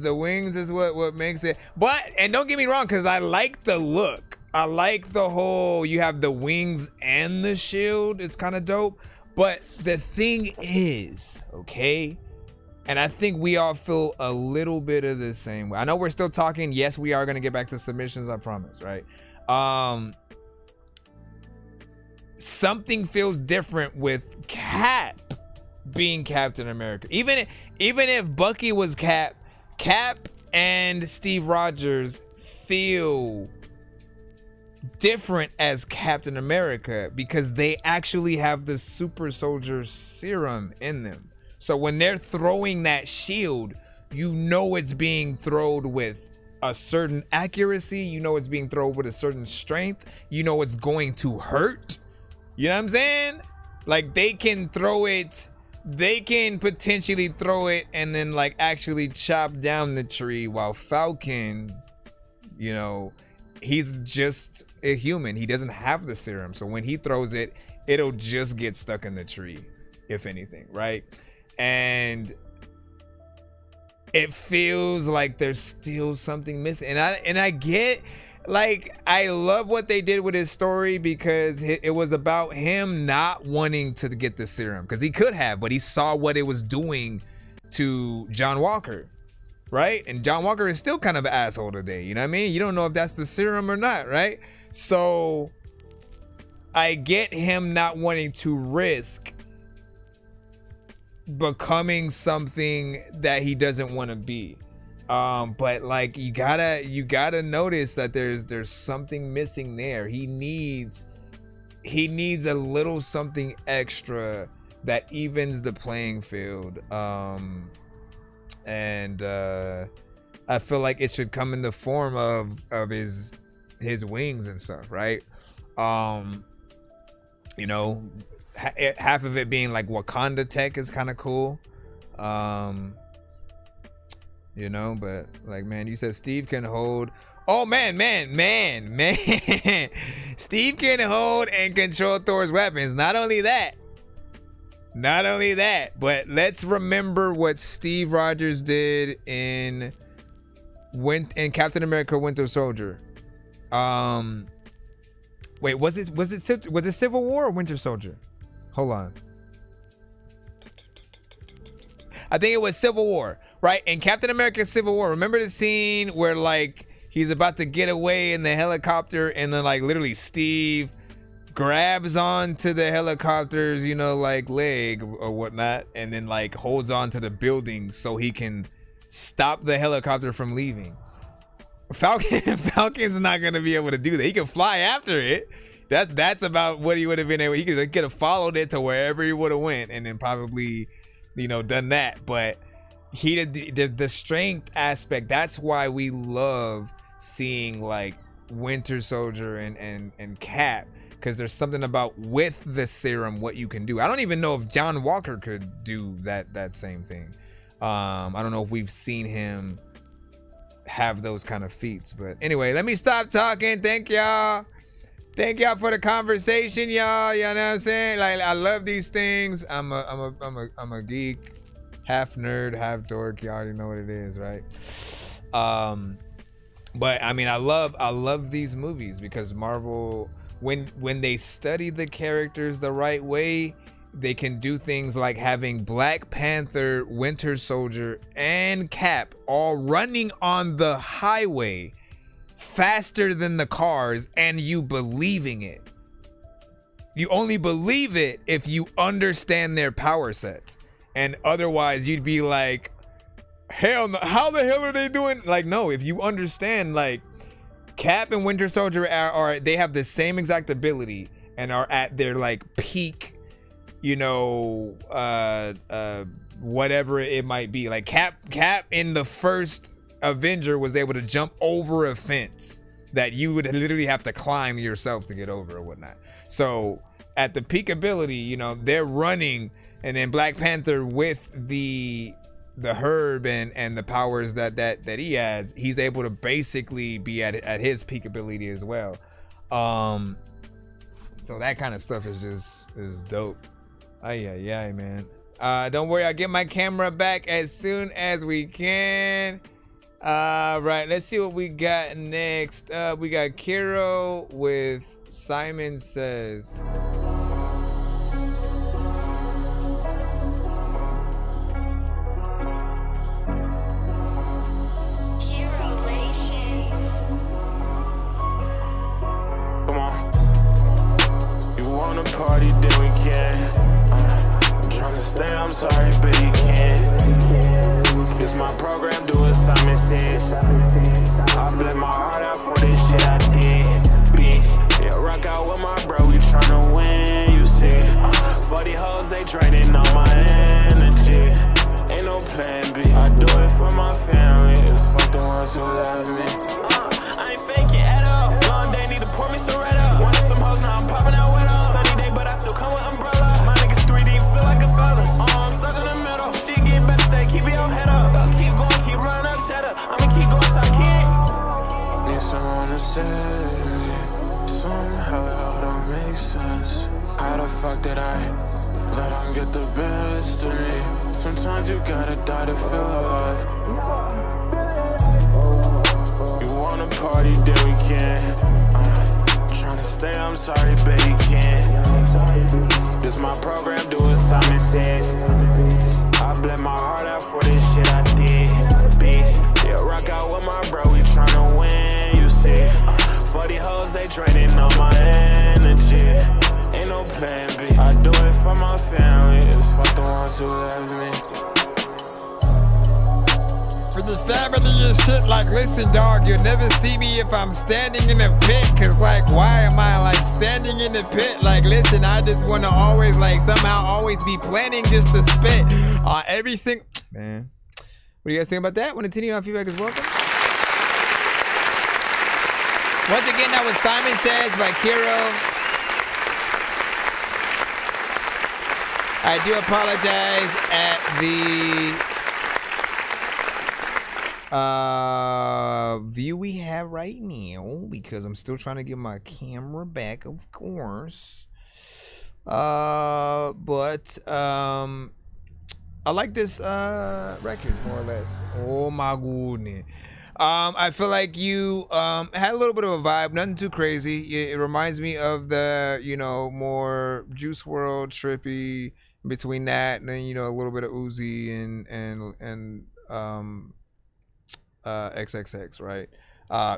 G: is what makes it. But, and don't get me wrong, because I like the look. I like the whole, you have the wings and the shield. It's kind of dope. But the thing is, okay, and I think we all feel a little bit of the same way. I know we're still talking. Yes, we are going to get back to submissions, I promise, right? Something feels different with Cap being Captain America. Even if Bucky was Cap and Steve Rogers feel different as Captain America because they actually have the super soldier serum in them. So when they're throwing that shield, you know it's being thrown with a certain accuracy, you know it's being thrown with a certain strength, you know it's going to hurt. You know what I'm saying? Like they can potentially throw it and then like actually chop down the tree, while Falcon, he's just a human. He doesn't have the serum. So when he throws it, it'll just get stuck in the tree, if anything, right? And it feels like there's still something missing. And I get, like, I love what they did with his story because it was about him not wanting to get the serum, because he could have, but he saw what it was doing to John Walker, right? And John Walker is still kind of an asshole today, you know what I mean? You don't know if that's the serum or not, right? So I get him not wanting to risk becoming something that he doesn't want to be. But like you gotta notice that there's something missing there. He needs a little something extra that evens the playing field. And I feel like it should come in the form of his wings and stuff, right? You know, half of it being like Wakanda tech is kind of cool. You know, but like, man, you said Steve can hold. Oh man. Steve can hold and control Thor's weapons. Not only that, but let's remember what Steve Rogers did in Captain America: Winter Soldier. Wait, was it Civil War or Winter Soldier? Hold on. I think it was Civil War, right? In Captain America Civil War, remember the scene where like he's about to get away in the helicopter and then like literally Steve grabs onto the helicopter's, you know, like leg or whatnot, and then like holds on to the building so he can stop the helicopter from leaving. Falcon's not gonna be able to do that. He can fly after it. That's about what he would have been able. He could have followed it to wherever he would have went, and then probably, you know, done that. But he did the strength aspect. That's why we love seeing like Winter Soldier and Cap, because there's something about with the serum what you can do. I don't even know if John Walker could do that same thing. I don't know if we've seen him have those kind of feats. But anyway, let me stop talking. Thank y'all for the conversation, y'all. You know what I'm saying? Like, I love these things. I'm a geek, half nerd, half dork. You already know what it is, right? But I mean, I love these movies because Marvel, when they study the characters the right way, they can do things like having Black Panther, Winter Soldier, and Cap all running on the highway faster than the cars, and you believing it. You only believe it if you understand their power sets, and otherwise you'd be like, hell no, how the hell are they doing? Like, no, if you understand, like, Cap and Winter Soldier are they have the same exact ability and are at their like peak, you know, whatever it might be. Like Cap in the first Avenger was able to jump over a fence that you would literally have to climb yourself to get over or whatnot. So at the peak ability, you know, they're running, and then Black Panther with the herb and the powers that he has, he's able to basically be at his peak ability as well. So that kind of stuff is dope. Yeah, man. Don't worry, I'll get my camera back as soon as we can. Right, let's see what we got next. We got Kiro with Simon Says.
C: Come on. You wanna party, then we can. I'm trying to stay, I'm sorry, but you can't. This my program, do what Simon says. I bled my heart out for this shit I did, bitch. Yeah, rock out with my bro, we tryna win, you see. For the hoes, they draining all my energy. Ain't no plan B, I do it for my family. It's fuck the ones who love me. I ain't fake it at all. Long day, need to pour me some red up. Wanted some hoes, now I'm popping out wet up. Sunny day, but I still come with umbrella. My niggas 3D, feel like a fella. I'm stuck in the middle. She get better, stay, keep your head up. Keep going, keep running up, shut up. I'ma keep going till I can't. Sometimes you gotta die to feel alive. You wanna party, then we can. Tryna stay, I'm sorry, baby, you can't. This my program, do what Simon says. I bled my heart out for this shit I did, bitch. Yeah, rock out with my bro, we tryna win, you see. For the hoes, they draining all my energy. Ain't no plan B. I do it for my family. It's fuck the ones who love me.
G: For the family and shit, like, listen, dog, you'll never see me if I'm standing in a pit. Cause, like, why am I, like, standing in the pit? Like, listen, I just want to always, like, somehow always be planning just to spit on every single. Man. What do you guys think about that? Want to continue on feedback is welcome. Once again, that was Simon Says by Kiro. I do apologize at the view we have right now because I'm still trying to get my camera back, of course. But I like this record more or less. Oh my goodness. I feel like you had a little bit of a vibe, nothing too crazy. It reminds me of the, you know, more Juice WRLD trippy. Between that and then, you know, a little bit of Uzi and XXX, right?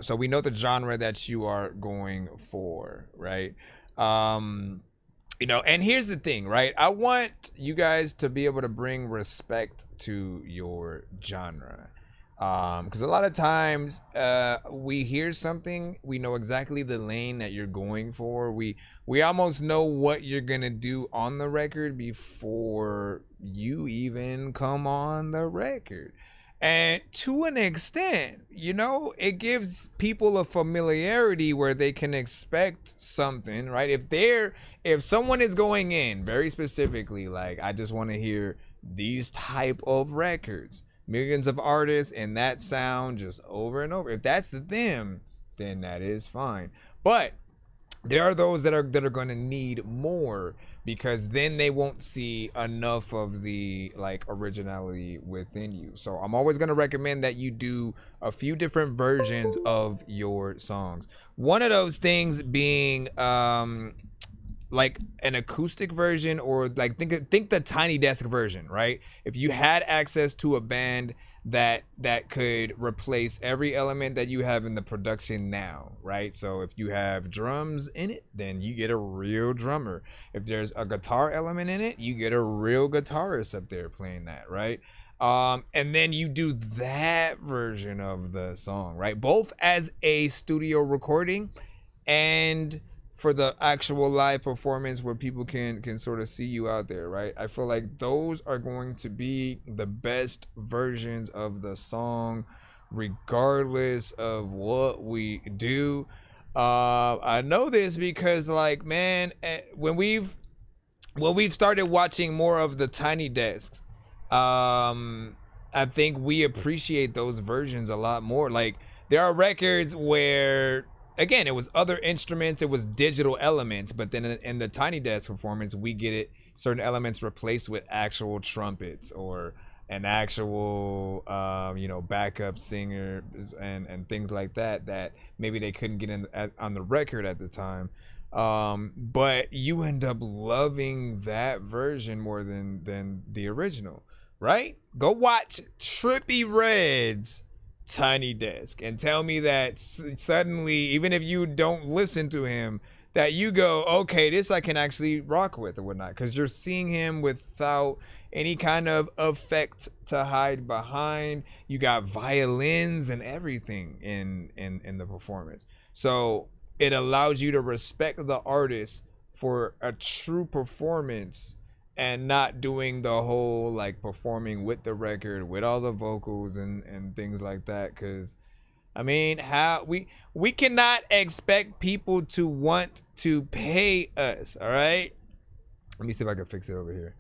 G: So we know the genre that you are going for, right? You know, and here's the thing, right? I want you guys to be able to bring respect to your genre. Because a lot of times we hear something, we know exactly the lane that you're going for. We almost know what you're gonna do on the record before you even come on the record. And to an extent, you know, it gives people a familiarity where they can expect something, right? If someone is going in very specifically, like, I just want to hear these type of records, millions of artists and that sound just over and over. If that's them, then that is fine. But there are those that are going to need more because then they won't see enough of the, like, originality within you. So I'm always going to recommend that you do a few different versions of your songs. One of those things being like an acoustic version, or like think the Tiny Desk version, right? If you had access to a band that could replace every element that you have in the production now, right? So if you have drums in it, then you get a real drummer. If there's a guitar element in it, you get a real guitarist up there playing that, right? And then you do that version of the song, right? Both as a studio recording and for the actual live performance where people can sort of see you out there, right? I feel like those are going to be the best versions of the song regardless of what we do. I know this because, like, man, when we've started watching more of the Tiny Desks, I think we appreciate those versions a lot more. Like, there are records where, again, it was other instruments, it was digital elements, but then in the Tiny Desk performance, we get it, certain elements replaced with actual trumpets or an actual, you know, backup singer and things like that maybe they couldn't get in on the record at the time. But you end up loving that version more than the original, right? Go watch Trippie Redd's Tiny Desk and tell me that suddenly, even if you don't listen to him, that you go, okay, this I can actually rock with or whatnot, because you're seeing him without any kind of effect to hide behind. You got violins and everything in the performance, so it allows you to respect the artist for a true performance and not doing the whole, like, performing with the record with all the vocals and things like that. Because I mean, how we cannot expect people to want to pay us, all right? Let me see if I can fix it over here.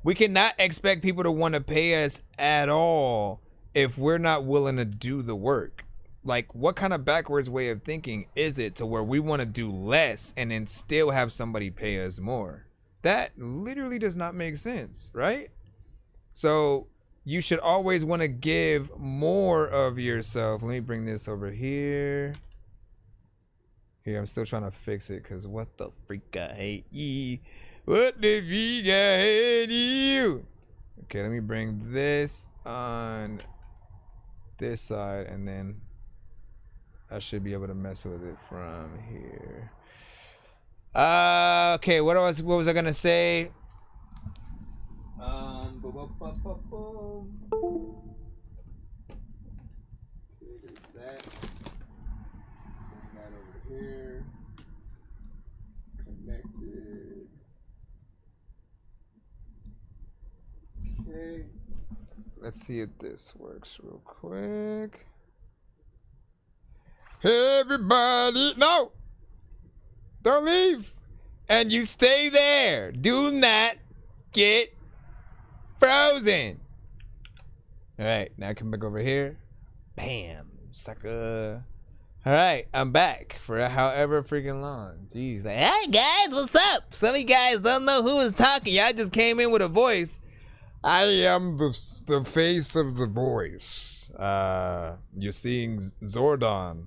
G: We cannot expect people to want to pay us at all if we're not willing to do the work. Like, what kind of backwards way of thinking is it to where we want to do less and then still have somebody pay us more? That literally does not make sense, right? So you should always want to give more of yourself. Let me bring this over here. Here, I'm still trying to fix it because what the freak I hate you. What the freak I hate you. Okay, let me bring this on this side and then I should be able to mess with it from here. Okay, what was I gonna say? That over here. Connected. Okay. Let's see if this works real quick. Everybody, no! Don't leave! And you stay there. Do not get frozen. Alright, now come back over here. Bam, sucker. Alright, I'm back for however freaking long. Jeez, like, hey guys, what's up? Some of you guys don't know who was talking. Y'all just came in with a voice. I am the face of the voice. You're seeing Zordon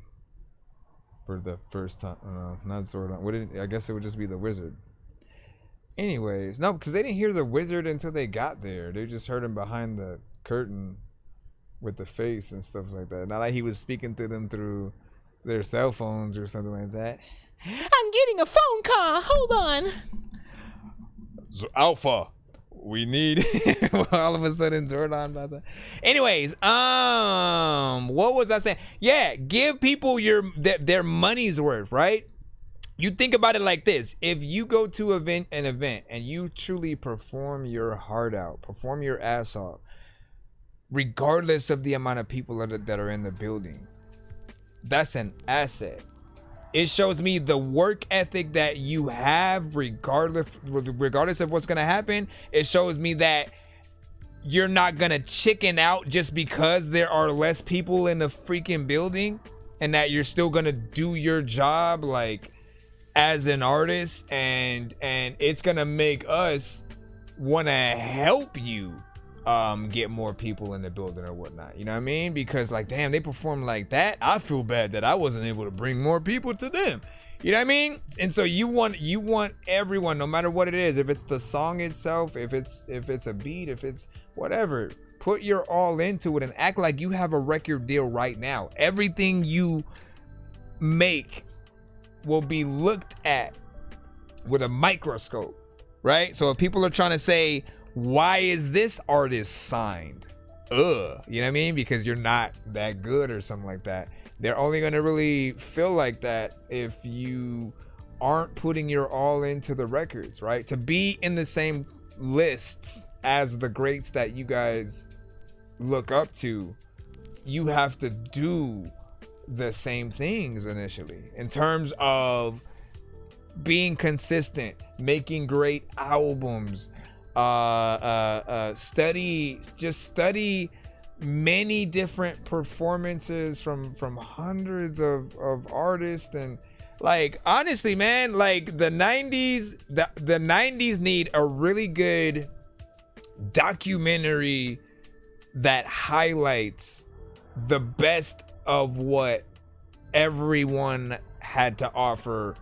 G: for the first time. Not Zordon. I guess it would just be the wizard. Anyways, no, because they didn't hear the wizard until they got there. They just heard him behind the curtain with the face and stuff like that. Not like he was speaking to them through their cell phones or something like that.
D: I'm getting a phone call. Hold on.
G: Alpha. We need all of a sudden Zordon about that. Anyways, what was I saying? Yeah, give people their money's worth, right? You think about it like this. If you go to an event and you truly perform your heart out, perform your ass off, regardless of the amount of people that are in the building, that's an asset. It shows me the work ethic that you have regardless of what's going to happen. It shows me that you're not going to chicken out just because there are less people in the freaking building, and that you're still going to do your job like as an artist, and it's going to make us want to help you get more people in the building or whatnot, you know what I mean? Because like, damn, they perform like that. I feel bad that I wasn't able to bring more people to them, you know what I mean? And so you want everyone, no matter what it is, if it's the song itself, if it's a beat, if it's whatever, put your all into it and act like you have a record deal right now. Everything you make will be looked at with a microscope, right? So if people are trying to say, why is this artist signed? You know what I mean? Because you're not that good or something like that. They're only gonna really feel like that if you aren't putting your all into the records, right? To be in the same lists as the greats that you guys look up to, you have to do the same things initially in terms of being consistent, making great albums, study many different performances from hundreds of artists. And like, honestly, man, like the 90s, the 90s need a really good documentary that highlights the best of what everyone had to offer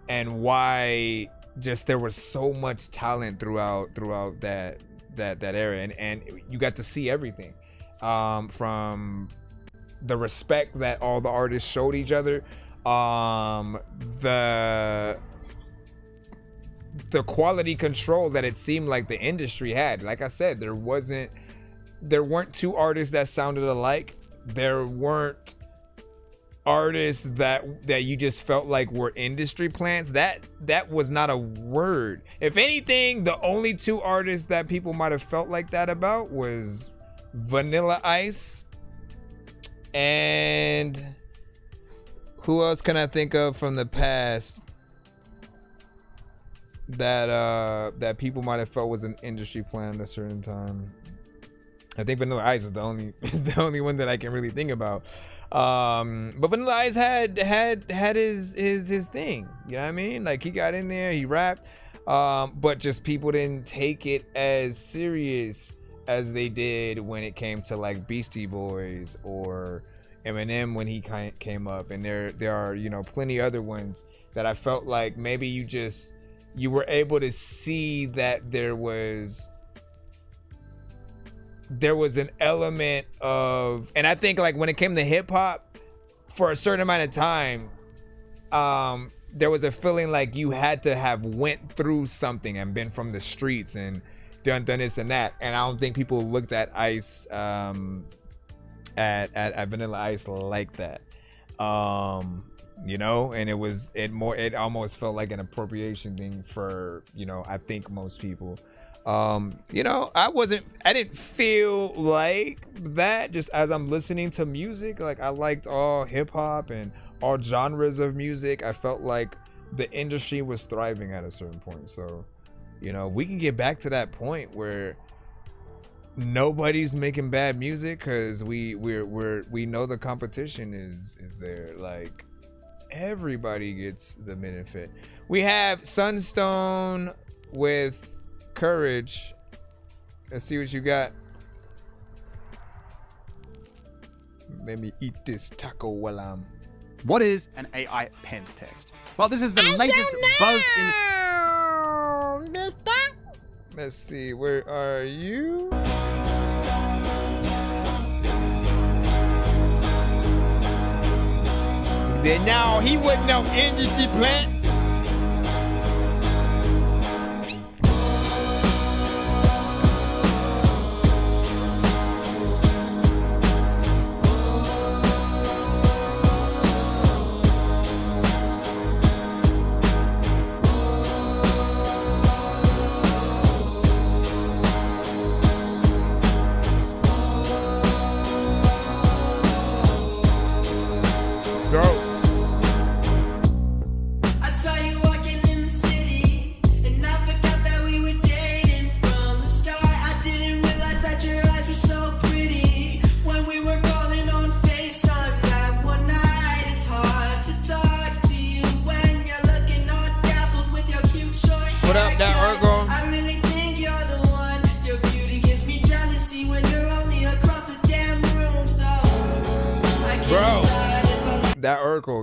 G: and why just there was so much talent throughout that era, and you got to see everything, from the respect that all the artists showed each other, the quality control that it seemed like the industry had. Like I said, there weren't two artists that sounded alike. There weren't artists that you just felt like were industry plants. That was not a word. If anything, the only two artists that people might have felt like that about was Vanilla Ice, and who else can I think of from the past that people might have felt was an industry plant at a certain time. I think Vanilla Ice is the only one that I can really think about. But Vanilla Ice had his thing, you know what I mean? Like, he got in there, he rapped, but just people didn't take it as serious as they did when it came to like Beastie Boys or Eminem when he came up, and there are, you know, plenty other ones that I felt like maybe you were able to see that there was an element of, and I think like when it came to hip hop, for a certain amount of time, there was a feeling like you had to have went through something and been from the streets and done this and that, and I don't think people looked at Ice at Vanilla Ice like that, you know, and it almost felt like an appropriation thing for, you know, I think most people. You know, I didn't feel like that just as I'm listening to music. Like, I liked all hip hop and all genres of music. I felt like the industry was thriving at a certain point. So, you know, we can get back to that point where nobody's making bad music because we know the competition is there. Like, everybody gets the benefit. We have Sunstone with Courage. Let's see what you got. Let me eat this taco while I'm...
E: What is an AI pen test? Well, this is the latest buzz in...
J: Mister?
G: Let's see, where are you? He said, no, he wasn't no entity plant.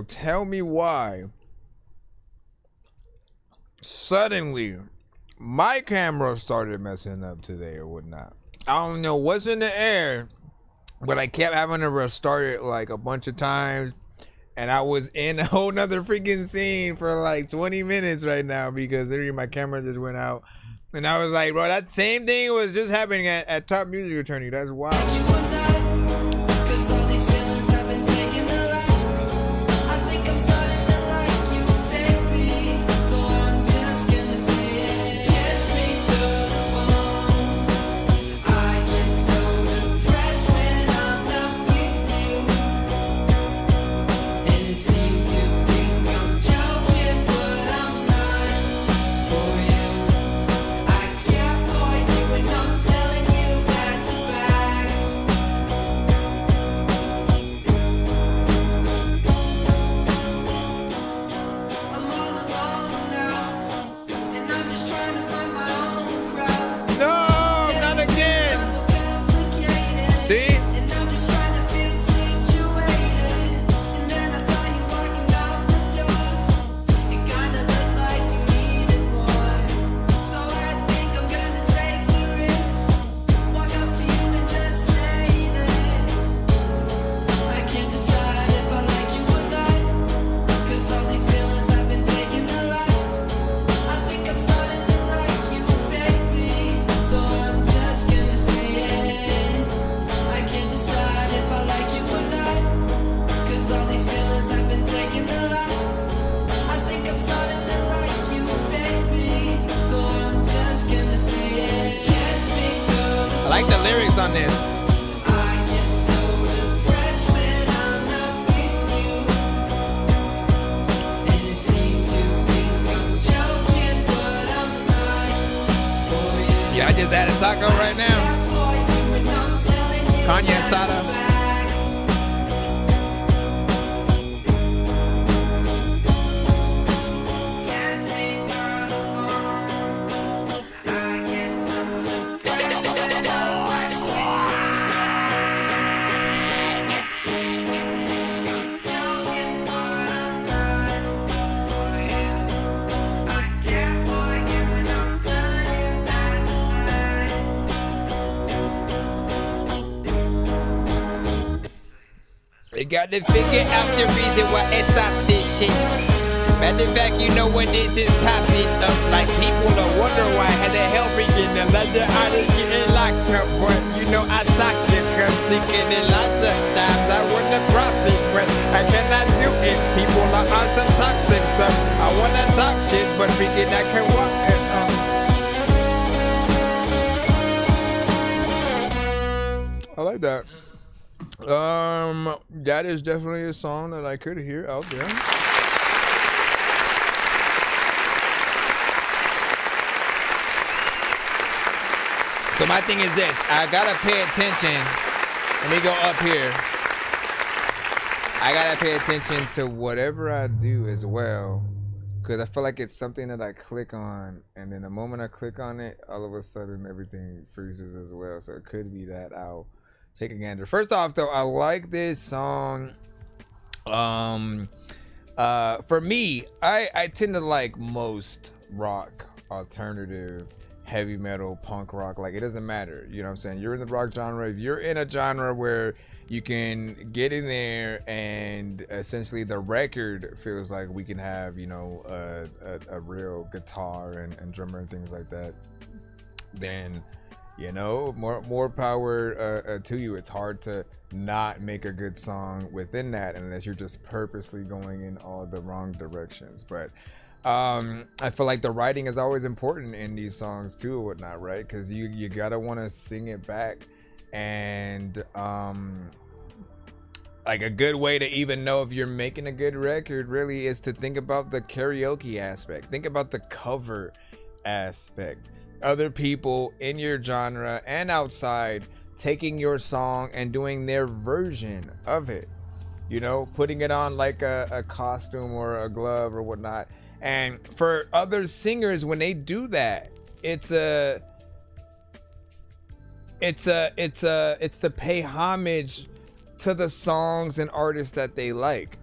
G: Tell me why suddenly my camera started messing up today or whatnot. I don't know what's in the air, but I kept having to restart it like a bunch of times, and I was in a whole nother freaking scene for like 20 minutes right now because literally my camera just went out, and I was like, bro, that same thing was just happening at Top Music Attorney. That's wild. I like the lyrics on this. Yeah, I just had a taco right now. Kanye Asada. You got to figure out the reason why it stops this shit. Matter of fact, you know when this is popping up, like people don't wonder why how the hell freaking another artist getting locked up. But you know I thought you could thinking it lots of times. I want to profit, but I cannot do it. People are on some toxic stuff. I wanna talk shit, but freaking I can walk it. I like that. That is definitely a song that I could hear out there. So my thing is this, I gotta pay attention. Let me go up here. I gotta pay attention to whatever I do as well, because I feel like it's something that I click on, and then the moment I click on it, all of a sudden everything freezes as well. So it could be that. I'll take a gander. First off, though, I like this song. For me, I tend to like most rock, alternative, heavy metal, punk rock. Like, it doesn't matter. You know what I'm saying? You're in the rock genre. If you're in a genre where you can get in there and essentially the record feels like we can have, you know, a real guitar and drummer and things like that, then, you know, more power to you. It's hard to not make a good song within that unless you're just purposely going in all the wrong directions. But I feel like the writing is always important in these songs too, or whatnot, right? Because you gotta want to sing it back, and like a good way to even know if you're making a good record really is to think about the karaoke aspect. Think about the cover aspect. Other people in your genre and outside taking your song and doing their version of it, you know, putting it on like a costume or a glove or whatnot. And for other singers, when they do that, it's to pay homage to the songs and artists that they like.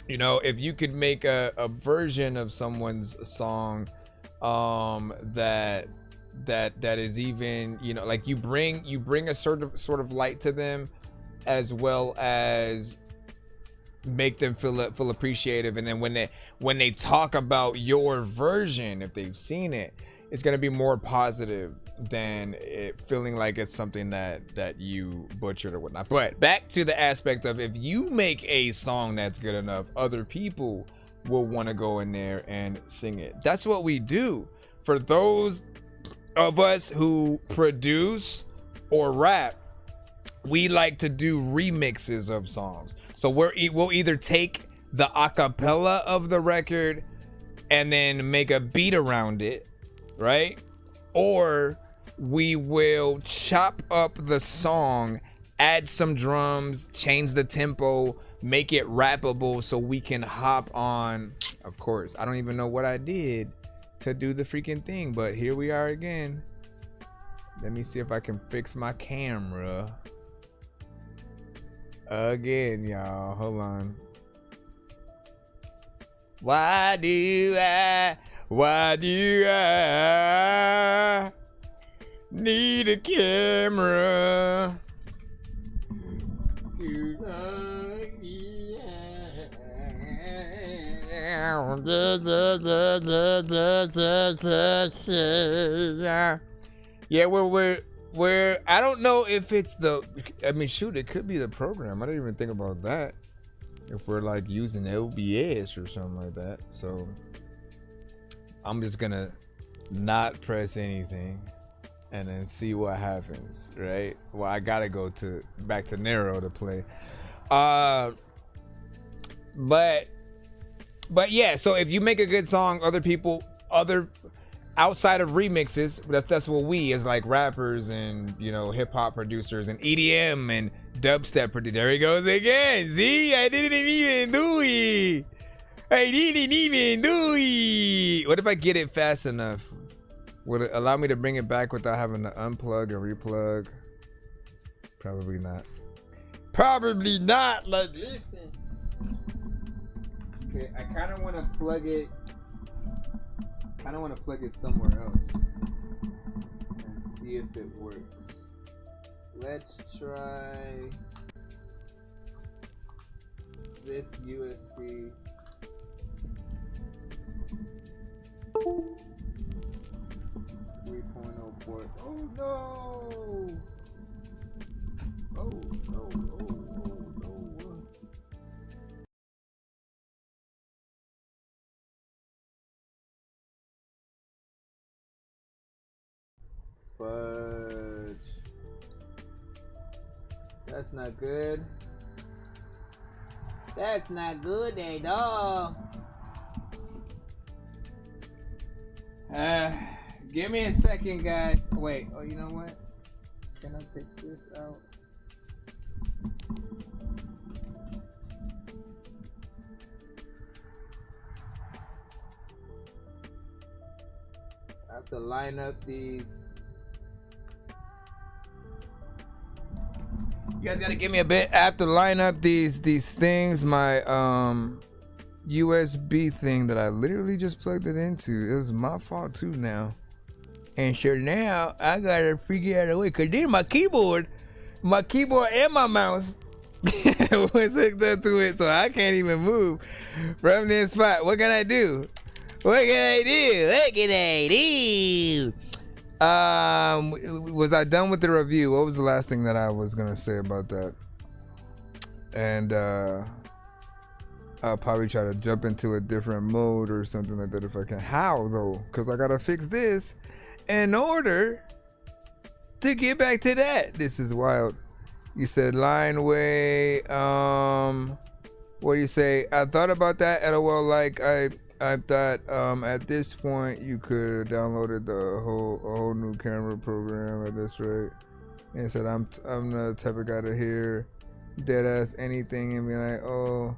G: You know, if you could make a version of someone's song that is even, you know, like you bring a sort of light to them, as well as make them feel appreciative. And then when they talk about your version, if they've seen it, it's going to be more positive than it feeling like it's something that you butchered or whatnot. But back to the aspect of, if you make a song that's good enough, other people will want to go in there and sing it. That's what we do. For those of us who produce or rap, we like to do remixes of songs. So we'll either take the acapella of the record and then make a beat around it, right? Or we will chop up the song, add some drums, change the tempo, make it rappable so we can hop on. Of course, I don't even know what I did to do the freaking thing, but here we are again. Let me see if I can fix my camera again, y'all. Hold on. Why do I need a camera to hug me out? Yeah, we're I don't know if it's I mean, shoot, it could be the program. I didn't even think about that. If we're like using LBS or something like that. So I'm just gonna not press anything and then see what happens, right? Well, I gotta go back to Nero to play. But yeah, so if you make a good song, other outside of remixes, that's what we as like rappers and, you know, hip hop producers and EDM and dubstep producers. There he goes again. See, I didn't even do it. What if I get it fast enough? Would it allow me to bring it back without having to unplug and replug? Probably not. Probably not. Like, listen. Okay, I kind of want to plug it. I don't want to plug it somewhere else and see if it works. Let's try. this USB. Port. Oh no! Oh no! Fudge. That's not good. That's not good at all. Give me a second, guys. Wait. Oh, you know what? Can I take this out? I have to line up these. You guys gotta give me a bit. I have to line up these things. My USB thing that I literally just plugged it into. It was my fault too now. And so now I gotta figure out a way. Cause then my keyboard and my mouse was hooked up to it, so I can't even move from this spot. What can I do? Was I done with the review? What was the last thing that I was gonna say about that? And I'll probably try to jump into a different mode or something like that if I can. How though? Because I gotta fix this in order to get back to that. This is wild. You said line way. What do you say? I thought about that. LOL. Like I thought at this point you could have downloaded a whole new camera program at this rate. And it said I'm the type of guy to hear dead ass anything and be like, oh,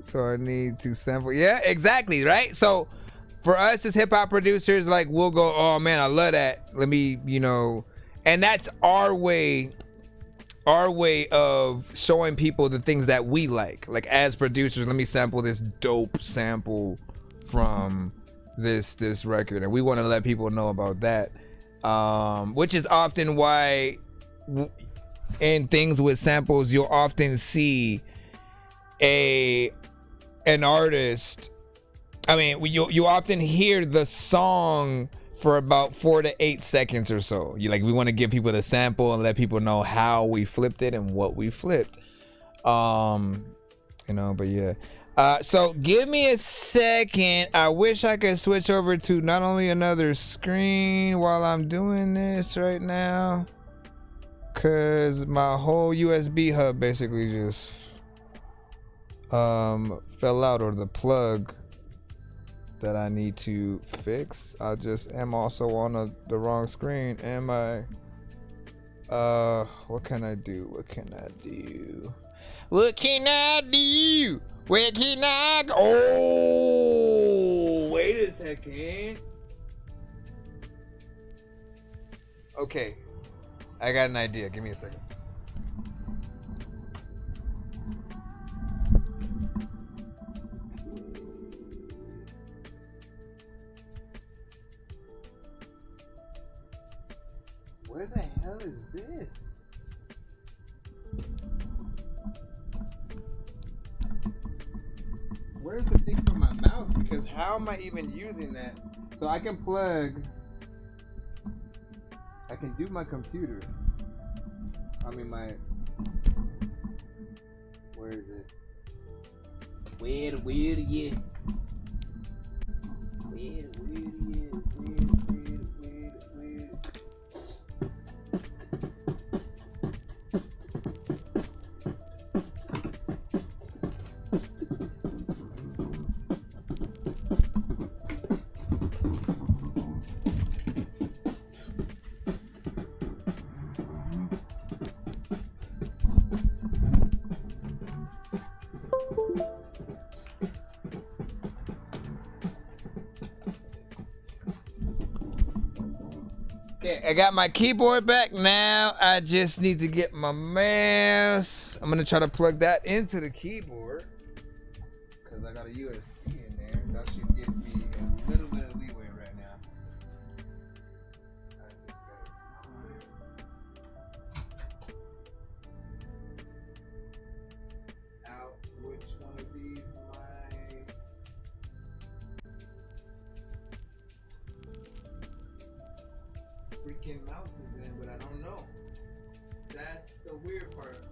G: so I need to sample. Yeah, exactly, right? So for us as hip hop producers, like we'll go, oh man, I love that. Let me, and that's our way of showing people the things that we like. Like as producers, let me sample this dope sample from this record, and we want to let people know about that. Which is often why in things with samples, you'll often see an artist. I mean, you often hear the song for about 4 to 8 seconds or so. We want to give people the sample and let people know how we flipped it and what we flipped. But yeah. So give me a second. I wish I could switch over to not only another screen while I'm doing this right now, cause my whole USB hub basically just fell out, or the plug that I need to fix. I just am also on the wrong screen. Am I? What can I do? Where can I go? Oh, wait a second. Okay, I got an idea. Give me a second. Where the hell is this? Where's the thing for my mouse? Because how am I even using that? So I can do my computer. Where is it? Where Okay, I got my keyboard back now. I just need to get my mouse. I'm gonna try to plug that into the keyboard because I got a USB in there. That should give me a little bit of leeway right now. Out with the weird part.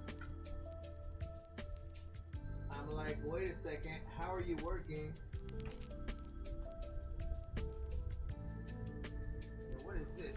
G: I'm like, wait a second, how are you working? What is this?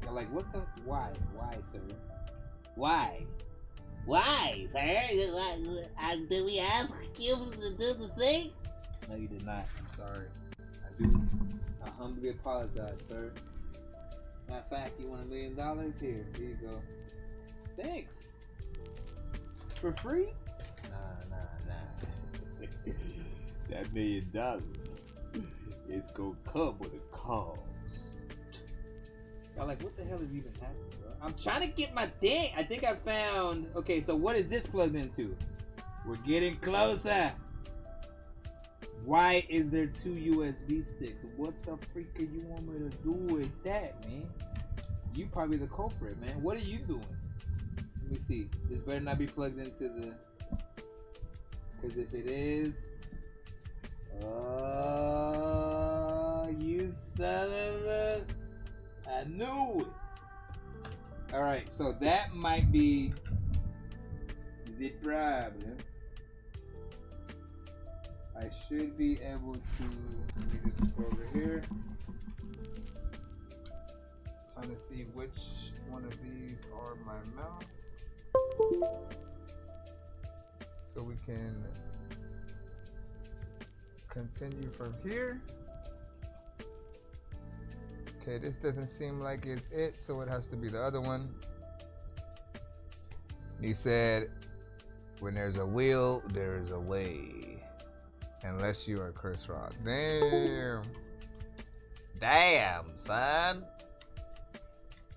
A: You're like, what the? Why? Why, sir? Why? Why, sir? Did we ask you to do the thing? No, you did not. I'm sorry. I humbly apologize, sir. Matter of fact, you want $1 million? Here you go. Thanks. For free? Nah. That $1 million is gonna come with a cost. Y'all like, what the hell is even happening, bro? I'm trying to get my thing. I think I found. Okay, so what is this plugged into? We're getting closer. Why is there 2 USB sticks? What the freak do you want me to do with that, man? You probably the culprit, man. What are you doing? Let me see. This better not be plugged into the. Because if it is. Oh, you son of a. I knew it. Alright, so that might be the problem. I should be able to, let me just go over here. Trying to see which one of these are my mouse. So we can continue from here. Okay, this doesn't seem like it's it, so it has to be the other one. He said, when there's a will, there's a way. Unless you are Chris Rock. Damn. Damn, son.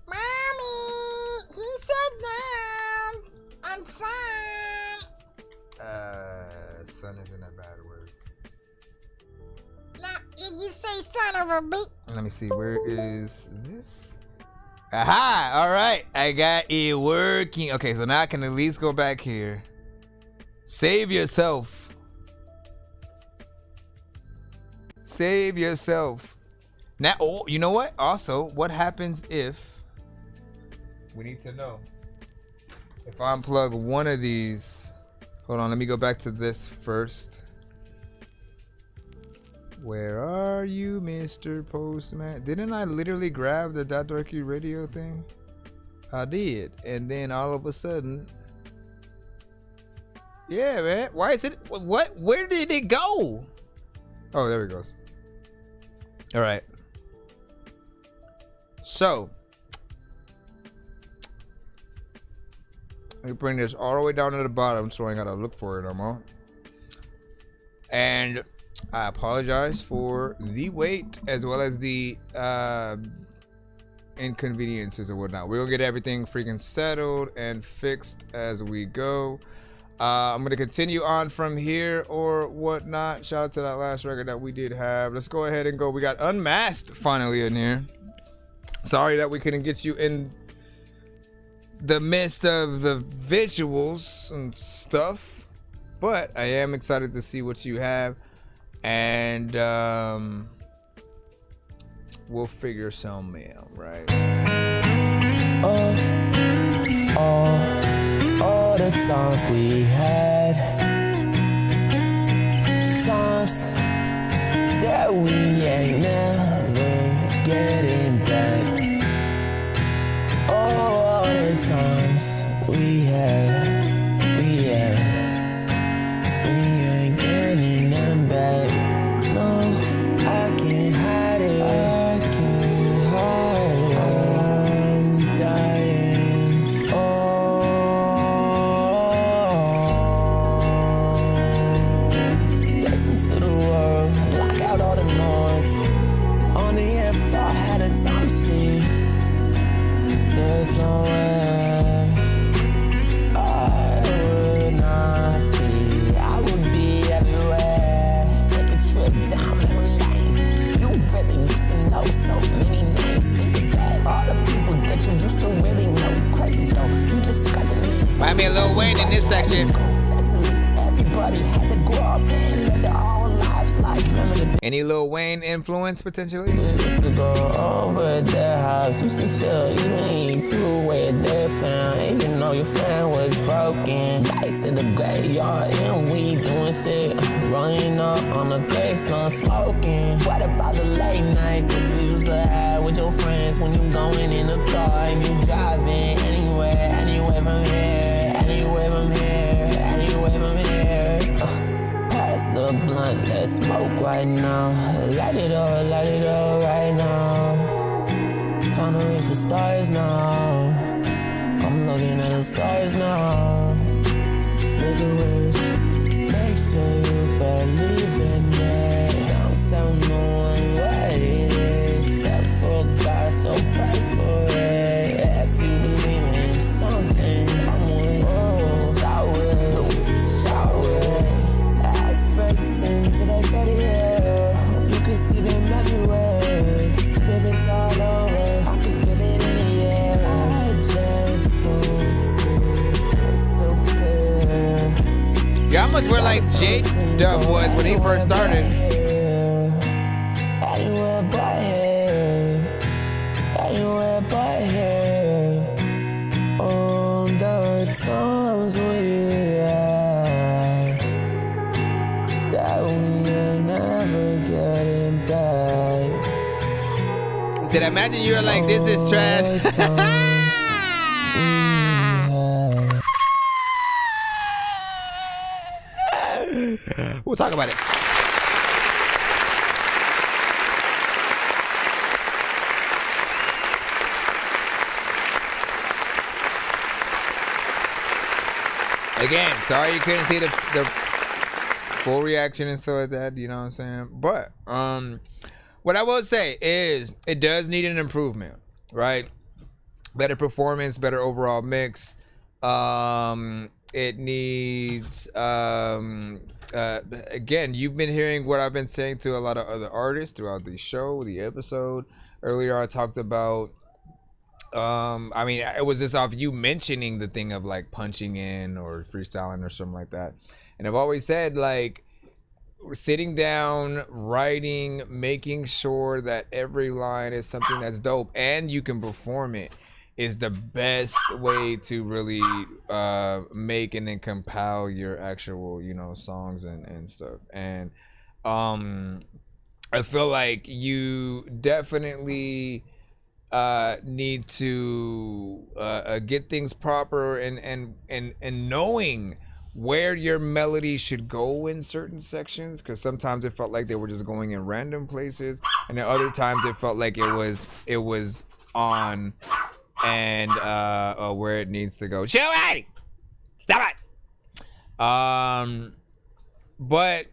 J: Mommy, he said no. I'm son.
G: Son isn't a bad word.
J: Now, did you say son of a bitch?
G: Let me see, where is this? Aha! Alright, I got it working. Okay, so now I can at least go back here. Save yourself. Save yourself. Now, oh, you know what? Also, what happens if we need to know if I unplug one of these? Hold on, let me go back to this first. Where are you, Mr. Postman? Didn't I literally grab the ThatDorky radio thing? I did, and then all of a sudden, yeah, man. Why is it? What? Where did it go? Oh, there it goes. All right. So, let me bring this all the way down to the bottom so I ain't gotta look for it no more. And I apologize for the wait as well as the inconveniences and whatnot. We're gonna get everything freaking settled and fixed as we go. I'm gonna continue on from here or whatnot. Shout out to that last record that we did have. Let's go ahead and go. We got Unmasked finally in here. Sorry that we couldn't get you in the midst of the visuals and stuff, but I am excited to see what you have, and we'll figure something out, right?
M: All the times we had, times that we ain't never getting back. All the times we had, we ain't getting them back. No, I can't hide it. I can't hide it. I'm dying. Listen to the world, block out all the noise. Only if I had a time machine. There's no way.
G: Find me a Lil Wayne in this section.
U: Everybody had to grow up and live their own lives like remember the
G: Any Lil Wayne influence potentially?
U: used to go over at their house, used to chill, even food where their found, even though your friend was broken. Nights in the graveyard and we doing shit, running up on the place, not smoking. What about the late nights that you used to have with your friends when you going in the car and you driving anywhere from here, anywhere from here, anywhere from here. Pass the blunt, let's smoke right now. Light it up right now. Trying to reach the stars now. I'm looking at the stars now. Make a wish, make sure you believe in it. Don't tell no one what it is, except for God, so pray for it. If you believe in something, someone, shout it. Aspirations to the video, you can see them everywhere. Spirits all over, I can feel it in the air. I just want to disappear.
G: Yeah, how much were like J Dub was when he first started?
U: Anywhere but here, anywhere but here. All the times we had that we ain't never getting back.
G: He said, imagine you're like, this is trash. We'll talk about it. Again, sorry you couldn't see the full reaction and stuff like that, you know what I'm saying? But what I will say is it does need an improvement, right? Better performance, better overall mix. It needs again, you've been hearing what I've been saying to a lot of other artists throughout the show, the episode. Earlier I talked about I mean, it was just off you mentioning the thing of like punching in or freestyling or something like that. And I've always said, like, sitting down, writing, making sure that every line is something that's dope and you can perform it is the best way to really make and then compile your actual, you know, songs and stuff. And I feel like you definitely need to get things proper and knowing where your melody should go in certain sections, because sometimes it felt like they were just going in random places, and then other times it felt like it was on and where it needs to go. Joey, stop it. But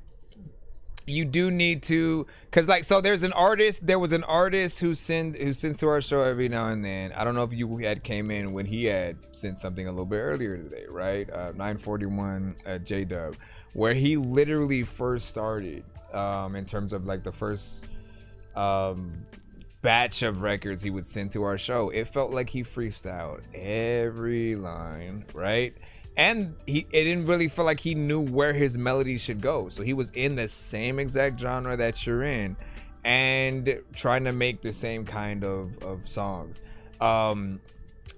G: you do need to, because like, so there was an artist who sends to our show every now and then. I don't know if you had came in when he had sent something a little bit earlier today, right? 941 J-Dub, where he literally first started in terms of like the first batch of records he would send to our show. It felt like he freestyled every line, right? And it didn't really feel like he knew where his melody should go. So he was in the same exact genre that you're in and trying to make the same kind of songs. And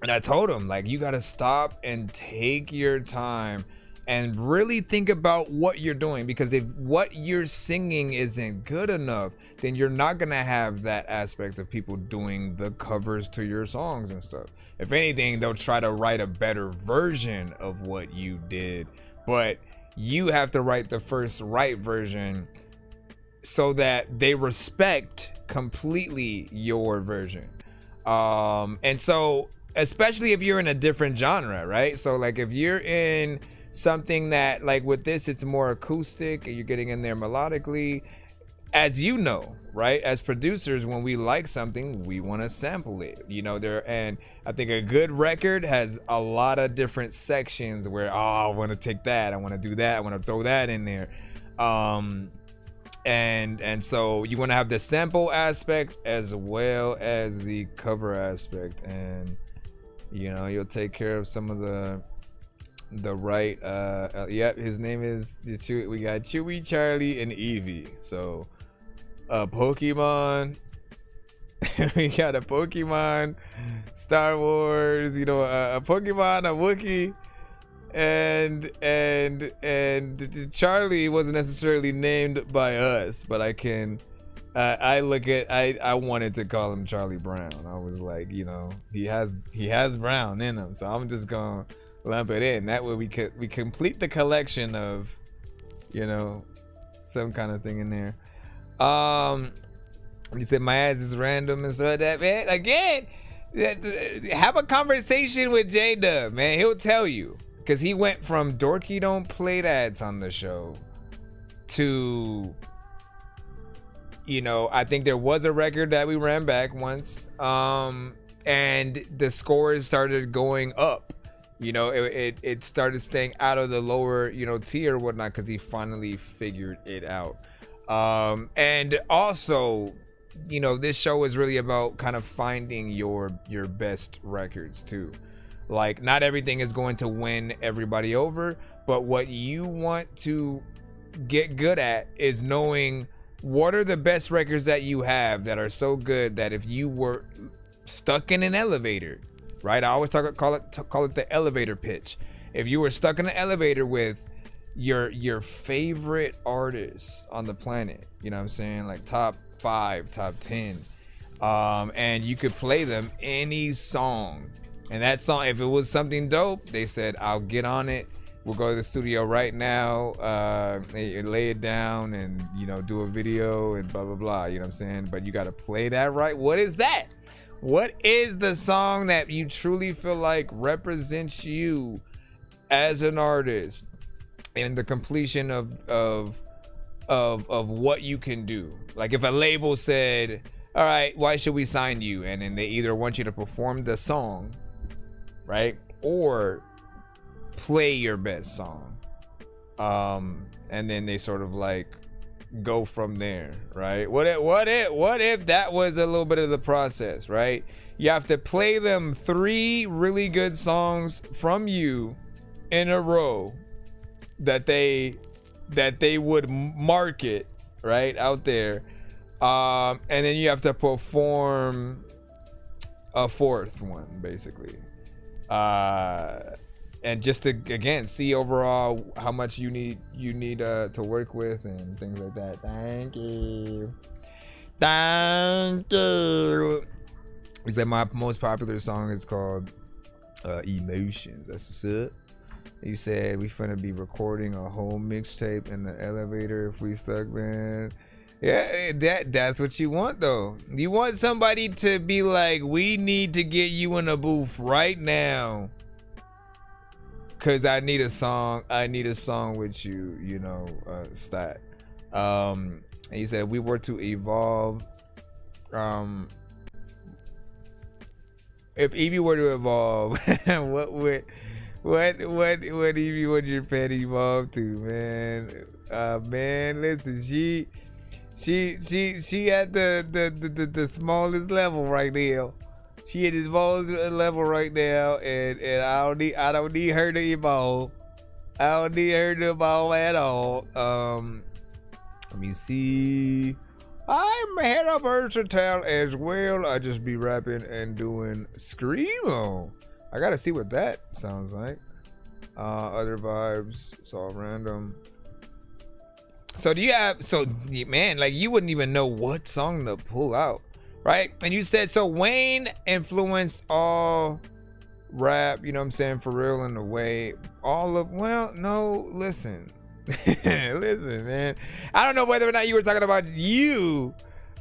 G: I told him, like, you got to stop and take your time and really think about what you're doing, because if what you're singing isn't good enough, then you're not gonna have that aspect of people doing the covers to your songs and stuff. If anything, they'll try to write a better version of what you did, but you have to write the first right version so that they respect completely your version. And so, especially if you're in a different genre, right? So like if you're in something that, like with this, it's more acoustic and you're getting in there melodically, as you know, right? As producers, when we like something, we want to sample it, you know, and I think a good record has a lot of different sections where, I want to take that, I want to do that, I want to throw that in there. And so you want to have the sample aspect as well as the cover aspect, and you know, you'll take care of some of the the right. Yep, his name is. We got Chewy, Charlie, and Eevee. So, Pokemon. We got a Pokemon, Star Wars. You know, a Pokemon, a Wookiee, and Charlie wasn't necessarily named by us, but I can. I wanted to call him Charlie Brown. I was like, you know, he has Brown in him, so I'm just gonna lump it in. That way we complete the collection of, you know, some kind of thing in there. You said my ass is random and stuff like that, man. Again, have a conversation with J-Dub, man. He'll tell you, because he went from Dorky don't play ads on the show to, you know, I think there was a record that we ran back once, and the scores started going up. You know, it started staying out of the lower, you know, tier or whatnot, because he finally figured it out. And also, you know, this show is really about kind of finding your best records too. Like, not everything is going to win everybody over, but what you want to get good at is knowing what are the best records that you have that are so good that if you were stuck in an elevator, right? I always call it the elevator pitch. If you were stuck in an elevator with your favorite artists on the planet, you know what I'm saying? Like top 5, top 10. And you could play them any song. And that song, if it was something dope, they said, I'll get on it. We'll go to the studio right now, lay it down and, you know, do a video and blah, blah, blah. You know what I'm saying? But you got to play that right. What is that? What is the song that you truly feel like represents you as an artist and the completion of what you can do? Like if a label said, all right, why should we sign you? And then they either want you to perform the song, right? Or play your best song. And then they sort of like go from there, right? What if that was a little bit of the process, right? You have to play them 3 really good songs from you in a row that they would market right out there, and then you have to perform a 4th one basically, and just to again see overall how much you need to work with and things like that. Thank you. He said my most popular song is called Emotions. That's what's up. He said we finna be recording a whole mixtape in the elevator if we stuck, man. Yeah, that's what you want though. You want somebody to be like, we need to get you in a booth right now, cause I need a song with you, you know, stat. And he said if we were to evolve, if Eevee were to evolve, what Eevee would your pet evolve to, man? Man, listen, she at the smallest level right now. She at the smallest level right now, and I don't need her to evolve. I don't need her to evolve at all. Let me see. I'm hella versatile as well. I just be rapping and doing screamo. I gotta see what that sounds like. Other vibes. It's all random. So man, like you wouldn't even know what song to pull out, right? And you said so Wayne influenced all rap, you know what I'm saying, for real, in a way. Listen. Listen, man. I don't know whether or not you were talking about you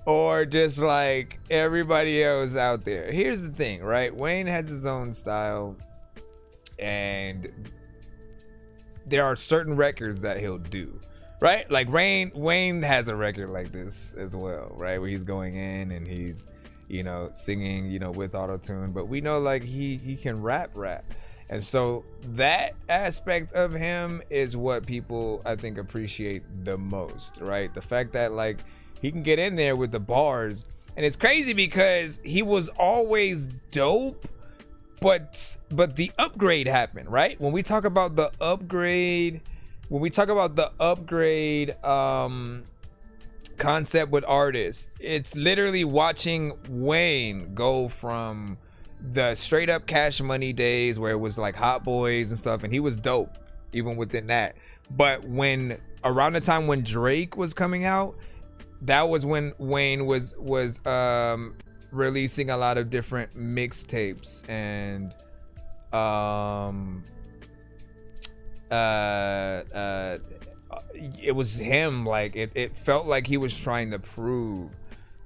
G: or just like everybody else out there. Here's the thing, right? Wayne has his own style, and there are certain records that he'll do, right? Like Wayne has a record like this as well, right? Where he's going in and he's, you know, singing, you know, with auto-tune, but we know like he can rap. And so that aspect of him is what people, I think, appreciate the most, right? The fact that like he can get in there with the bars, and it's crazy because he was always dope, but the upgrade happened, right? When we talk about the upgrade, concept with artists, it's literally watching Wayne go from the straight up Cash Money days where it was like Hot Boys and stuff, and he was dope even within that. But when around the time when Drake was coming out, that was when Wayne was releasing a lot of different mixtapes, and it was him, like it felt like he was trying to prove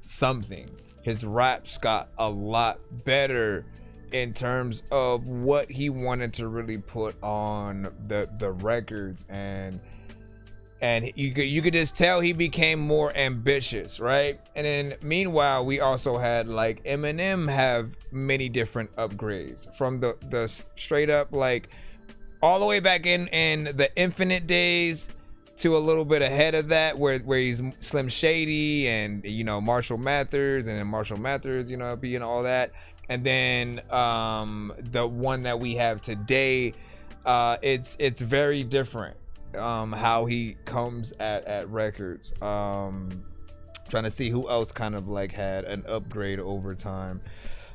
G: something. His raps got a lot better in terms of what he wanted to really put on the records, and you could just tell he became more ambitious, right? And then meanwhile, we also had like Eminem have many different upgrades from the straight up like all the way back in the Infinite days to a little bit ahead of that, where he's Slim Shady and Marshall Mathers, and then Marshall Mathers being all that, and then the one that we have today, it's very different how he comes at records. Trying to see who else kind of like had an upgrade over time.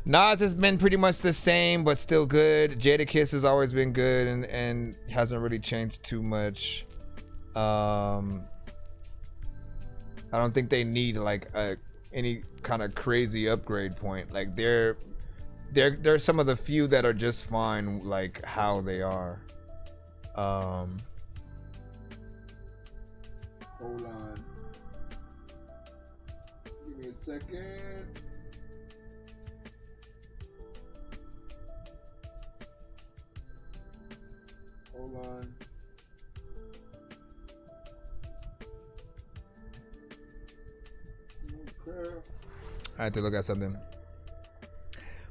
G: Nas has been pretty much the same, but still good. Jadakiss has always been good and hasn't really changed too much. I don't think they need like any kind of crazy upgrade point. Like they're some of the few that are just fine like how they are. Hold on. Give me a second. Hold on. I had to look at something.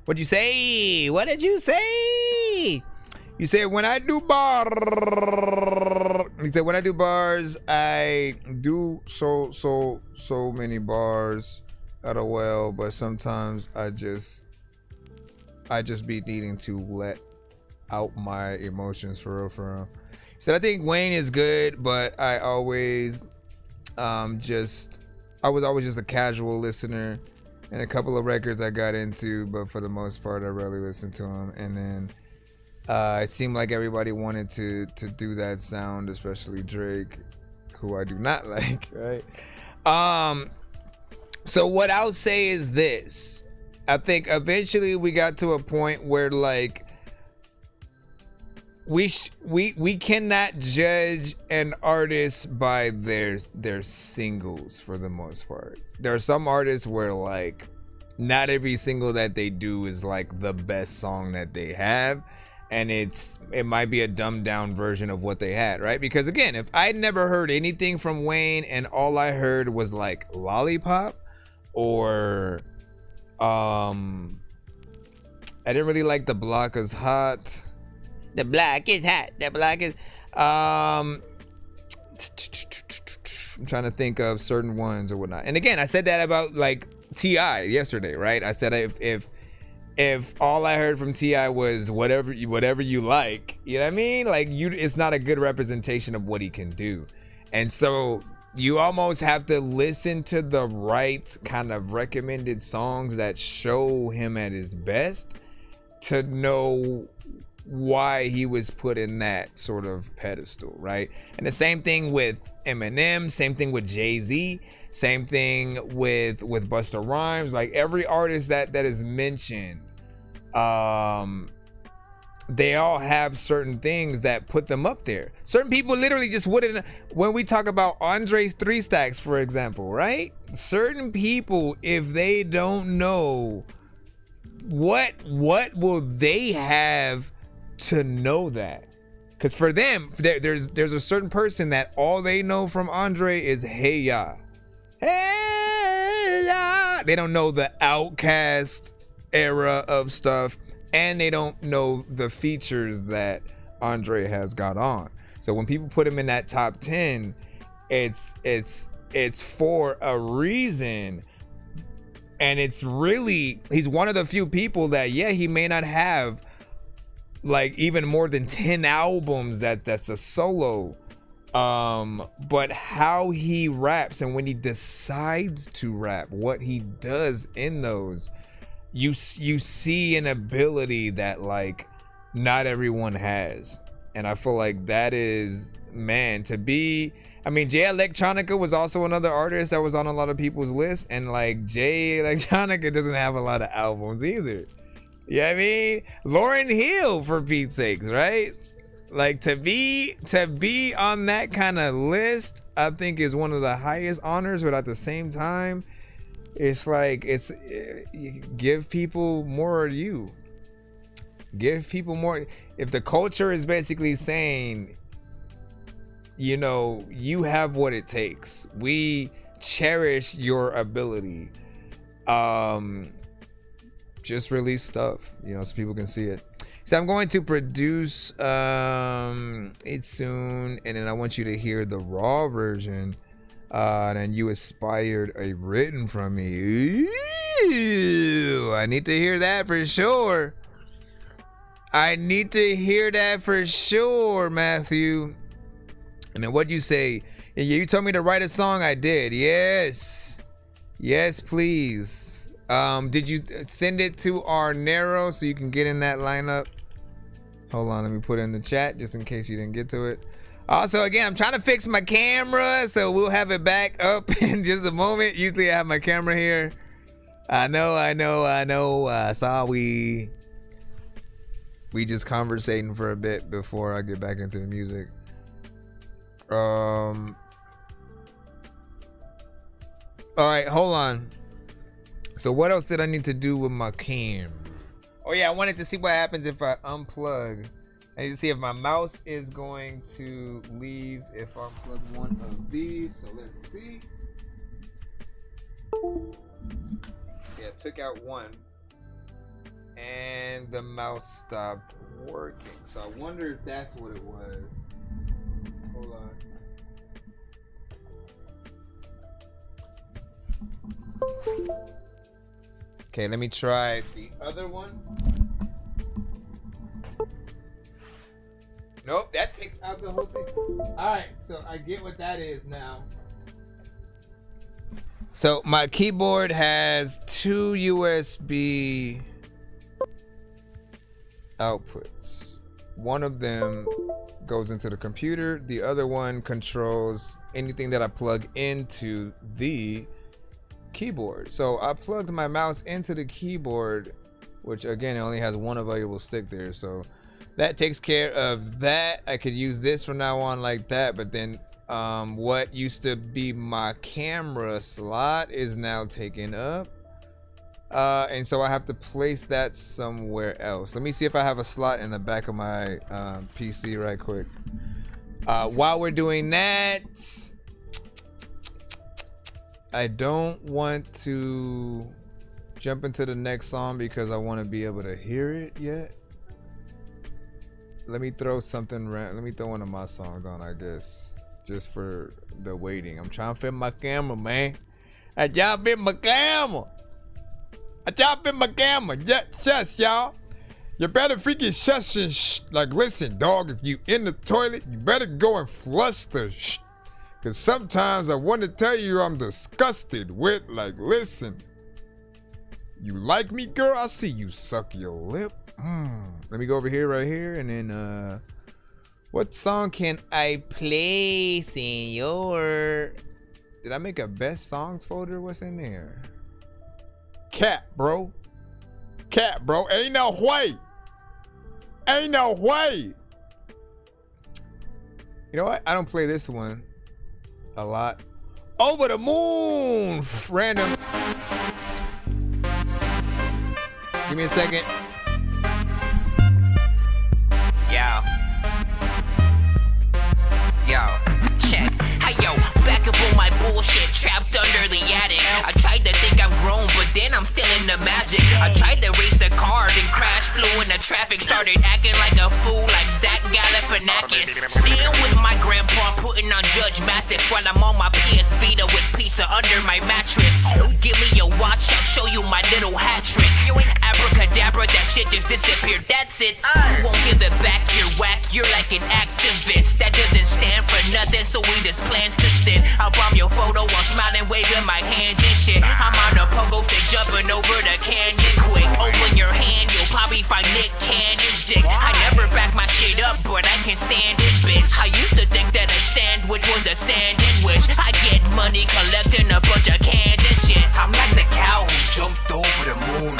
G: What'd you say? What did you say? You said when I do bars. You said when I do bars, I do so many bars at a well, but sometimes I just be needing to let out my emotions for real. He said I think Wayne is good, but I always I was always just a casual listener, and a couple of records I got into, but for the most part I rarely listened to them. And then it seemed like everybody wanted to do that sound, especially Drake, who I do not like, right? So what I'll say is this. I think eventually we got to a point where like we cannot judge an artist by their singles for the most part. There are some artists where like not every single that they do is like the best song that they have, and it might be a dumbed down version of what they had, right? Because again, if I'd never heard anything from Wayne and all I heard was like Lollipop, or I didn't really like The Block Is Hot. The block is hot. The block is I'm trying to think of certain ones or whatnot. And again, I said that about like T.I. yesterday, right? I said if all I heard from T.I. was whatever you like, you know what I mean? Like it's not a good representation of what he can do. And so you almost have to listen to the right kind of recommended songs that show him at his best to know why he was put in that sort of pedestal, right? And the same thing with Eminem, same thing with Jay-Z, same thing with Busta Rhymes. Like every artist that is mentioned, they all have certain things that put them up there. Certain people literally just wouldn't. When we talk about Andre's 3 Stacks, for example, right? Certain people, if they don't know what will they have to know that, because for them there's a certain person that all they know from Andre is Hey Ya, Hey Ya. They don't know the Outkast era of stuff, and they don't know the features that Andre has got on. So when people put him in that top 10, it's for a reason. And it's really, he's one of the few people that, yeah, he may not have like even more than 10 albums that's a solo. But how he raps and when he decides to rap, what he does in those, you see an ability that like not everyone has. And I feel like that is, man, to be, I mean, Jay Electronica was also another artist that was on a lot of people's lists, and like Jay Electronica doesn't have a lot of albums either. You know what I mean? Lauryn Hill, for Pete's sakes, right? Like to be on that kind of list, I think is one of the highest honors, but at the same time, it's like give people more of you. Give people more. If the culture is basically saying, you know, you have what it takes, we cherish your ability, just release stuff, you know, so people can see it. So I'm going to produce it soon, and then I want you to hear the raw version, and then you inspired a written from me. Ooh, I need to hear that for sure. I need to hear that for sure, Matthew. And then what'd you say? You told me to write a song. I did. Yes, please. Did you send it to our Narrow so you can get in that lineup? Hold on, let me put it in the chat just in case you didn't get to it. Also, again, I'm trying to fix my camera, so we'll have it back up in just a moment. Usually I have my camera here. I know. I saw we just conversating for a bit before I get back into the music. All right, hold on. So what else did I need to do with my cam? Oh yeah, I wanted to see what happens if I unplug. I need to see if my mouse is going to leave if I unplug one of these. So let's see. Yeah, took out one. And the mouse stopped working. So I wonder if that's what it was. Hold on. Okay, let me try the other one. Nope, that takes out the whole thing. Alright, so I get what that is now. So my keyboard has 2 USB outputs. One of them goes into the computer. The other one controls anything that I plug into the keyboard. So I plugged my mouse into the keyboard, which again it only has one available stick there, so that takes care of that. I could use this from now on like that, but then what used to be my camera slot is now taken up, and so I have to place that somewhere else. Let me see if I have a slot in the back of my PC right quick. While we're doing that, I don't want to jump into the next song because I want to be able to hear it yet. Let me throw something let me throw one of my songs on, I guess, just for the waiting. I'm trying to fit my camera, man. I trying to fit my camera. Yes, y'all. You better freaking shush and shh. Like, listen, dog, if you in the toilet, you better go and flush the shh. Cause sometimes I want to tell you I'm disgusted with, like, listen, you like me, girl? I see you suck your lip. Let me go over here, right here, and then what song can I play, senor? Did I make a best songs folder? What's in there? Cat, bro. Ain't no way. You know what? I don't play this one a lot. Over the Moon. Random. Give me a second.
B: Yo, check. Hey yo, back up on my bullshit, trapped under the attic. I tried to think I'm grown, but then I'm still in the magic. I tried to race a car, then crash, flew in the traffic, started acting like a fool, like Zach Galifianakis. Seeing with my grandpa, putting on Judge Mathis while I'm on my PS Vita with pizza under my mattress. mattress. Give me your watch, I'll show you my little hat trick. Abracadabra, that shit just disappeared, that's it. Won't give it back, you're whack, you're like an activist. That doesn't stand for nothing, so we just plans to sit. I'll bomb your photo while smiling, waving my hands and shit. I'm on a pogo stick, jumping over the canyon quick. Open your hand, you'll probably find Nick Cannon's dick. I never back my shit up, but I can stand it, bitch. I used to think that a sandwich was a sandwich. I get money collecting a bunch of cans and shit. I'm like the cow who jumped over the moon.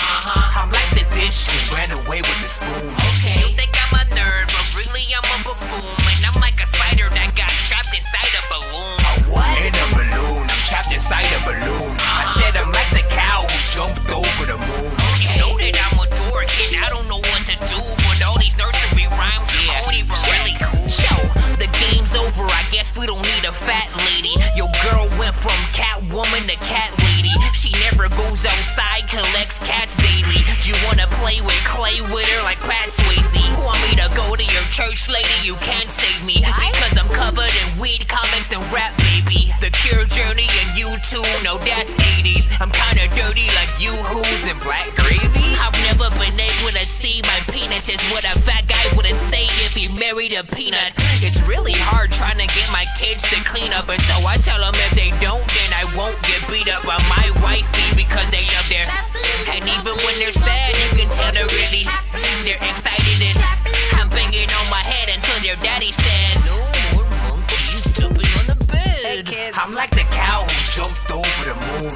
B: I'm like the dish who ran away with the spoon. Okay, you think I'm a nerd, but really I'm a buffoon. And I'm like a spider that got trapped inside a balloon. A what? In a balloon, I'm trapped inside a balloon. I said I'm like the cow who jumped over the moon. You know that I'm a dork and I don't know what to do, but all these nursery rhymes are corny but really cool. Yo, the game's over, I guess we don't need a fat lady. Your girl went from Catwoman to cat lady. She never goes outside, collects cats daily. You wanna play with clay with her like Pat Swayze? Want me to go to your church lady? You can't save me, because I'm covered in weed, comics, and rap, baby. The Cure, Journey, and U2, no that's 80s. I'm kinda dirty like Yoo-Hoos and Black Gravy. I've never been able to see my penis, is what a fat guy wouldn't say if he married a peanut. It's really hard trying to get my kids to clean up, and so I tell them if they don't, then I won't get beat up by my wifey because they up there. And even when they're sad, you can tell they're excited, and I'm banging on my head until their daddy says, no more monkeys jumping on the bed. Hey, kids. I'm like the cow who jumped over the moon.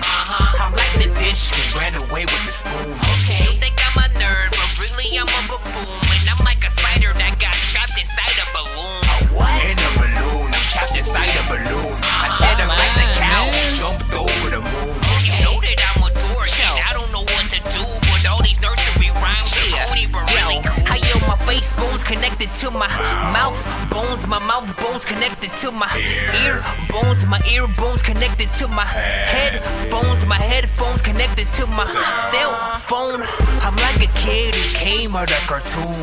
B: I'm like the dish who ran away with the spoon. Okay, you think I'm a nerd, but really I'm a buffoon. And I'm like a spider that got trapped inside a balloon. A what? In a balloon, I'm trapped inside a balloon. I said I'm like the cow who jumped over the moon. You know that I'm a dork and I don't know what to do, but all these nursery rhymes are corny but really cool. I yo, my face bones connected to my mouth bones, my mouth bones connected to my ear bones, my ear bones connected to my headphones, my headphones connected to my cell phone. I'm like a kid who came out of cartoon,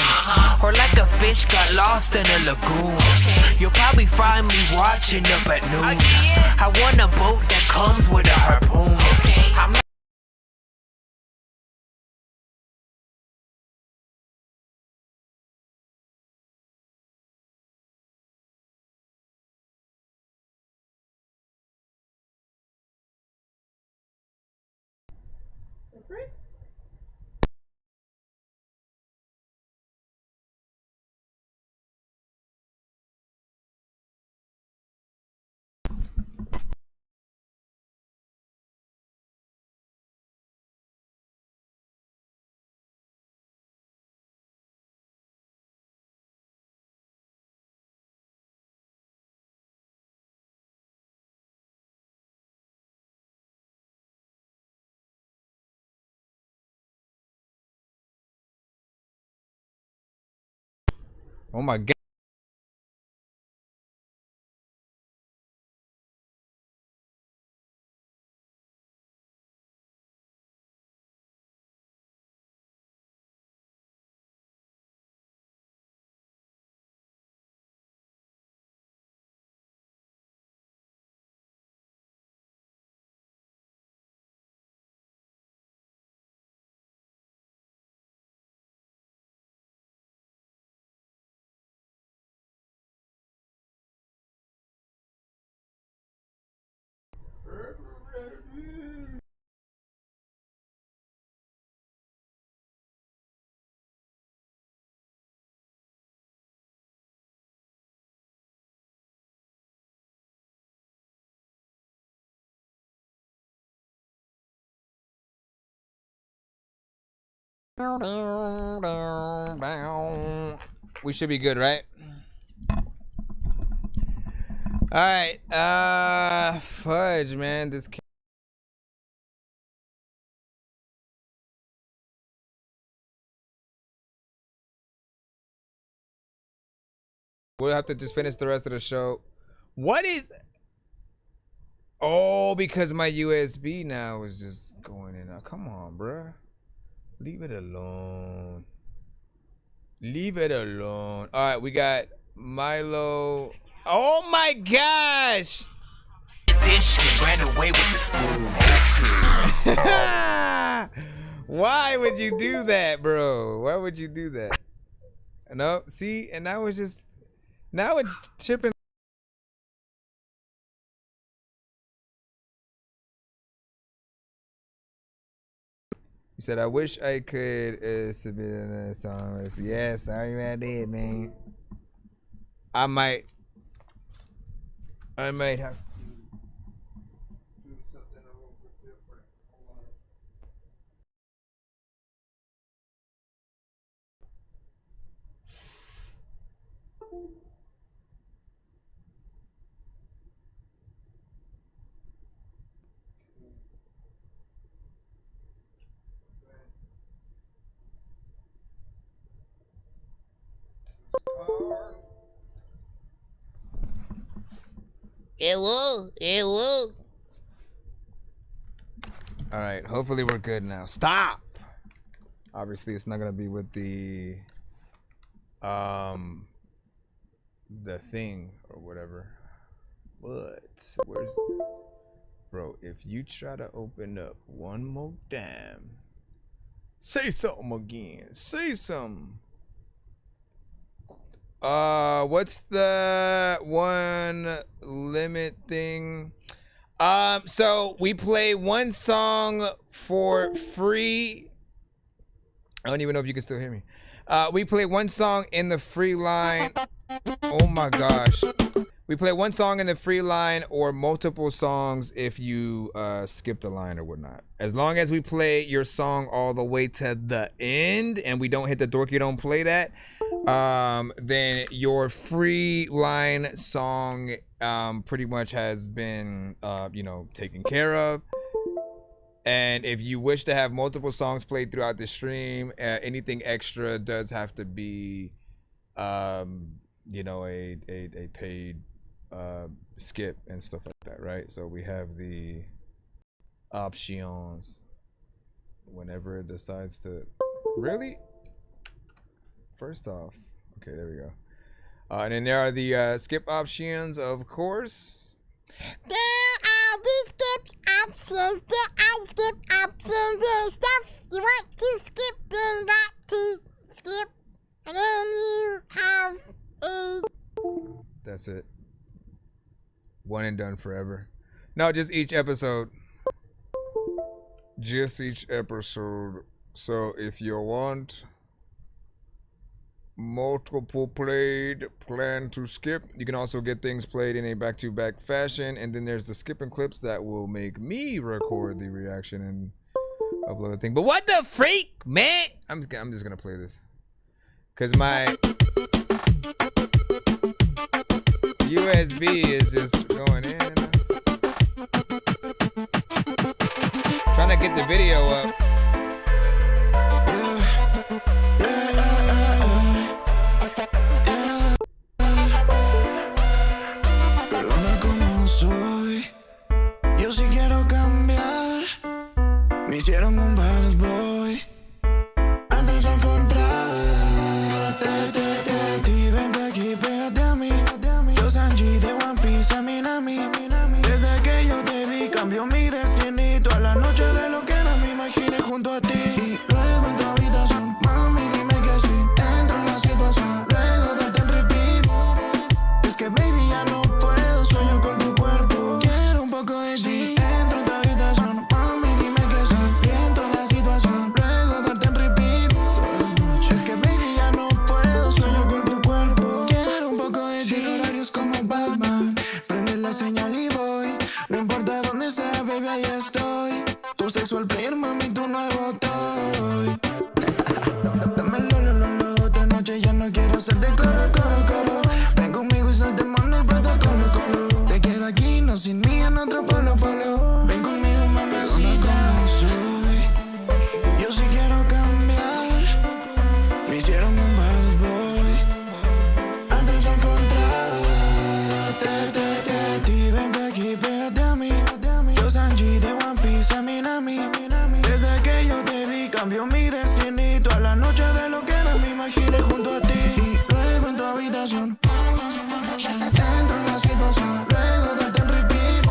B: or like a fish got lost in a lagoon. You'll probably find me watching up at noon. I want a boat that comes with a harpoon. I'm
G: Oh my god. We should be good, right? Alright, fudge, man. This we'll have to just finish the rest of the show. What is... Oh, because my USB now is just going in. Come on, bruh. Leave it alone. Leave it alone. Alright, we got Milo. Oh my gosh!
B: dish and ran away with the spoon.
G: Why would you do that, bro? Why would you do that? No, see, and now it's tripping. You said, I wish I could submit a song. Yeah, sorry I did, man. I might have to do something a little bit different. Hold on.
A: Hello.
G: All right, hopefully we're good now. Stop. Obviously, it's not gonna be with the thing or whatever. But where's, bro? If you try to open up one more time, say something again. Say something. What's the one limit thing? So we play one song for free. I don't even know if you can still hear me. We play one song in the free line. Oh my gosh. We play one song in the free line or multiple songs if you skip the line or whatnot. As long as we play your song all the way to the end and we don't hit the Dorky don't play that, then your free line song pretty much has been taken care of. And if you wish to have multiple songs played throughout the stream, anything extra does have to be a paid skip and stuff like that, right? So we have the options whenever it decides to really. First off, okay, there we go. And then there are the skip options, of course.
J: There are the skip options. There are skip options and stuff you want to skip, then got to skip. And then you have a...
G: That's it. One and done forever. No, just each episode. Just each episode. So if you want multiple played, plan to skip. You can also get things played in a back-to-back fashion, and then there's the skipping clips that will make me record the reaction and upload the thing. But what the freak, man? I'm just gonna play this because my USB is just going in. Trying to get the video up.
F: Me hicieron un bad boy antes de encontrarte. Vente aquí, pégate a mí. Yo Sanji de One Piece, a Minami. Desde que yo te vi cambió mi destino. Toda la noche de lo que no me imaginé junto a ti. Y luego en tu habitación, mami, dime que sí. Entro en la situación, luego darte el repeat. Es que baby ya no puedo, sueño con tu cuerpo. Quiero un poco de ti. Entro en tu habitación, mami, dime que sí. Viento la situación, luego darte el repeat. Es que baby ya no puedo, sueño con tu cuerpo. Quiero un poco de ti. Sin horarios como Batman, prende la señal y voy. No importa dónde sea, baby, ahí estoy. Tu sexual player, mami, tu nuevo toy. Dame lo, otra noche ya no quiero ser de coro. Ven conmigo y saltemos en el protocolo. Te quiero aquí, no sin mí, en otro polo. Ven conmigo, mamacita. Yo sí quiero cambiar. Me hicieron un bad boy antes de encontrarte. Vente aquí, pégate a mí. Yo Sanji de One Piece, a Minami. Desde que yo te vi cambió mi destino. Toda la noche de lo que no me imaginé junto a ti. Y luego en tu habitación, entro en la situación, luego darte el repeat.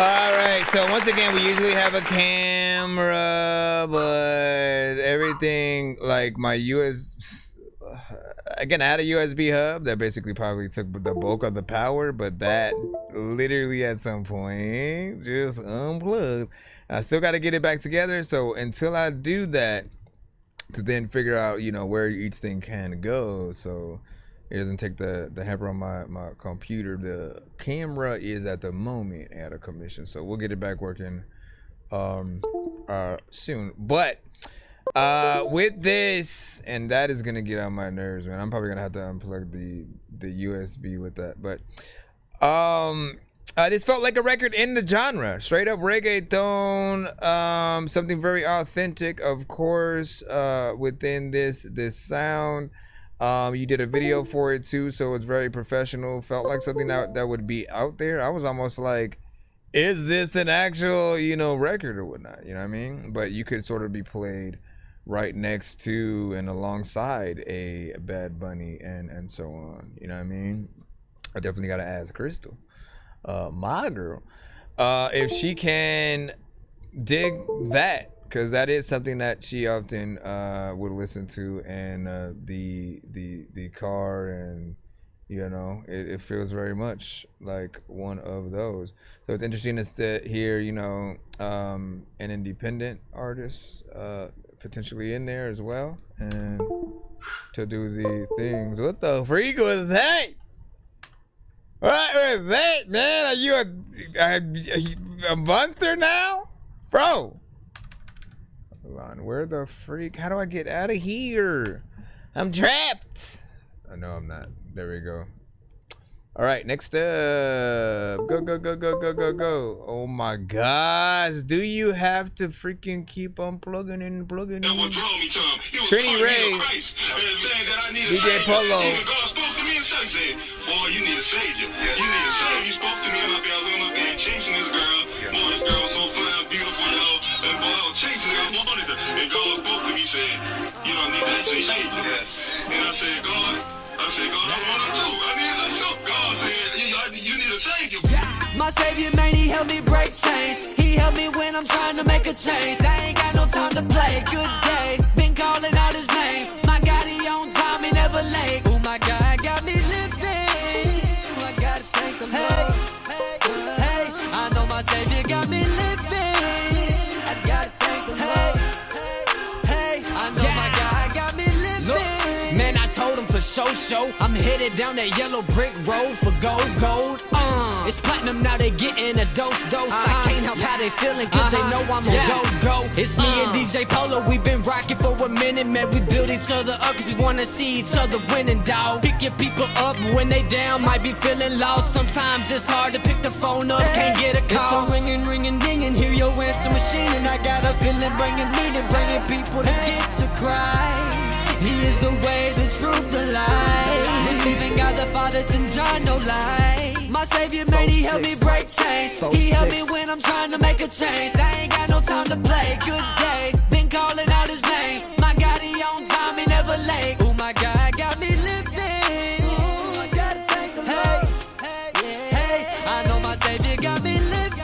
G: All right, so once again, we usually have a camera, but everything, like my again, I had a USB hub that basically probably took the bulk of the power, but that literally at some point just unplugged. I still got to get it back together, so until I do that, to then figure out, you know, where each thing can go, so it doesn't take the hamper on my computer. The camera is at the moment at a commission, so we'll get it back working soon. But with this, and that is gonna get on my nerves, man. I'm probably gonna have to unplug the USB with that. But this felt like a record in the genre, straight up reggaeton, something very authentic, of course, within this sound. You did a video for it too, so it's very professional. Felt like something that would be out there. I was almost like, is this an actual, you know, record or whatnot? You know what I mean? But you could sort of be played right next to and alongside a Bad Bunny and so on. You know what I mean? I definitely gotta ask Crystal, my girl, if she can dig that. Because that is something that she often would listen to in the car, and you know, it feels very much like one of those. So it's interesting to hear, you know, an independent artist potentially in there as well, and to do the things. What the freak was that? What was that, man? Are you a monster now, bro? Where the freak? How do I get out of here? I'm trapped. Oh, no, I'm not. There we go. All right, next up. Go. Oh my gosh. Do you have to freaking keep unplugging and plugging in? Trini Ray, DJ Polo. Boy, you need a savior. Yeah, you need a savior. You spoke to me and I been chasing this girl. Boy, this girl was so fine, beautiful, yo. And boy, I was chasing her. I wanted her. And God spoke to me, said, you don't need that savior. And I said, God, I want her too. I need her too. God said, you need a savior.
F: My savior, man, he helped me break chains. He helped me when I'm trying to make a change. I ain't got no time to play. Good day, been calling out his name. My God, he on time, he never late. Oh my God, got me living. I gotta thank the Lord. Hey, I know my savior got me living. I gotta thank the Lord. Hey, I know my God got me living. Look, man, I told him for show. I'm headed down that yellow brick road for gold. It's platinum now, they getting a dose. I can't help how they feeling, cause they know I'm a go. It's me and DJ Polo, we been rocking for a minute, man. We build each other up cause we wanna see each other winning, dawg. Pick your people up when they down, might be feeling lost. Sometimes it's hard to pick the phone up, can't get a call. It's a ringing, dinging, hear your answer machine. And I got a feeling bringing meaning, bringing people to get to Christ. He is the way, the truth, the light. Receiving God the Father's in John, no lie. My savior, man, he helped me break chains. He helped me when I'm trying to make a change. I ain't got no time to play. Good day, been calling out his name. My God, he on time, he never late. Oh my God, got me living. I gotta thank the Lord. Hey, I know my savior got me living.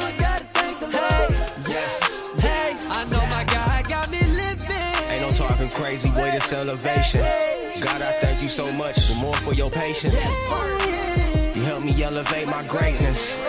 F: I gotta thank the Lord. Yes. Hey, I know my God got me living.
W: Ain't no talking crazy, boy, this elevation. God, I thank you so much for more for your patience. You help me elevate my greatness.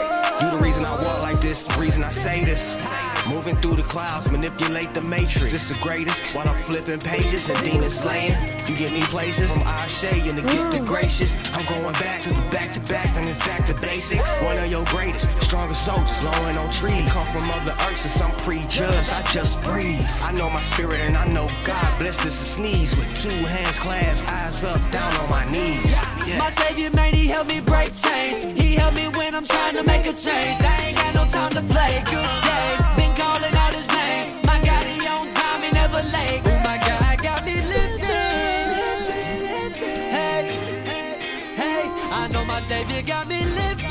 W: You the reason I walk like this, the reason I say this. Moving through the clouds, manipulate the matrix. This the greatest, while I'm flipping pages and demon slaying. You get me places from Ashe and the gifted gracious. I'm going back to the back, then it's back to basics. One of your greatest, strongest soldiers, blowing on trees. Come from other earths since I'm prejudged, I just breathe. I know my spirit and I know God blesses a sneeze. With two hands clasped, eyes up, down on my knees. Yeah.
F: My savior, man, he helped me break chains. He helped me when I'm trying to make a change. I ain't got no time to play. Good day, been calling out his name. My God, he on time, he never late. Oh my God, got me living. Hey, I know my savior got me living.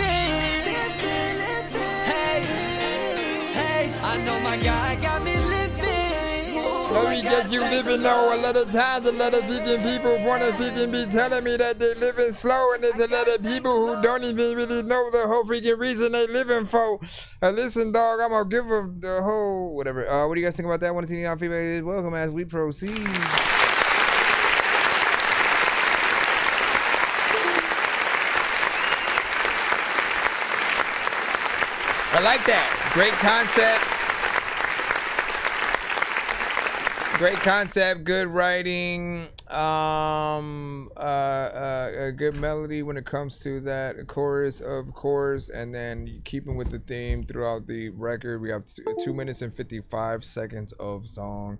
F: Hey, I know my God got me living.
G: Let me get you living low. A lot of times, a lot of freaking people want to freaking be telling me that they're living slow, and there's a lot of people who don't even really know the whole freaking reason they living for. Listen, dog, I'm gonna give them the whole whatever. What do you guys think about that? Want to see y'all feedback? Welcome as we proceed. I like that. Great concept. Great concept, good writing, a good melody when it comes to that chorus, of course, and then keeping with the theme throughout the record. We have 2 minutes and 55 seconds of song.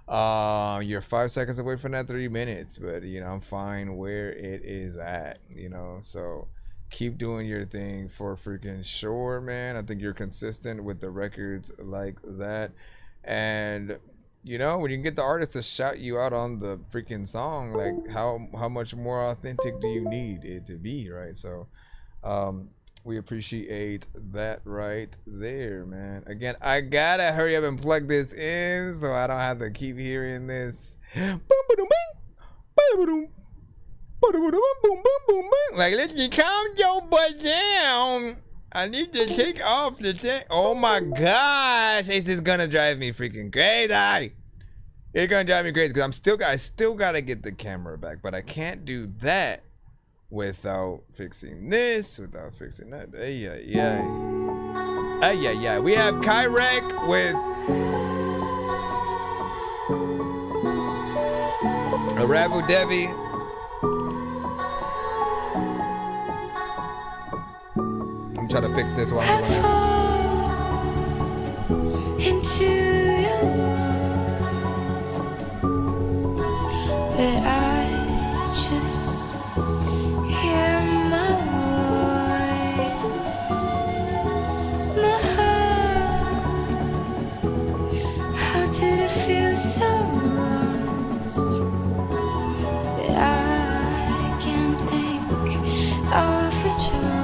G: You're 5 seconds away from that 3 minutes, but you know, I'm fine where it is at, you know, so keep doing your thing for freaking sure, man. I think you're consistent with the records like that, and you know, when you can get the artist to shout you out on the freaking song, like how much more authentic do you need it to be, right? So we appreciate that right there, man. Again, I gotta hurry up and plug this in so I don't have to keep hearing this. Like, listen, calm your butt down. I need to take off the thing. Oh my gosh, this is gonna drive me freaking crazy. It's gonna drive me crazy because I still gotta get the camera back, but I can't do that without fixing this, without fixing that. Yeah. We have Kyrek with Rabu Devi. I'm trying to fix this while I'm
I: into you, but I just hear my voice, my heart. How did it feel so lost that I can't think of a choice?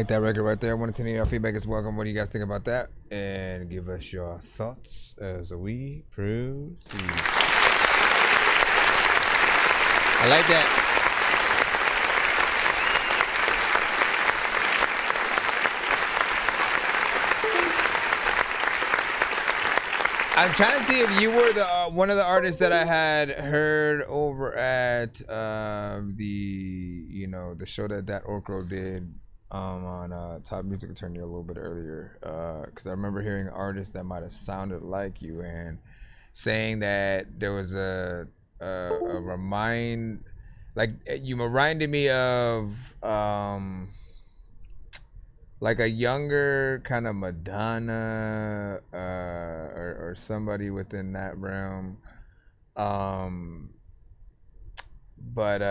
G: That record right there. I want to tell you our feedback is welcome. What do you guys think about that? And give us your thoughts as we proceed. I like that. I'm trying to see if you were the one of the artists that I had heard over at the show that ThatDorky did. On Top Music Attorney a little bit earlier, because I remember hearing artists that might have sounded like you and saying that there was a like you reminded me of like a younger kind of Madonna or somebody within that realm. But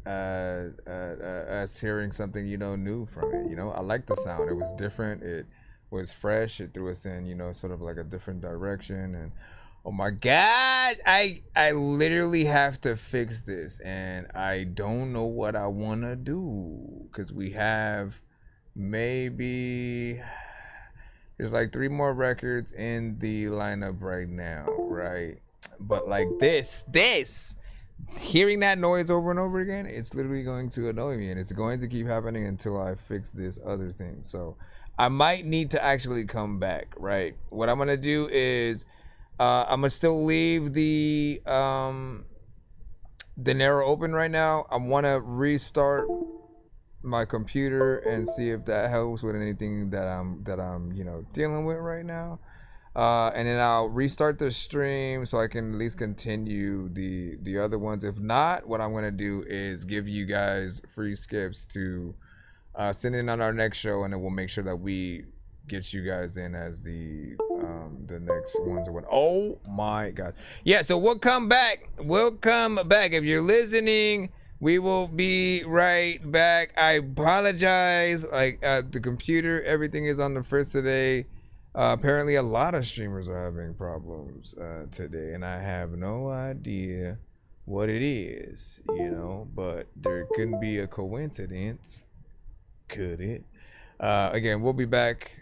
G: us hearing something, you know, new from it, you know, I like the sound. It was different. It was fresh. It threw us in, you know, sort of like a different direction. And oh my God, I literally have to fix this, and I don't know what I want to do, because we have maybe there's like 3 more records in the lineup right now, right? But like this hearing that noise over and over again, it's literally going to annoy me, and it's going to keep happening until I fix this other thing. So I might need to actually come back, right? What I'm gonna do is I'm gonna still leave the narrow open right now. I want to restart my computer and see if that helps with anything that I'm you know, dealing with right now. And then I'll restart the stream so I can at least continue the other ones. If not, what I'm gonna do is give you guys free skips to send in on our next show, and then we'll make sure that we get you guys in as the next ones or what. Oh my God. Yeah, so we'll come back. If you're listening, we will be right back. I apologize. Like the computer, everything is on the first today. Apparently a lot of streamers are having problems today, and I have no idea what it is, you know, but there couldn't be a coincidence, could it? Again, we'll be back